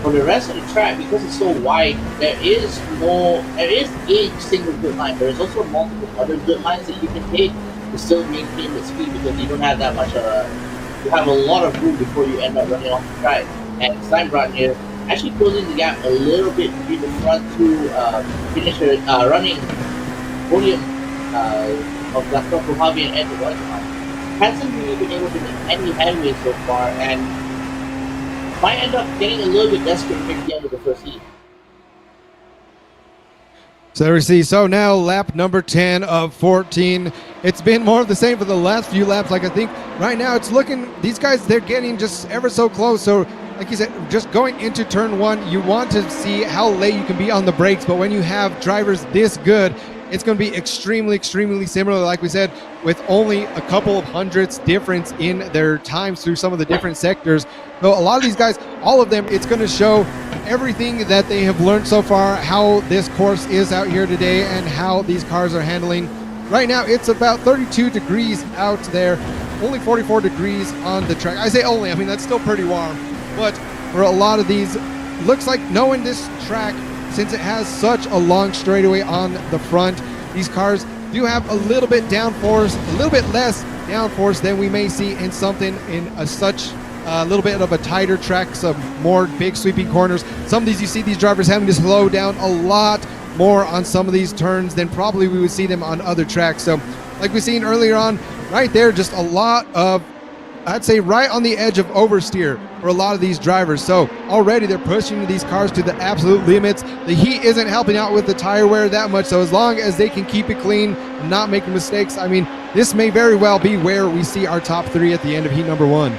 for the rest of the track, because it's so wide, there is a single good line. There is also multiple other good lines that you can take to still maintain the speed, because you don't have that much you have a lot of room before you end up running off the track. And Steinbroughton here actually closing the gap a little bit between the front 2 finisher running podium of Gaston Kulavi and Edward Reutemann. hasn't really been able to make any headway so far, and might end up getting a little bit desperate here at the end of the first heat. So there we see. So now lap number 10 of 14. It's been more of the same for the last few laps. Like I think right now it's looking, these guys, they're getting just ever so close. So like you said, just going into turn one, you want to see how late you can be on the brakes. But when you have drivers this good, it's going to be extremely, extremely similar. Like we said, with only a couple of hundredths difference in their times through some of the different sectors. So a lot of these guys, all of them, it's going to show everything that they have learned so far, how this course is out here today and how these cars are handling. Right now, it's about 32 degrees out there, only 44 degrees on the track. I say only, I mean, that's still pretty warm. But for a lot of these, looks like knowing this track, since it has such a long straightaway on the front, these cars do have a little bit downforce, a little bit less downforce than we may see in something in a little bit of a tighter track, some more big sweeping corners. Some of these, you see these drivers having to slow down a lot more on some of these turns than probably we would see them on other tracks. So like we've seen earlier on, right there, just a lot of, I'd say right on the edge of oversteer for a lot of these drivers. So already they're pushing these cars to the absolute limits. The heat isn't helping out with the tire wear that much. So as long as they can keep it clean and not make mistakes, I mean, this may very well be where we see our top three at the end of heat number one.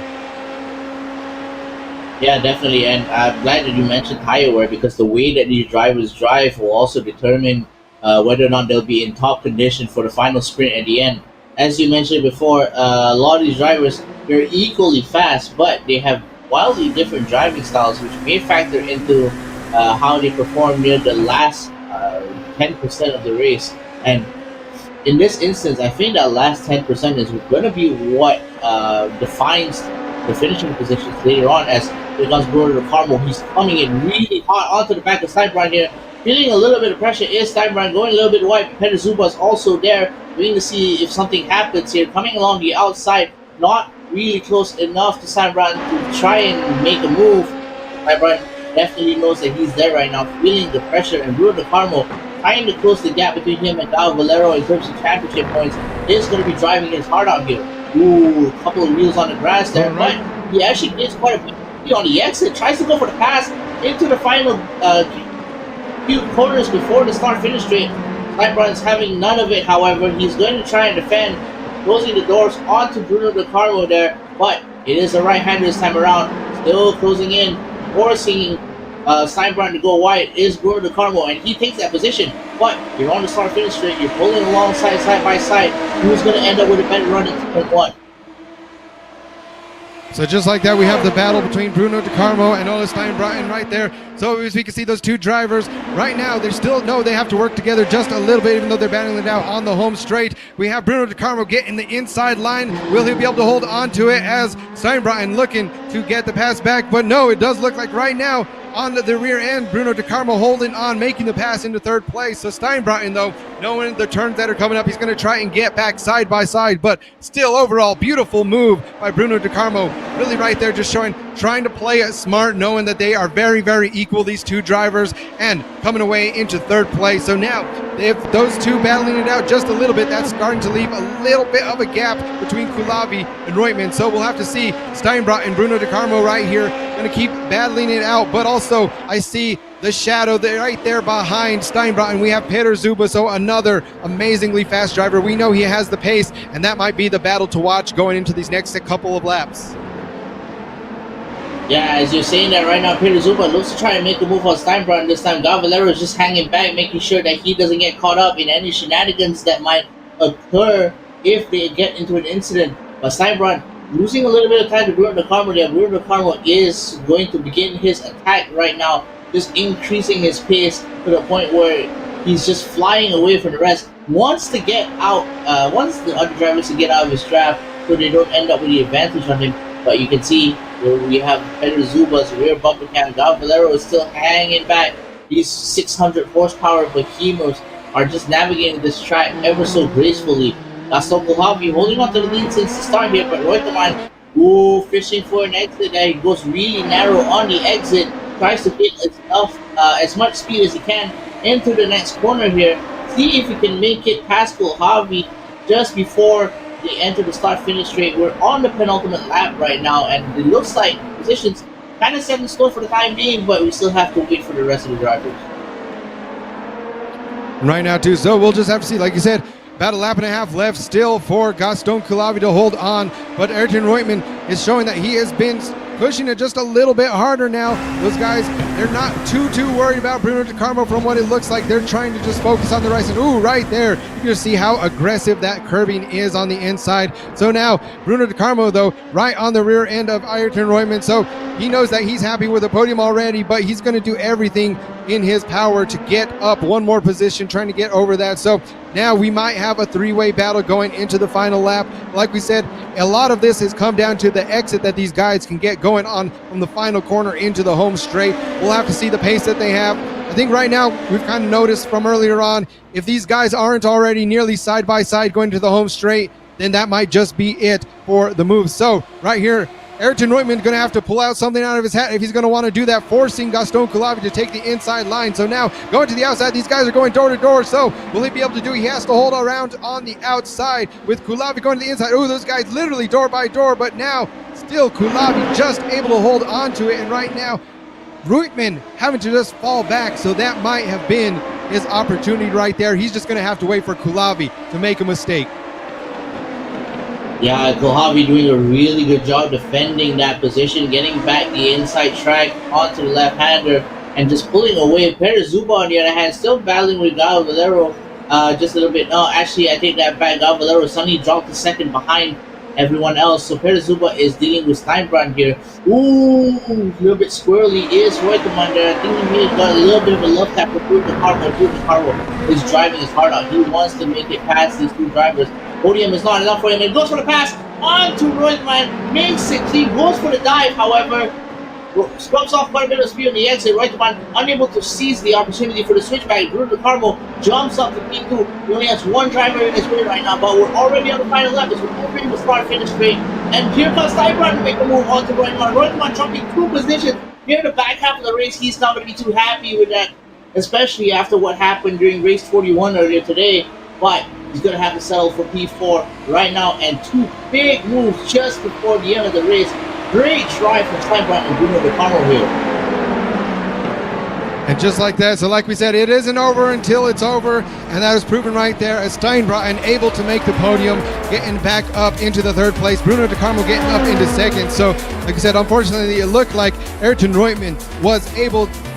Yeah, definitely, and I'm glad that you mentioned tire wear, because the way that these drivers drive will also determine whether or not they'll be in top condition for the final sprint at the end. As you mentioned before, a lot of these drivers, they're equally fast, but they have wildly different driving styles, which may factor into how they perform near the last 10% of the race. And in this instance, I think that last 10% is going to be what defines the finishing positions later on, as it comes Bruno de Carmo. He's coming in really hot onto the back of Steinbrenner here, feeling a little bit of pressure. Is Steinbrenner going a little bit wide? Peter Zuba's also there, waiting to see if something happens here. Coming along the outside, not really close enough to Steinbrenner to try and make a move. Steinbrenner definitely knows that he's there right now, feeling the pressure, and Bruno de Carmo trying to close the gap between him and Dal Valero in terms of championship points. Is going to be driving his heart out here. Ooh, a couple of wheels on the grass there, but he actually gets quite a bit on the exit, tries to go for the pass into the final few corners before the start-finish straight. Steinbrenner's having none of it, however. He's going to try and defend, closing the doors onto Bruno de Carmo there, but it is a right-hander this time around, still closing in, forcing Steinbrenner to go wide is Bruno de Carmo, and he takes that position. But you're on the start-finish straight, you're pulling alongside side by side. Who's going to end up with a better run into turn one? So just like that, we have the battle between Bruno de Carmo and Ola Steinbrenner right there. So as we can see, those two drivers right now, they still know they have to work together just a little bit, even though they're battling it out on the home straight. We have Bruno de Carmo getting the inside line. Will he be able to hold on to it as Steinbrenner looking to get the pass back? But no, it does look like right now on the rear end, Bruno de Carmo holding on, making the pass into third place. So Steinbrenner, though, knowing the turns that are coming up, he's going to try and get back side by side. But still, overall, beautiful move by Bruno de Carmo. Really right there, just showing, trying to play it smart, knowing that they are very, very equal, these two drivers, and coming away into third place. So now, if those two battling it out just a little bit, that's starting to leave a little bit of a gap between Kulavi and Reutemann. So we'll have to see Steinbrenner and Bruno de Carmo right here, going to keep battling it out. But also, I see the shadow there, right there behind Steinbrenner, and we have Peter Zuba, so another amazingly fast driver. We know he has the pace, and that might be the battle to watch going into these next couple of laps. Yeah, as you're saying that right now, Peter Zuba looks to try and make a move on Steinbrenner this time. Dal Valero is just hanging back, making sure that he doesn't get caught up in any shenanigans that might occur if they get into an incident. But Steinbrenner losing a little bit of time to Bruno de Carmo there. Bruno de Carmo is going to begin his attack right now, just increasing his pace to the point where he's just flying away from the rest. Wants to get out, wants the other drivers to get out of his draft so they don't end up with the advantage on him. But you can see we have Peter Zuba's rear bumper cam. Dal Valero is still hanging back. These 600 horsepower behemoths are just navigating this track ever so gracefully. Gaston Kulavi holding on to the lead since the start here, but Reutemann, fishing for an exit there. He goes really narrow on the exit, tries to get as much speed as he can into the next corner here. See if he can make it past Kulavi just before they enter the start-finish straight. We're on the penultimate lap right now, and it looks like positions kind of set in stone for the time being, but we still have to wait for the rest of the drivers. Right now, too. So we'll just have to see, like you said, about a lap and a half left still for Gaston Coulibaly to hold on, but Ayrton Reutemann is showing that he has been pushing it just a little bit harder now. Those guys, they're not too worried about Bruno De Carmo from what it looks like. They're trying to just focus on the race. And ooh, right there, you can just see how aggressive that curbing is on the inside. So now Bruno De Carmo, though, right on the rear end of Ayrton Reutemann. So he knows that he's happy with the podium already, but he's going to do everything in his power to get up one more position, trying to get over that. So now we might have a three-way battle going into the final lap. Like we said, a lot of this has come down to the exit that these guys can get going on from the final corner into the home straight. We'll have to see the pace that they have. I think right now we've kind of noticed from earlier on, if these guys aren't already nearly side by side going to the home straight, then that might just be it for the move. So right here, Ayrton Reutemann going to have to pull out something out of his hat if he's going to want to do that, forcing Gaston Coulibaly to take the inside line. So now going to the outside, these guys are going door to door. So will he be able to do? He has to hold around on the outside with Coulibaly going to the inside. Oh, those guys literally door by door, but now still Coulibaly just able to hold on to it. And right now, Reutemann having to just fall back. So that might have been his opportunity right there. He's just going to have to wait for Coulibaly to make a mistake. Yeah, Coulibaly doing a really good job defending that position, getting back the inside track onto the left-hander, and just pulling away. Pérez Zuba, on the other hand, still battling with Gallo Valero just a little bit. No, actually, I take that back. Gallo Valero suddenly dropped a second behind everyone else. So Pérez Zuba is dealing with Steinbrand here. Ooh, a little bit squirrely is Reutemann there. I think he got a little bit of a love tap with Bruno De Carmo. Bruno De Carmo is driving his heart out. He wants to make it past these two drivers. Podium is not enough for him. It goes for the pass on to Reutemann. Makes it clean. Goes for the dive, however. Scrubs off quite a bit of speed on the exit. Reutemann unable to seize the opportunity for the switchback. Bruno De Carmo jumps up to P2. He only has one driver in his way right now, but we're already on the final lap. We're moving to start finish straight. And here comes Steinbrand to make a move on to Reutemann. Reutemann jumping 2 positions. Here in the back half of the race, he's not going to be too happy with that, especially after what happened during race 41 earlier today. But he's going to have to settle for P4 right now, and 2 big moves just before the end of the race. Great drive from Steinbrand and Bruno De Carmo here. And just like that, so like we said, it isn't over until it's over, and that was proven right there as Steinbrand able to make the podium, getting back up into the 3rd place. Bruno De Carmo getting up into 2nd. So, like I said, unfortunately, it looked like Ayrton Reutemann was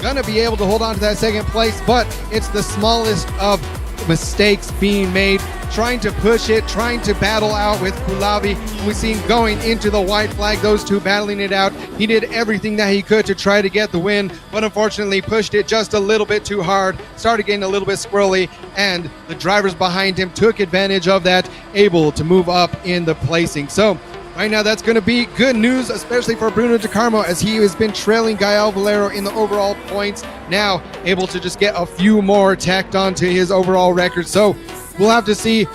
gonna be able to hold on to that 2nd place, but it's the smallest of mistakes being made, trying to push it, trying to battle out with Coulibaly. We see him going into the white flag, those two battling it out. He did everything that he could to try to get the win, but unfortunately pushed it just a little bit too hard, started getting a little bit squirrely, and the drivers behind him took advantage of that, able to move up in the placing. So right now, that's going to be good news, especially for Bruno De Carmo, as he has been trailing Gael Valero in the overall points. Now, able to just get a few more tacked onto his overall record. So, we'll have to see.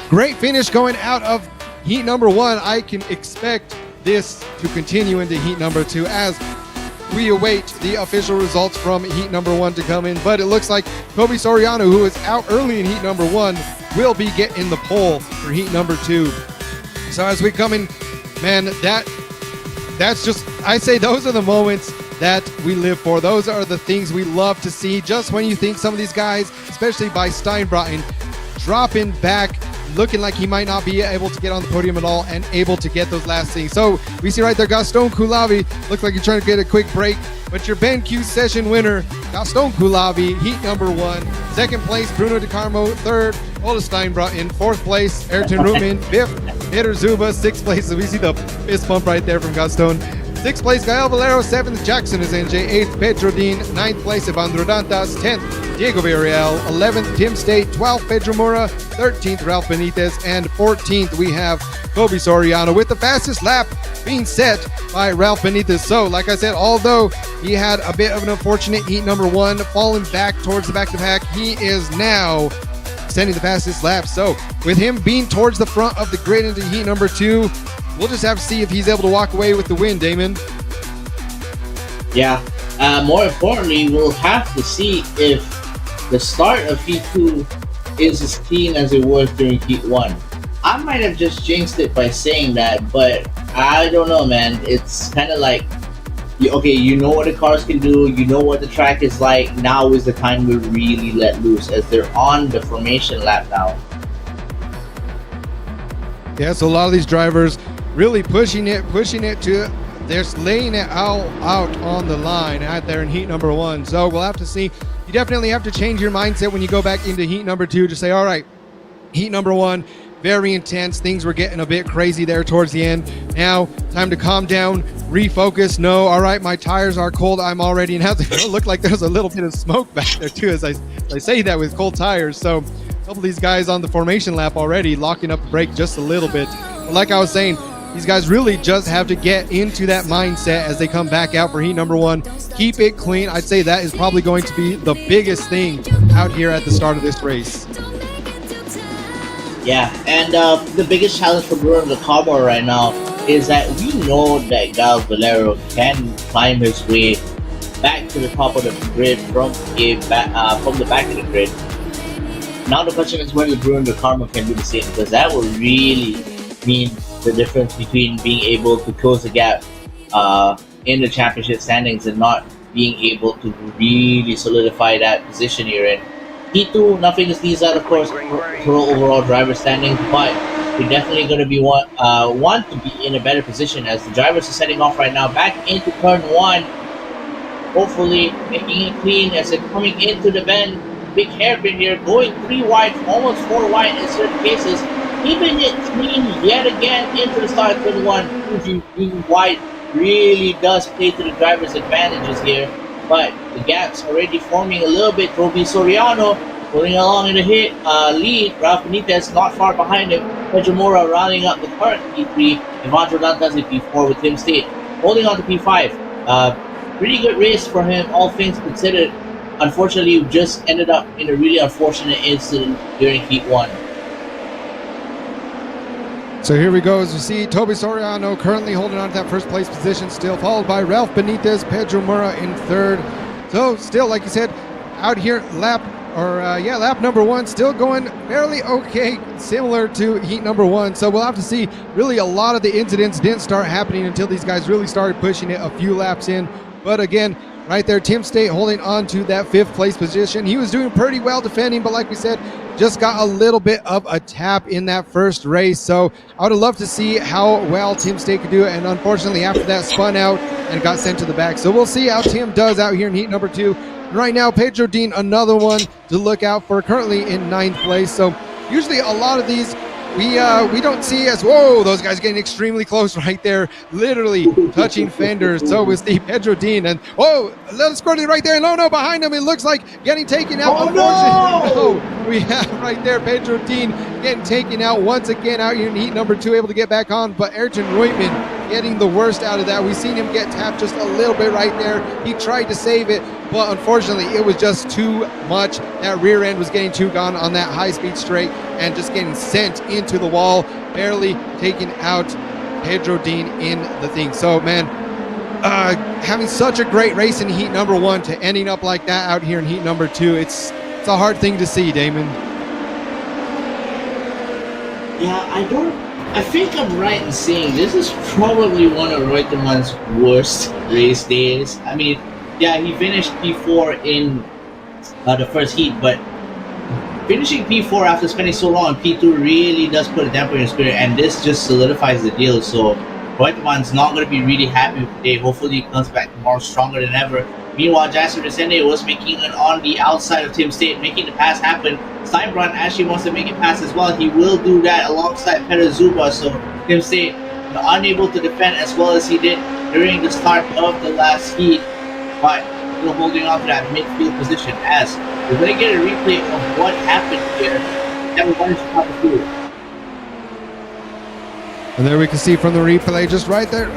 Great finish going out of heat number 1. I can expect this to continue into heat number 2 as we await the official results from heat number 1 to come in. But it looks like Kobe Soriano, who was out early in heat number 1, will be getting the pole for heat number 2. So, as we come in, man, that's just, I say those are the moments that we live for. Those are the things we love to see. Just when you think some of these guys, especially by Steinbrand, dropping back, looking like he might not be able to get on the podium at all, and able to get those last things. So we see right there, Gaston Coulibaly looks like he's trying to get a quick break, but your BenQ session winner, Gaston Coulibaly, heat number 1. 2nd place, Bruno De Carmo. 3rd, Ola Steinbrand. In 4th place, Ayrton Reutemann. 5th, Pérez Zuba. 6th place, so we see the fist bump right there from Gaston. 6th place, Gael Valero. 7th, Jackson Azenje. 8th, Pedro Dean. 9th place, Evandro Dantas. 10th, Diego Villarreal. 11th, Tim State. 12th, Pedro Moura. 13th, Ralph Benitez. And 14th, we have Kobe Soriano, with the fastest lap being set by Ralph Benitez. So, like I said, although he had a bit of an unfortunate heat number 1, falling back towards the back of the pack, he is now extending the fastest lap. So, with him being towards the front of the grid into heat number 2, we'll just have to see if he's able to walk away with the win, Damon. Yeah. More importantly, we'll have to see if the start of Heat 2 is as clean as it was during Heat 1. I might have just jinxed it by saying that, but I don't know, man. It's kind of like, okay, you know what the cars can do, you know what the track is like. Now is the time to really let loose, as they're on the formation lap now. Yeah, so a lot of these drivers really pushing it to, they're laying it out on the line out there in heat number 1. So we'll have to see. You definitely have to change your mindset when you go back into heat number 2 to say, all right, heat number 1, very intense. Things were getting a bit crazy there towards the end. Now, time to calm down, refocus. No, all right, my tires are cold. I'm already, and it looked like there's a little bit of smoke back there too, as I say that with cold tires. So a couple of these guys on the formation lap already locking up the brake just a little bit. But like I was saying, these guys really just have to get into that mindset as they come back out for heat number 1. Keep it clean. I'd say that is probably going to be the biggest thing out here at the start of this race. Yeah, and the biggest challenge for Bruno De Carmo right now is that we know that Gal Valero can climb his way back to the top of the grid from the back of the grid. Now the question is whether Bruno De Carmo can do the same, because that will really mean the difference between being able to close the gap in the championship standings and not being able to really solidify that position you're in. P2, nothing to sneeze at, of course, for overall driver standings, but we're definitely going to be want to be in a better position as the drivers are setting off right now back into turn 1. Hopefully making it clean as they're coming into the bend. Big hairpin here, going 3 wide, almost 4 wide in certain cases. Keeping it clean yet again into the start of turn 1. Fuji being wide really does play to the driver's advantages here. But the gap's already forming a little bit. Toby Soriano pulling along in the lead. Ralph Benitez not far behind him. Pedro Mora rounding up the current P3. Evandro Dantas in P4 with Tim State holding on to P5. Pretty good race for him, all things considered. Unfortunately, just ended up in a really unfortunate incident during Heat 1. So here we go, as we see Toby Soriano currently holding on to that first place position still, followed by Ralph Benitez, Pedro Mura in 3rd. So still, like you said, out here lap number 1, still going fairly okay, similar to heat number 1. So we'll have to see. Really, a lot of the incidents didn't start happening until these guys really started pushing it a few laps in. But again, right there, Tim State holding on to that 5th place position. He was doing pretty well defending, but like we said, just got a little bit of a tap in that first race. So I would have loved to see how well Tim State could do it. And unfortunately, after that, spun out and got sent to the back. So we'll see how Tim does out here in heat number 2. And right now, Pedro Dean, another one to look out for, currently in 9th place. So usually a lot of these we don't see as, whoa, those guys getting extremely close right there, literally touching fenders. So was the Pedro Dean, and whoa, let's go to right there. No, behind him, it looks like getting taken out. Oh, no! We have right there Pedro Dean getting taken out once again out here in heat number 2, able to get back on, but Ayrton Reutemann getting the worst out of that. We've seen him get tapped just a little bit right there. He tried to save it, but unfortunately it was just too much. That rear end was getting too gone on that high-speed straight and just getting sent into the wall, barely taking out Pedro Dean in the thing. So, man, having such a great race in heat number 1 to ending up like that out here in heat number 2, it's a hard thing to see, Damon. Yeah, I think I'm right in saying this is probably one of Reutemann's worst race days. I mean, yeah, he finished P4 in the first heat, but finishing P4 after spending so long on P2 really does put a damper in his spirit, and this just solidifies the deal. So Reutemann's not going to be really happy with the day. Hopefully he comes back tomorrow stronger than ever. Meanwhile, Jasper Descende was making it on the outside of Tim State, making the pass happen. Steinbrunn actually wants to make it pass as well. He will do that alongside Peter Zuba. So Tim State unable to defend as well as he did during the start of the last heat, but still holding on to that midfield position, as we're going to get a replay of what happened here. Everybody's trying to do it. And there we can see from the replay, just right there,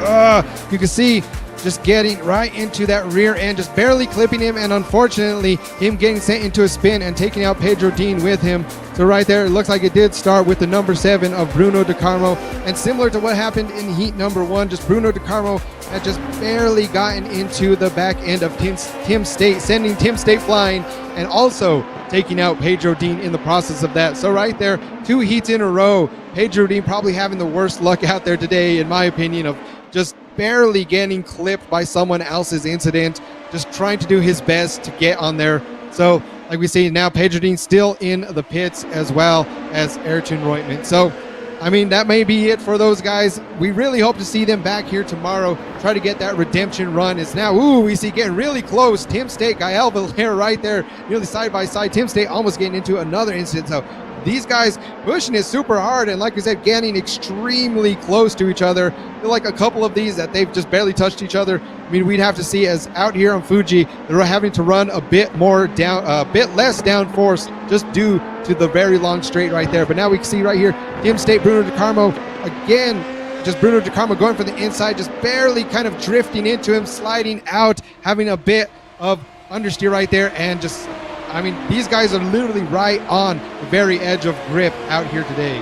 you can see just getting right into that rear end, just barely clipping him, and unfortunately him getting sent into a spin and taking out Pedro Dean with him. So right there, it looks like it did start with the number 7 of Bruno De Carmo, and similar to what happened in heat number 1, just Bruno De Carmo had just barely gotten into the back end of Tim State, sending Tim State flying, and also taking out Pedro Dean in the process of that. So right there, 2 heats in a row. Pedro Dean probably having the worst luck out there today, in my opinion, of just barely getting clipped by someone else's incident, just trying to do his best to get on there. So like we see now, Pedro Dean still in the pits as well as Ayrton Reutemann. So I mean, that may be it for those guys. We really hope to see them back here tomorrow, try to get that redemption run. It's now, we see getting really close. Tim State, Gael Valera right there, nearly side by side. Tim State almost getting into another incident. So these guys pushing it super hard, and like we said, getting extremely close to each other. I feel like a couple of these that they've just barely touched each other. I mean, we'd have to see, as out here on Fuji, they're having to run a bit more down, a bit less downforce, just due to the very long straight right there. But now we can see right here, Tim State, Bruno Di Carmo again. Just Bruno Di Carmo going for the inside, just barely kind of drifting into him, sliding out, having a bit of understeer right there, and just, I mean, these guys are literally right on the very edge of grip out here today.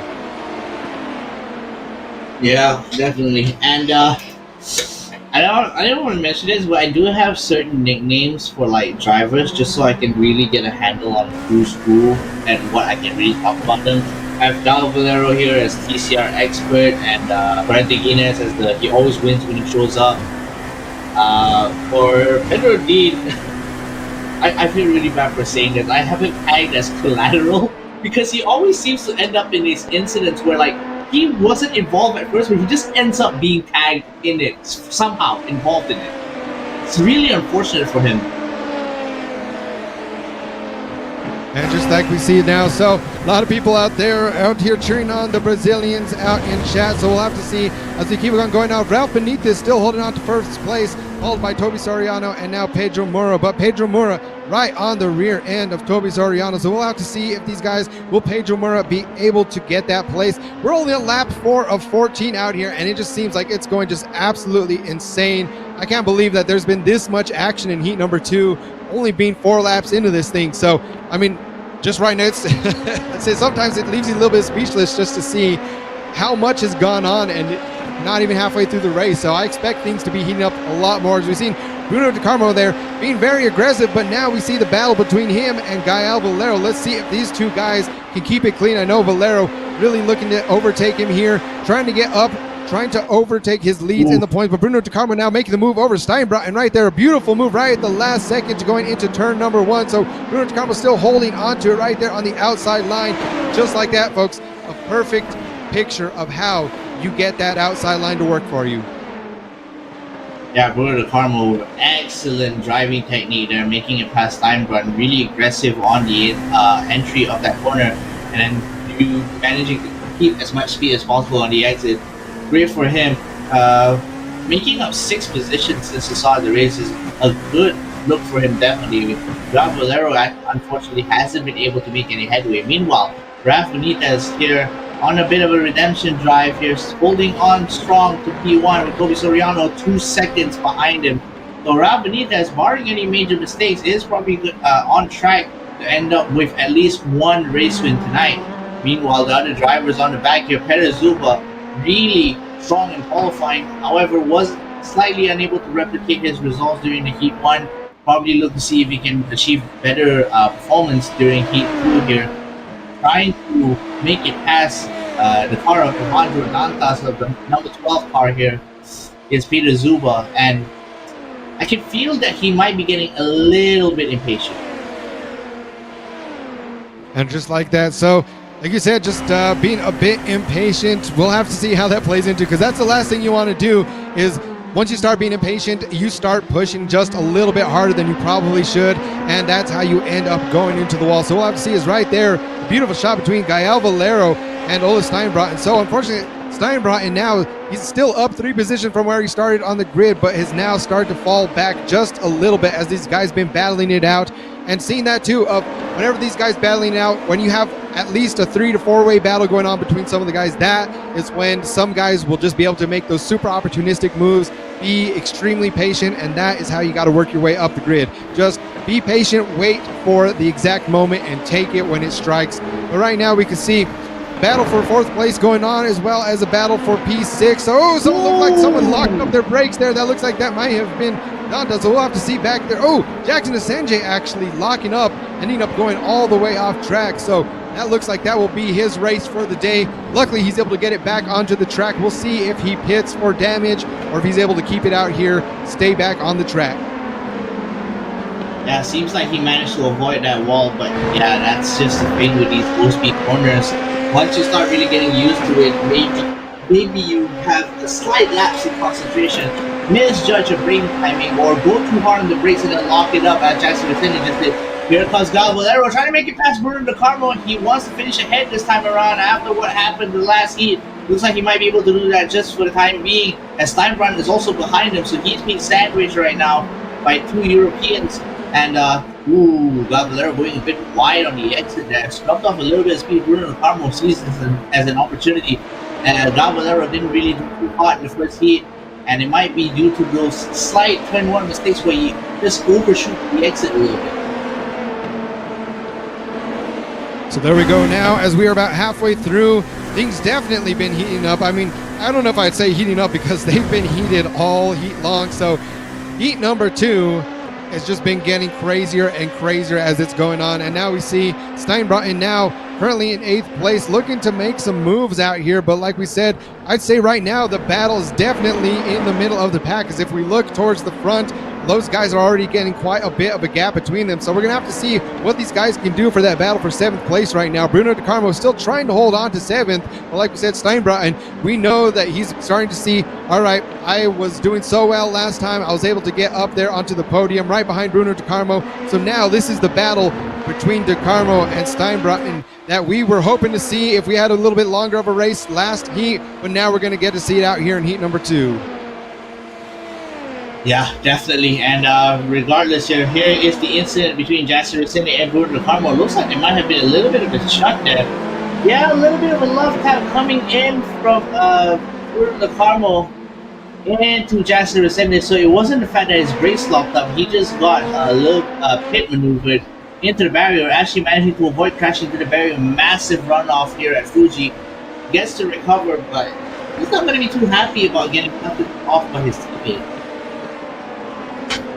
Yeah, definitely. And I don't want to mention this, but I do have certain nicknames for like drivers, just so I can really get a handle on who's who and what I can really talk about them. I have Dal Valero here as TCR expert, and Brandon Guinness as he always wins when he shows up. For Pedro Dean, I feel really bad for saying this. I have him tagged as collateral because he always seems to end up in these incidents where like he wasn't involved at first, but he just ends up being tagged in it, somehow involved in it. It's really unfortunate for him. And just like we see now, so a lot of people out here cheering on the Brazilians out in chat. So we'll have to see as we keep on going now. Ralph Benitez still holding on to first place, followed by Toby Soriano and now Pedro Moura. But Pedro Moura right on the rear end of Toby Soriano. So we'll have to see if these guys, will Pedro Moura be able to get that place. We're only on lap 4 of 14 out here, and it just seems like it's going just absolutely insane. I can't believe that there's been this much action in heat number 2, only being 4 laps into this thing. So, I mean, just right now, it's I'd say sometimes it leaves you a little bit speechless just to see how much has gone on, and not even halfway through the race. So I expect things to be heating up a lot more, as we've seen Bruno Di Carmo there being very aggressive, but now we see the battle between him and Gael Valero. Let's see if these two guys can keep it clean. I know Valero really looking to overtake him here, trying to get up, trying to overtake his leads in the points, but Bruno Di Carmo now making the move over Steinbrat, and right there, a beautiful move right at the last second to going into turn number 1. So Bruno Di Carmo still holding onto it right there on the outside line. Just like that, folks, a perfect picture of how you get that outside line to work for you. Yeah, Bruno Di Carmo, excellent driving technique there, making it past Steinbrat, really aggressive on the entry of that corner, and then you managing to keep as much speed as possible on the exit. Great for him. Making up 6 positions since the start of the race is a good look for him, definitely. Ralph Valero unfortunately hasn't been able to make any headway. Meanwhile, Ralph Benitez here on a bit of a redemption drive here, holding on strong to P1 with Toby Soriano 2 seconds behind him. So Ralph Benitez, barring any major mistakes, is probably good, on track to end up with at least 1 race win tonight. Meanwhile, the other drivers on the back here, Perez Zuba, really strong in qualifying, however was slightly unable to replicate his results during the Heat 1. Probably look to see if he can achieve better performance during Heat 2 here. Trying to make it past the car of Alejandro Dantas of the number 12 car here is Peter Zuba, and I can feel that he might be getting a little bit impatient. And just like that, so like you said, just being a bit impatient. We'll have to see how that plays into, because that's the last thing you want to do is once you start being impatient, you start pushing just a little bit harder than you probably should, and that's how you end up going into the wall. So we'll have to see is right there, a beautiful shot between Gael Valero and Ola Steinbrat. And so unfortunately, Steinbrat, and now he's still up 3 positions from where he started on the grid, but has now started to fall back just a little bit as these guys been battling it out. And seeing that too, of whenever these guys battling it out, when you have at least a 3 to 4 way battle going on between some of the guys, that is when some guys will just be able to make those super opportunistic moves, be extremely patient, and that is how you got to work your way up the grid. Just be patient, wait for the exact moment, and take it when it strikes. But right now we can see battle for 4th place going on, as well as a battle for P6. Oh, someone looked like someone locked up their brakes there. That looks like that might have been Donta, so we'll have to see back there. Oh, Jackson Assange actually locking up, ending up going all the way off track. So that looks like that will be his race for the day. Luckily, he's able to get it back onto the track. We'll see if he pits for damage or if he's able to keep it out here, stay back on the track. Yeah, seems like he managed to avoid that wall, but yeah, that's just the thing with these low-speed corners. Once you start really getting used to it, maybe you have a slight lapse in concentration, misjudge your brake timing, or go too hard on the brakes and then lock it up, as Jackson Assange just did. Here comes Valero trying to make it past Bruno DeCarmo, and he wants to finish ahead this time around after what happened the last heat. Looks like he might be able to do that just for the time being, as Steinbrunn is also behind him, so he's being sandwiched right now by two Europeans. And Valero going a bit wide on the exit there, scrubbed off a little bit of speed. Bruno DeCarmo sees this as an opportunity, and Valero didn't really do too hot in the first heat, and it might be due to those slight turn one mistakes where you just overshoot the exit a little bit. So there we go now, as we are about halfway through. Things definitely been heating up. I mean, I don't know if I'd say heating up because they've been heated all heat long. So heat number 2 has just been getting crazier and crazier as it's going on. And now we see Steinbronn now currently in 8th place, looking to make some moves out here. But like we said, I'd say right now the battle is definitely in the middle of the pack, as if we look towards the front, those guys are already getting quite a bit of a gap between them. So we're going to have to see what these guys can do for that battle for 7th place right now. Bruno DeCarmo still trying to hold on to 7th. But like we said, Steinbronn, we know that he's starting to see, all right, I was doing so well last time. I was able to get up there onto the podium right behind Bruno DeCarmo. So now this is the battle between DeCarmo and Steinbronn that we were hoping to see if we had a little bit longer of a race last heat. But now we're going to get to see it out here in heat number 2. Yeah, definitely. And regardless, here is the incident between Jackson Assange and Bruno DeCarmo. Looks like there might have been a little bit of a shot there. Yeah, a little bit of a love tap coming in from Bruno DeCarmo into Jackson Assange. So it wasn't the fact that his brakes locked up. He just got a little pit maneuvered into the barrier, actually managing to avoid crashing into the barrier. Massive runoff here at Fuji. Gets to recover, but he's not going to be too happy about getting cut off by his teammate.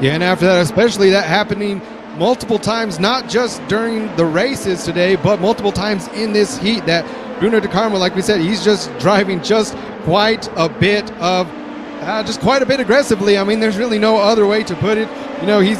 Yeah, and after that, especially that happening multiple times, not just during the races today, but multiple times in this heat, that Bruno DeCarmo, like we said, he's just driving just quite a bit aggressively. I mean, there's really no other way to put it. You know, he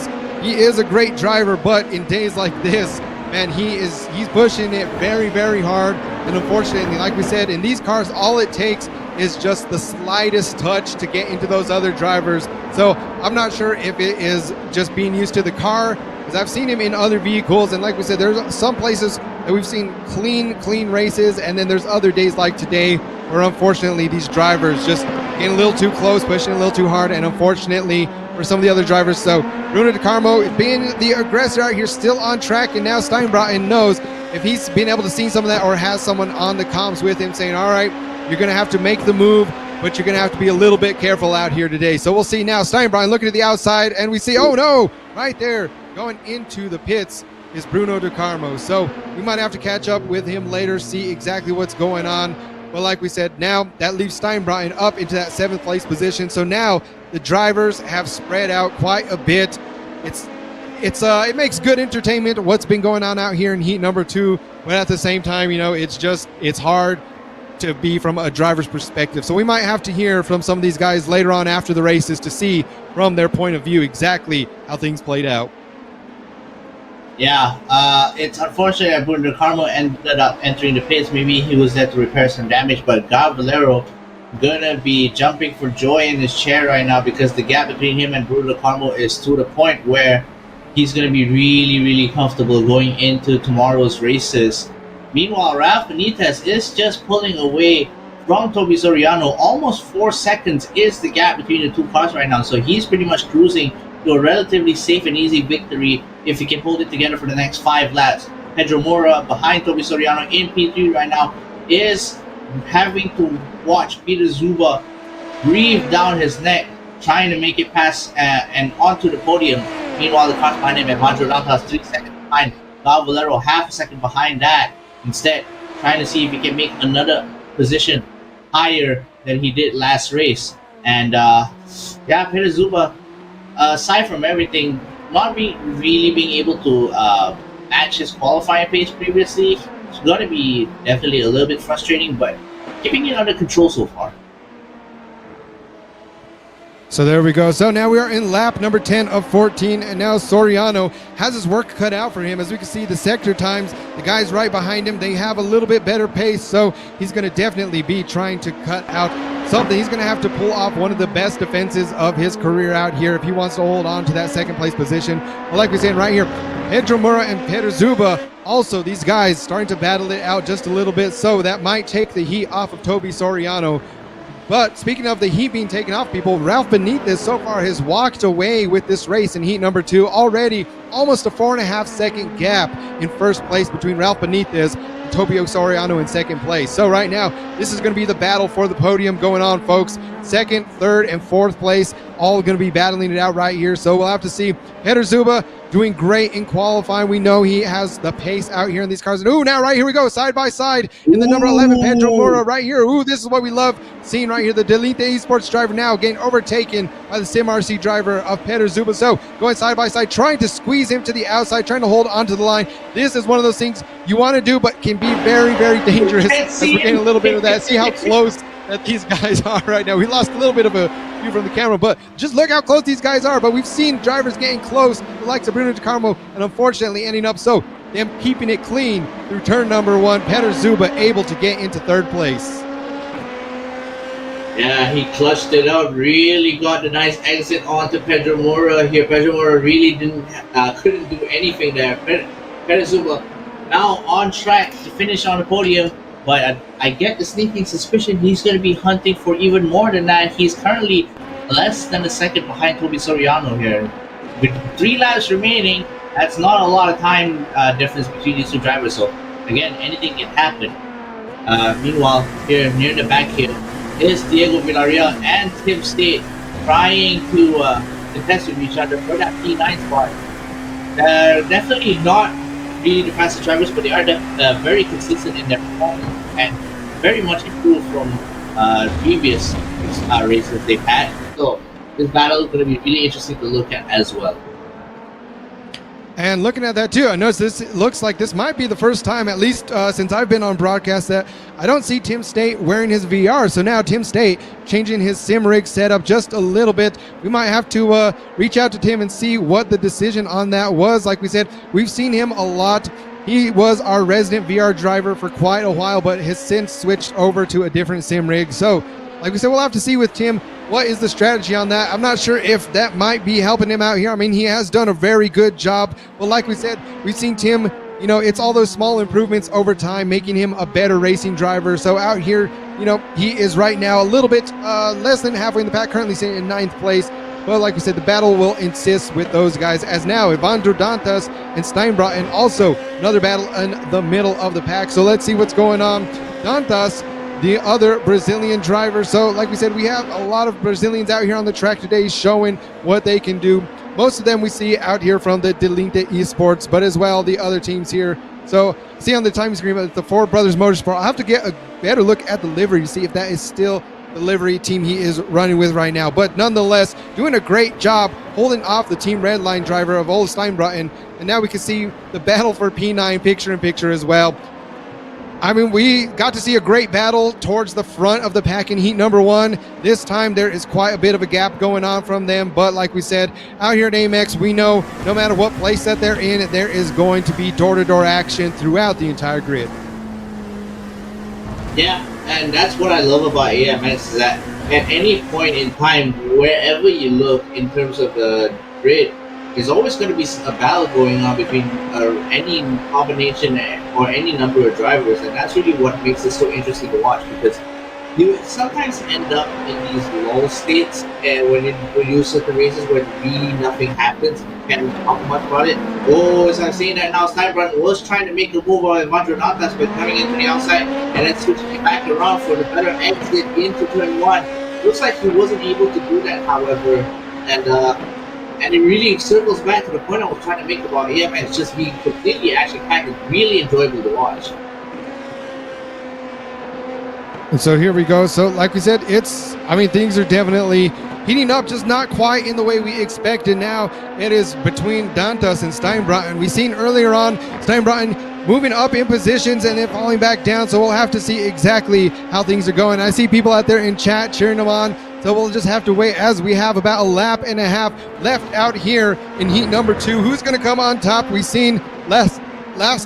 is a great driver, but in days like this, man, he's pushing it very, very hard. And unfortunately, like we said, in these cars, all it takes is just the slightest touch to get into those other drivers. So I'm not sure if it is just being used to the car, because I've seen him in other vehicles, and like we said, there's some places that we've seen clean races, and then there's other days like today where unfortunately these drivers just getting a little too close, pushing a little too hard, and unfortunately for some of the other drivers. So Bruno DeCarmo being the aggressor out here, still on track, and now Steinbronn knows if he's been able to see some of that or has someone on the comms with him saying, all right, you're going to have to make the move, but you're going to have to be a little bit careful out here today. So we'll see now. Steinbronn looking at the outside, and we see, oh no, right there, going into the pits is Bruno DeCarmo. So we might have to catch up with him later, see exactly what's going on. But like we said, now that leaves Steinbronn up into that 7th place position. So now the drivers have spread out quite a bit. It makes good entertainment what's been going on out here in heat number 2, but at the same time, you know, it's hard to be from a driver's perspective. So we might have to hear from some of these guys later on after the races to see from their point of view exactly how things played out. Yeah, it's unfortunate that Bruno DeCarmo ended up entering the pits. Maybe he was there to repair some damage, but Valero gonna be jumping for joy in his chair right now, because the gap between him and Bruno DeCarmo is to the point where he's gonna be really, really comfortable going into tomorrow's races. Meanwhile, Ralph Benitez is just pulling away from Toby Soriano. Almost 4 seconds is the gap between the two cars right now, so he's pretty much cruising to a relatively safe and easy victory if he can hold it together for the next 5 laps. Pedro Moura behind Toby Soriano in P3 right now is having to watch Peter Zuba breathe down his neck, trying to make it past and onto the podium. Meanwhile, the cars behind him, Evandro Dantas 3 seconds behind, Valero half a second behind that. Instead, trying to see if he can make another position higher than he did last race. And yeah, Peter Zuba aside from everything, not really being able to match his qualifying pace previously, it's going to be definitely a little bit frustrating, but keeping it under control so far. So there we go. So now we are in lap number 10 of 14, and now Soriano has his work cut out for him. As we can see, the sector times, the guys right behind him, they have a little bit better pace, so he's going to definitely be trying to cut out something. He's going to have to pull off one of the best defenses of his career out here if he wants to hold on to that second place position. But like we're saying right here, Pedro Mura and Peter Zuba, also these guys starting to battle it out just a little bit, so that might take the heat off of Toby Soriano. But speaking of the heat being taken off, people, Ralph Benitez so far has walked away with this race in heat number 2. Already almost a 4.5 second gap in first place between Ralph Benitez and Tobio Soriano in second place. So right now, this is going to be the battle for the podium going on, folks. Second, third, and fourth place, all going to be battling it out right here. So we'll have to see. Peter Zuba doing great in qualifying. We know he has the pace out here in these cars. And ooh, now right here we go, side by side in the number 11, Pedro Mura right here. Ooh, this is what we love seeing right here. The Delinte Esports driver now getting overtaken by the SimRC driver of Peter Zuba. So going side by side, trying to squeeze him to the outside, trying to hold onto the line. This is one of those things you want to do, but can be very, very dangerous. As we're getting a little bit of that. See how close that these guys are right now. We lost a little bit of a view from the camera, but just look how close these guys are. But we've seen drivers getting close, the likes of Bruno Di Carmo, and unfortunately ending up so them keeping it clean through turn number 1. Peter Zuba able to get into third place. Yeah, he clutched it out. Really got a nice exit onto Pedro Mura here. Pedro Mura really couldn't do anything there. Peter Zuba now on track to finish on the podium. But I get the sneaking suspicion he's going to be hunting for even more than that. He's currently less than a second behind Toby Soriano here. With 3 laps remaining, that's not a lot of time difference between these two drivers. So, again, anything can happen. Meanwhile, here near the back here is Diego Villarreal and Tim State trying to contest with each other for that P9 spot. They're definitely not really the fastest drivers, but they are very consistent in their performance and very much improved from previous races they've had. So this battle is going to be really interesting to look at as well. And looking at that too, I noticed this looks like this might be the first time, at least since I've been on broadcast, that I don't see Tim State wearing his VR. So now Tim State changing his sim rig setup just a little bit. We might have to reach out to Tim and see what the decision on that was. Like we said, we've seen him a lot. He was our resident VR driver for quite a while, but has since switched over to a different sim rig. So like we said, we'll have to see with Tim what is the strategy on that. I'm not sure if that might be helping him out here. I mean, he has done a very good job. But like we said, we've seen Tim, you know, it's all those small improvements over time, making him a better racing driver. So out here, you know, he is right now a little bit less than halfway in the pack, currently sitting in 9th place. But like we said, the battle will insist with those guys, as now Evandro Dantas and Steinbrotten also another battle in the middle of the pack. So let's see what's going on. Dantas, the other Brazilian driver. So like we said, we have a lot of Brazilians out here on the track today showing what they can do. Most of them we see out here from the Delinte Esports, but as well the other teams here. So see on the time screen, it's the Four Brothers Motorsport. I'll have to get a better look at the livery to see if that is still the livery team he is running with right now. But nonetheless, doing a great job holding off the Team Redline driver of Ole Steinbrotten. And now we can see the battle for P9 picture-in-picture as well. I mean, we got to see a great battle towards the front of the pack in heat number 1. This time there is quite a bit of a gap going on from them, but like we said, out here at AMX, we know no matter what place that they're in, there is going to be door-to-door action throughout the entire grid. Yeah, and that's what I love about AMX, is that at any point in time, wherever you look in terms of the grid, there's always going to be a battle going on between any combination or any number of drivers, and that's really what makes it so interesting to watch, because you sometimes end up in these lull states, and when you do certain races where really nothing happens, you can't talk much about it. Oh, as I'm saying that now, Steinbrotten was trying to make a move on Evandro Dantas, but coming into the outside and then switching it back around for the better exit into turn 1. Looks like he wasn't able to do that, however, and it really circles back to the point I was trying to make about AMX just being completely action-packed and really enjoyable to watch. And so here we go. So like we said, I mean, things are definitely heating up, just not quite in the way we expected. Now it is between Dantas and Steinbratton. We've seen earlier on Steinbratton moving up in positions and then falling back down, so we'll have to see exactly how things are going. I see people out there in chat cheering him on, so we'll just have to wait as we have about a lap and a half left out here in heat number 2. Who's going to come on top? We've seen last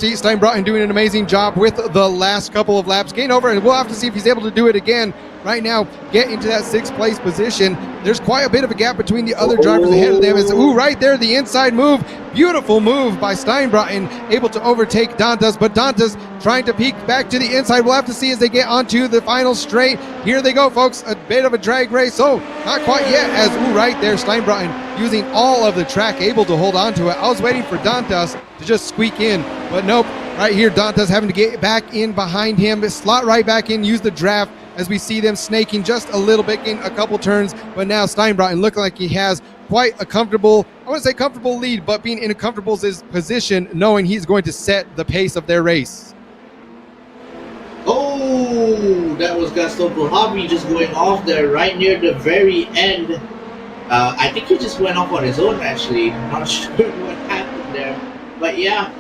heat Steinbratton doing an amazing job with the last couple of laps, gain over, and we'll have to see if he's able to do it again. Right now, get into that 6th place position. There's quite a bit of a gap between the other drivers ahead of them. It's right there, the inside move. Beautiful move by Steinbratton, able to overtake Dantas, but Dantas trying to peek back to the inside. We'll have to see as they get onto the final straight. Here they go, folks. A bit of a drag race. So not quite yet, as right there, Steinbratton using all of the track, able to hold on to it. I was waiting for Dantas to just squeak in, but nope. Right here, Dantas having to get back in behind him, slot right back in, use the draft, as we see them snaking just a little bit, getting a couple turns. But now Steinbratton looking like he has quite a comfortable, I wouldn't say comfortable lead, but being in a comfortable position, knowing he's going to set the pace of their race. Oh, that was Gaston Kohabi just going off there right near the very end. I think he just went off on his own, actually. Not sure what happened there. But yeah,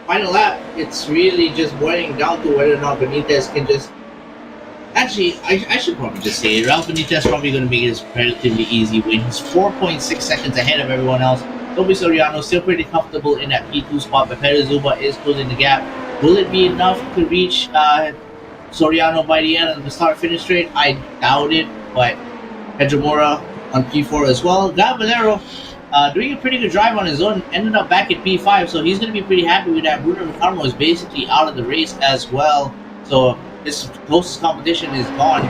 final lap, it's really just boiling down to whether or not Benitez can just... Actually, I should probably just say it. Ralph Benitez probably going to make this relatively easy win. He's 4.6 seconds ahead of everyone else. Toby Soriano still pretty comfortable in that P2 spot, but Pedro Zuba is closing the gap. Will it be enough to reach Soriano by the end of the start-finish straight? I doubt it, but Pedro Mora on P4 as well. Gal Valero doing a pretty good drive on his own, ended up back at P5, so he's going to be pretty happy with that. Bruno Ricardo is basically out of the race as well, so his closest competition is gone.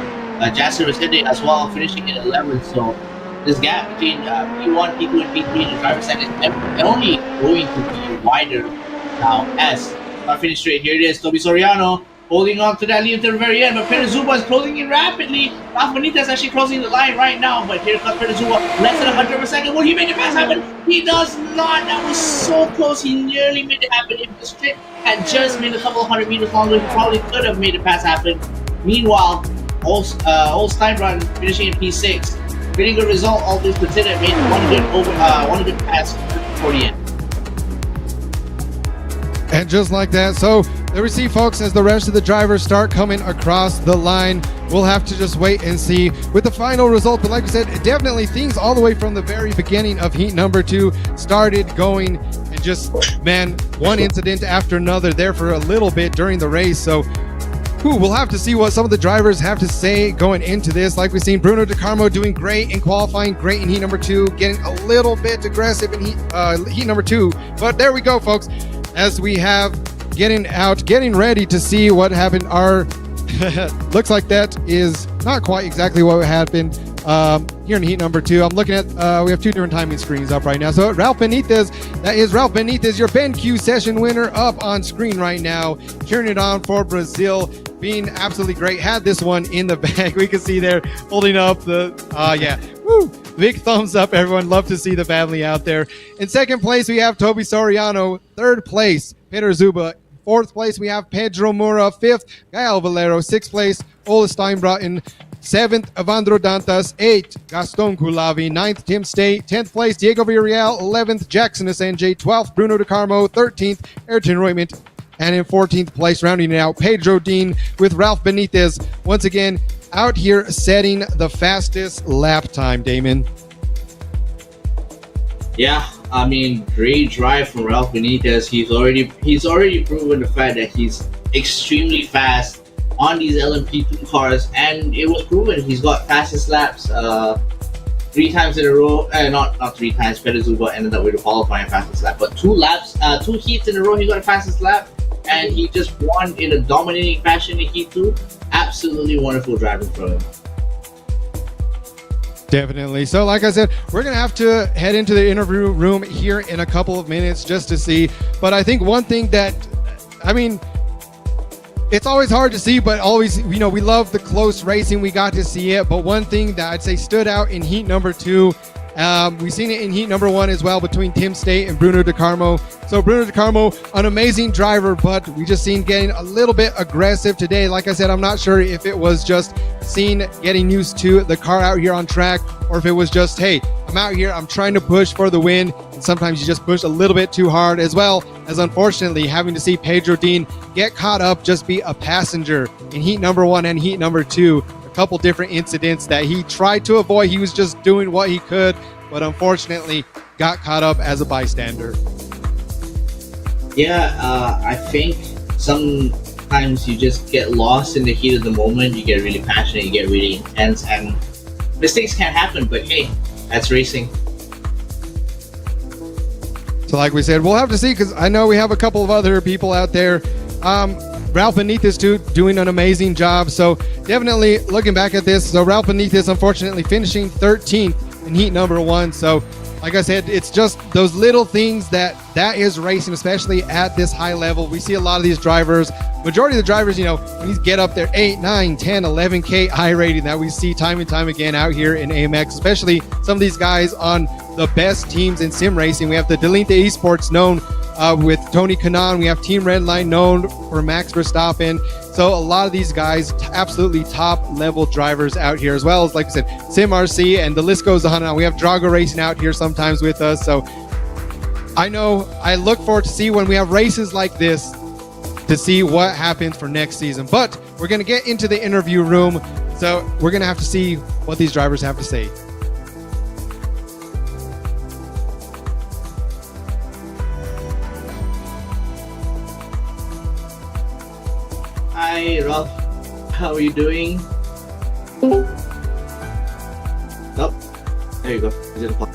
Jasser is hitting as well, finishing in 11th, so this gap between P1, P2, and P3 in the driver's side is only going to be wider now as our finish straight. Here it is, Toby Soriano holding on to that lead until the very end, but Pedro Zuba is closing in rapidly. Ralph Benitez actually crossing the line right now, but here comes Pedro Zuba, less than 100 per second. Will he make the pass happen? He does not. That was so close. He nearly made it happen. If the strip had just made a couple of 100 meters longer, he probably could have made the pass happen. Meanwhile, old Steinbratton finishing in P6. Pretty good result, all things considered. Made one good pass for the end. And just like that, so there we see, folks, as the rest of the drivers start coming across the line. We'll have to just wait and see with the final result. But like I said, definitely things all the way from the very beginning of heat number 2 started going, and just, man, one incident after another there for a little bit during the race. So we'll have to see what some of the drivers have to say going into this. Like we've seen Bruno De Carmo doing great in qualifying, great in heat number 2, getting a little bit aggressive in heat number 2. But there we go, folks, as we have getting ready to see what happened. Our looks like that is not quite exactly what happened here in heat number 2. I'm looking at we have 2 different timing screens up right now. So Ralph Benitez, that is Ralph Benitez, your BenQ session winner, up on screen right now, cheering it on for Brazil, being absolutely great. Had this one in the bag. We can see there holding up the big thumbs up, everyone. Love to see the family out there. In second place, we have Toby Soriano. Third place, Pedro Zuba. Fourth place, we have Pedro Mora. Fifth, Gael Valero. Sixth place, Ole Steinbratton. Seventh, Evandro Dantas. Eighth, Gaston Culavi. Ninth, Tim State. 10th place, Diego Villarreal. 11th, Jackson Asenge. 12th, Bruno De Carmo. 13th, Ayrton Roymont. And in 14th place, rounding it out, Pedro Dean with Ralph Benitez. Once again, out here setting the fastest lap time, Damon. Yeah, I mean, great drive from Ralph Benitez. He's already proven the fact that he's extremely fast on these LMP2 cars, and it was proven. He's got fastest laps 3 times in a row. Not 3 times. Pedro Zuba ended up with a qualifying fastest lap, but 2 heats in a row he got a fastest lap, and he just won in a dominating fashion in heat 2. Absolutely wonderful driving from him. Definitely. So like I said, we're going to have to head into the interview room here in a couple of minutes just to see. But I think one thing that, I mean, it's always hard to see, but always, we love the close racing. We got to see it. But one thing that I'd say stood out in heat number 2 We've seen it in heat number 1 as well between Tim State and Bruno De Carmo. So Bruno De Carmo, an amazing driver, but we just seen getting a little bit aggressive today. Like I said, I'm not sure if it was just seen getting used to the car out here on track, or if it was just, hey, I'm out here, I'm trying to push for the win, and sometimes you just push a little bit too hard, as well as unfortunately having to see Pedro Dean get caught up, just be a passenger in heat number 1 and heat number 2. Couple different incidents that he tried to avoid. He was just doing what he could, but unfortunately got caught up as a bystander. Yeah, I think sometimes you just get lost in the heat of the moment. You get really passionate, you get really intense, and mistakes can happen, but hey, that's racing. So like we said, we'll have to see, because I know we have a couple of other people out there. Ralph Benitez too, doing an amazing job. So definitely looking back at this, so Ralph Benitez unfortunately finishing 13th in heat number 1. So like I said, it's just those little things that is racing, especially at this high level. We see a lot of these drivers, majority of the drivers, you know, when you get up there 8, 9, 10, 11K I rating that we see time and time again out here in AMX, especially some of these guys on the best teams in sim racing. We have the Delinte Esports known with Tony Kanaan. We have Team Redline known for Max Verstappen. So a lot of these guys, absolutely top level drivers out here, as well as, like I said, SimRC, and the list goes on. Now we have Drago Racing out here sometimes with us. So I know I look forward to see when we have races like this to see what happens for next season. But we're going to get into the interview room. So we're going to have to see what these drivers have to say. Hi, Ralph. How are you doing? Oh, there you go.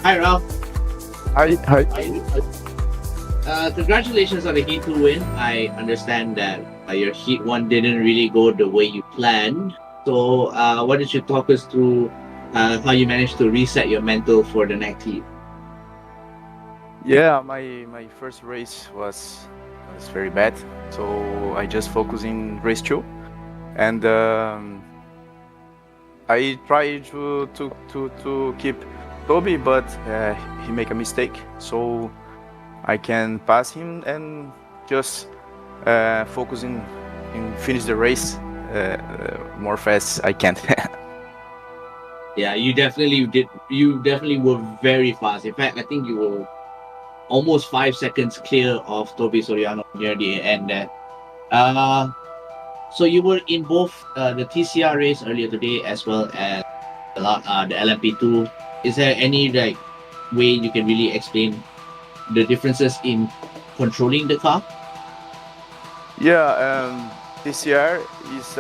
Hi, Ralph. Hi. Congratulations on the Heat 2 win. I understand that your Heat 1 didn't really go the way you planned. So, why don't you talk us through how you managed to reset your mental for the next heat? Yeah, my first race was very bad, so I just focused in race 2, and I tried to keep Toby, but he make a mistake, so I can pass him and just focus in finish the race more fast I can. Yeah, you definitely did. You definitely were very fast. In fact, I think you were almost 5 seconds clear of Toby Soriano near the end there. So you were in both the TCR race earlier today as well as the LMP2. Is there any way you can really explain the differences in controlling the car? Yeah, TCR is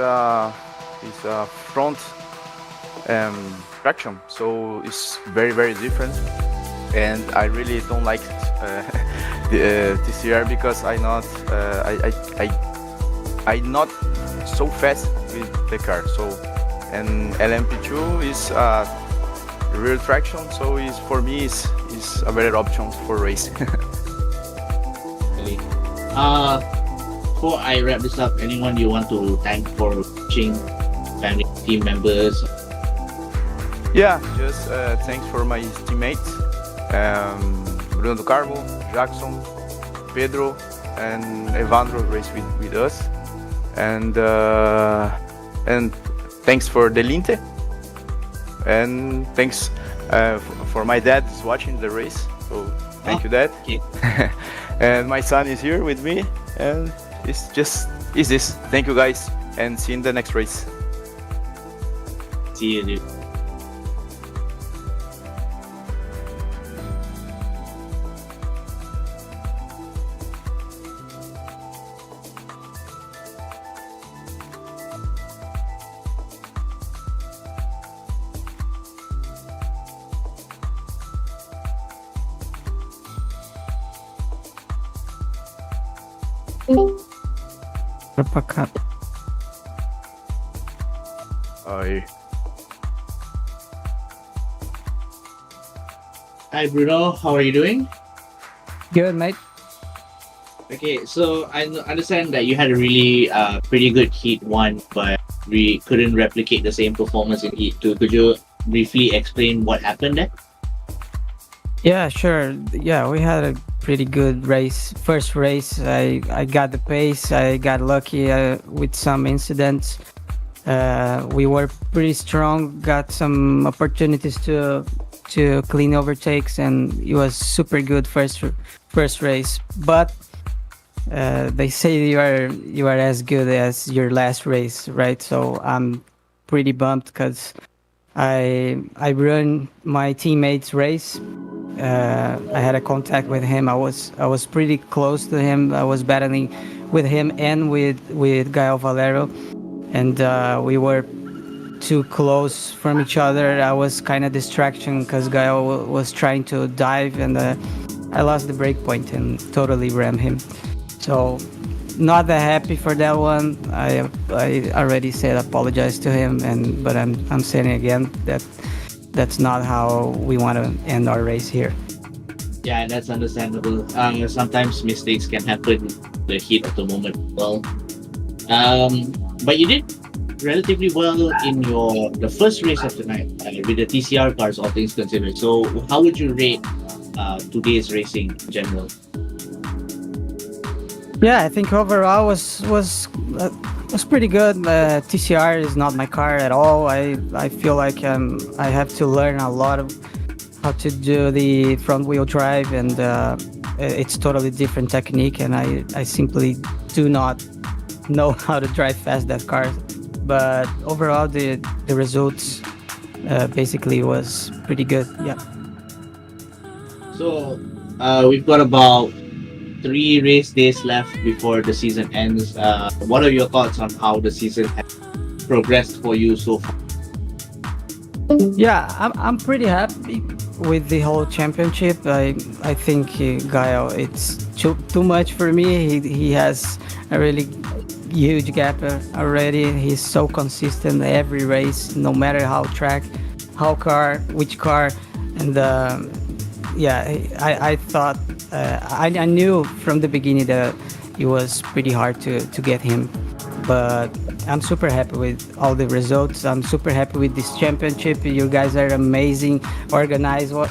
a front traction, so it's very different, and I really don't like the TCR because I'm not so fast with the car. So, and LMP2 is rear traction, so for me is a better option for race. Before I wrap this up, anyone you want to thank for watching, family, team members? Yeah, just thanks for my teammates, Bruno do Carmo, Jackson, Pedro, and Evandro race with us, and thanks for Delinte, and thanks for my dad is watching the race, so thank you, Dad. Okay. And my son is here with me, and it's this. Thank you, guys, and see you in the next race. See you, dude. Hi Bruno, how are you doing? Good, mate. Okay, so I understand that you had a really pretty good Heat 1, but we couldn't replicate the same performance in Heat 2. Could you briefly explain what happened there? Yeah, sure. Yeah, we had a pretty good race. First race, I got the pace. I got lucky with some incidents. We were pretty strong. Got some opportunities to clean overtakes, and it was super good first race. But they say you are as good as your last race, right? So I'm pretty bummed because I ruined my teammate's race. I had a contact with him. I was pretty close to him. I was battling with him and with Gael Valero, and we were too close from each other. I was kind of distraction because Gael was trying to dive, and I lost the brake point and totally rammed him. So not that happy for that one. I already said apologize to him, but I'm saying again that that's not how we want to end our race here. Yeah, that's understandable. Sometimes mistakes can happen in the heat of the moment. Well, but you did relatively well in the first race of the night with the TCR cars, all things considered. So, how would you rate today's racing in general? Yeah, I think overall was pretty good. TCR is not my car at all. I feel like I have to learn a lot of how to do the front wheel drive, and it's totally different technique, and I simply do not know how to drive fast that car. But overall, the results basically was pretty good. Yeah. So, we've got about 3 race days left before the season ends. What are your thoughts on how the season has progressed for you so far? Yeah, I'm pretty happy with the whole championship. I think Gael, it's too much for me. He has a really huge gap already. He's so consistent every race, no matter how track, which car, and yeah, I thought I knew from the beginning that it was pretty hard to get him, but I'm super happy with all the results. I'm super happy with this championship. You guys are amazing, organizing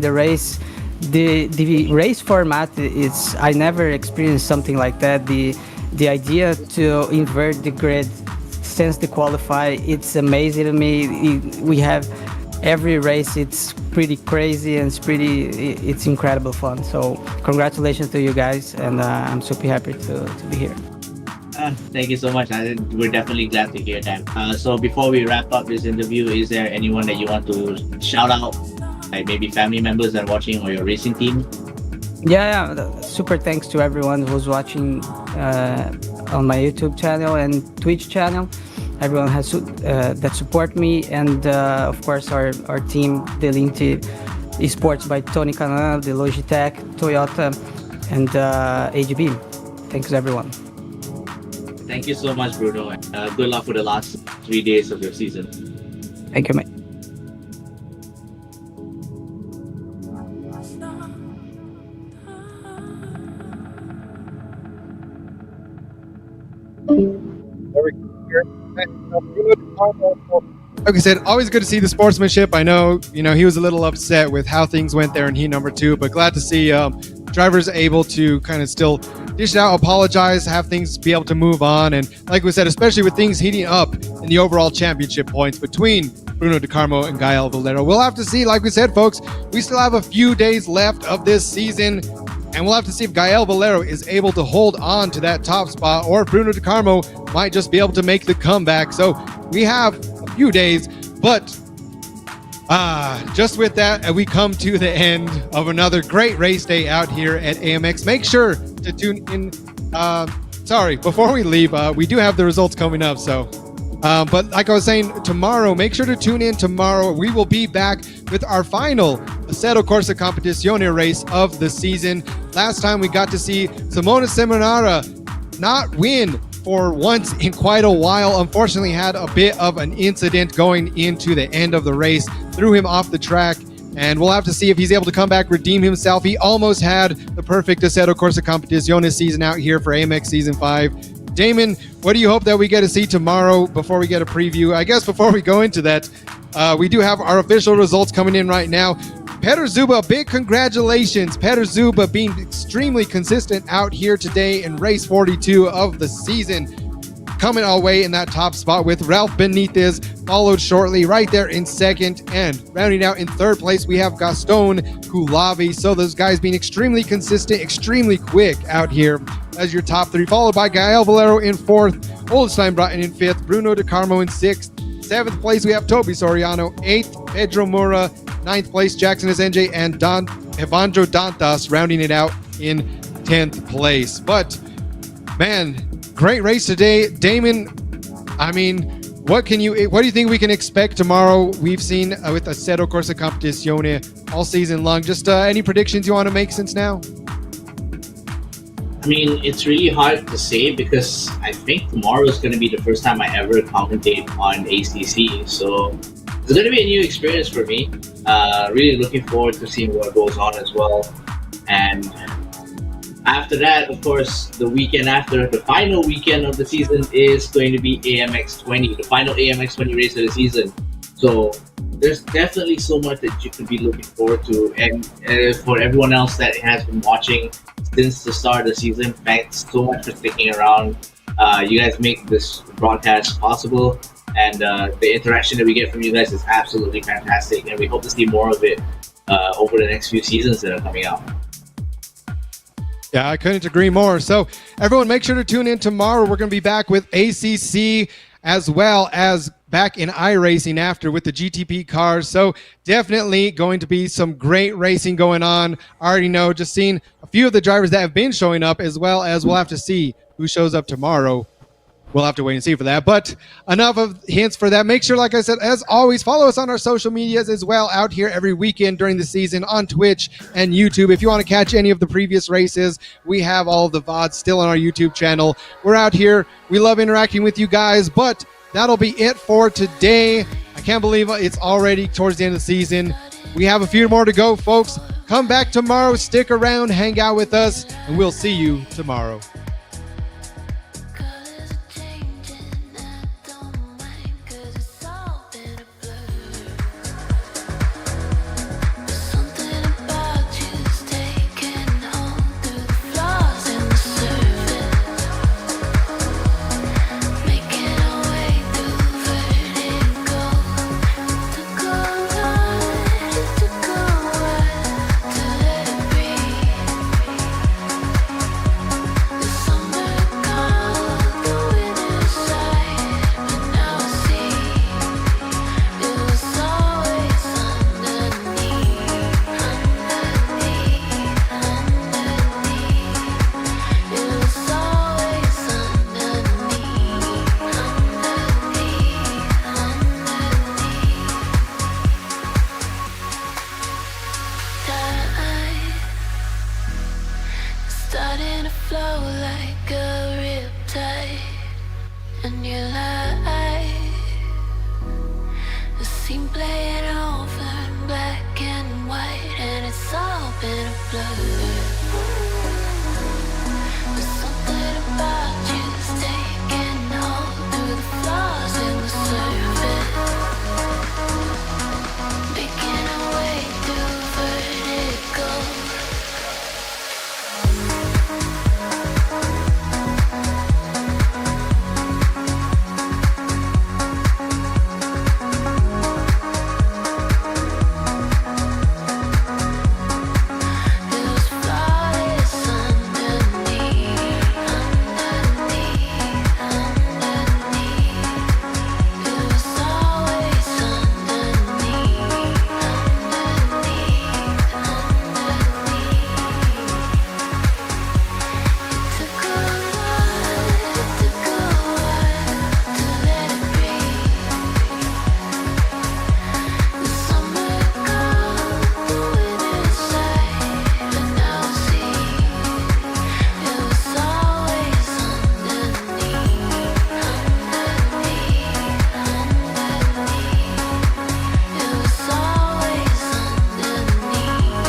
the race. The race format is, I never experienced something like that. The idea to invert the grid since the qualify, it's amazing to me. We have every race, it's pretty crazy, and it's incredible fun. So congratulations to you guys, and I'm super happy to be here. Thank you so much. We're definitely glad to hear that. So before we wrap up this interview, is there anyone that you want to shout out, like maybe family members that are watching, or your racing team? Yeah, super thanks to everyone who's watching on my YouTube channel and Twitch channel. Everyone has that support me, and of course our team, the Linty Esports by Tony Canan, the Logitech, Toyota, and AGB. Thanks everyone. Thank you so much, Bruno. Good luck for the last 3 days of your season. Thank you, mate. Like I said, always good to see the sportsmanship. I know, he was a little upset with how things went there in heat number 2, but glad to see drivers able to kind of still dish it out, apologize, have things be able to move on. And like we said, especially with things heating up in the overall championship points between Bruno De Carmo and Gael Valero. We'll have to see, like we said, folks, we still have a few days left of this season, and we'll have to see if Gael Valero is able to hold on to that top spot, or if Bruno De Carmo might just be able to make the comeback. So we have a few days, but just with that, we come to the end of another great race day out here at AMX. Make sure to tune in. Sorry, before we leave, we do have the results coming up. So, but like I was saying, tomorrow, make sure to tune in tomorrow. We will be back with our final Assetto Corsa Competizione race of the season. Last time we got to see Simone Seminara not win for once in quite a while. Unfortunately, had a bit of an incident going into the end of the race, threw him off the track, and we'll have to see if he's able to come back, redeem himself. He almost had the perfect Assetto Corsa Competizione season out here for AMX Season 5. Damon, what do you hope that we get to see tomorrow before we get a preview? I guess before we go into that, we do have our official results coming in right now. Peter Zuba, big congratulations. Peter Zuba being extremely consistent out here today in race 42 of the season. Coming our way in that top spot with Ralph Benitez, followed shortly right there in second. And rounding out in third place, we have Gaston Kulavi. So those guys being extremely consistent, extremely quick out here as your top three, followed by Gael Valero in fourth, Oldstein Broughton in fifth, Bruno De Carmo in sixth. Seventh place, we have Toby Soriano. Eighth, Pedro Mura. Ninth place, Jackson Azenje and Evandro Dantas rounding it out in 10th place. But, man, great race today. Damon, I mean, what do you think we can expect tomorrow? We've seen with Assetto Corsa Competizione all season long. Just any predictions you want to make since now? I mean, it's really hard to say because I think tomorrow is going to be the first time I ever commentate on ACC. So it's going to be a new experience for me. Really looking forward to seeing what goes on as well. And after that, of course, the weekend after, the final weekend of the season is going to be AMX 20, the final AMX 20 race of the season. So there's definitely so much that you could be looking forward to. And for everyone else that has been watching since the start of the season, thanks so much for sticking around. You guys make this broadcast possible. And the interaction that we get from you guys is absolutely fantastic. And we hope to see more of it over the next few seasons that are coming out. Yeah, I couldn't agree more. So everyone, make sure to tune in tomorrow. We're going to be back with ACC as well as back in iRacing after with the GTP cars. So definitely going to be some great racing going on. I already know, just seeing a few of the drivers that have been showing up, as well as we'll have to see who shows up tomorrow. We'll have to wait and see for that. But enough of hints for that. Make sure, like I said, as always, follow us on our social medias as well out here every weekend during the season on Twitch and YouTube. If you want to catch any of the previous races, we have all of the VODs still on our YouTube channel. We're out here. We love interacting with you guys, but that'll be it for today. I can't believe it's already towards the end of the season. We have a few more to go, folks. Come back tomorrow. Stick around. Hang out with us, and we'll see you tomorrow. Starting to flow like a riptide, and you lie. The scene playing over in black and white, and it's all been a blur.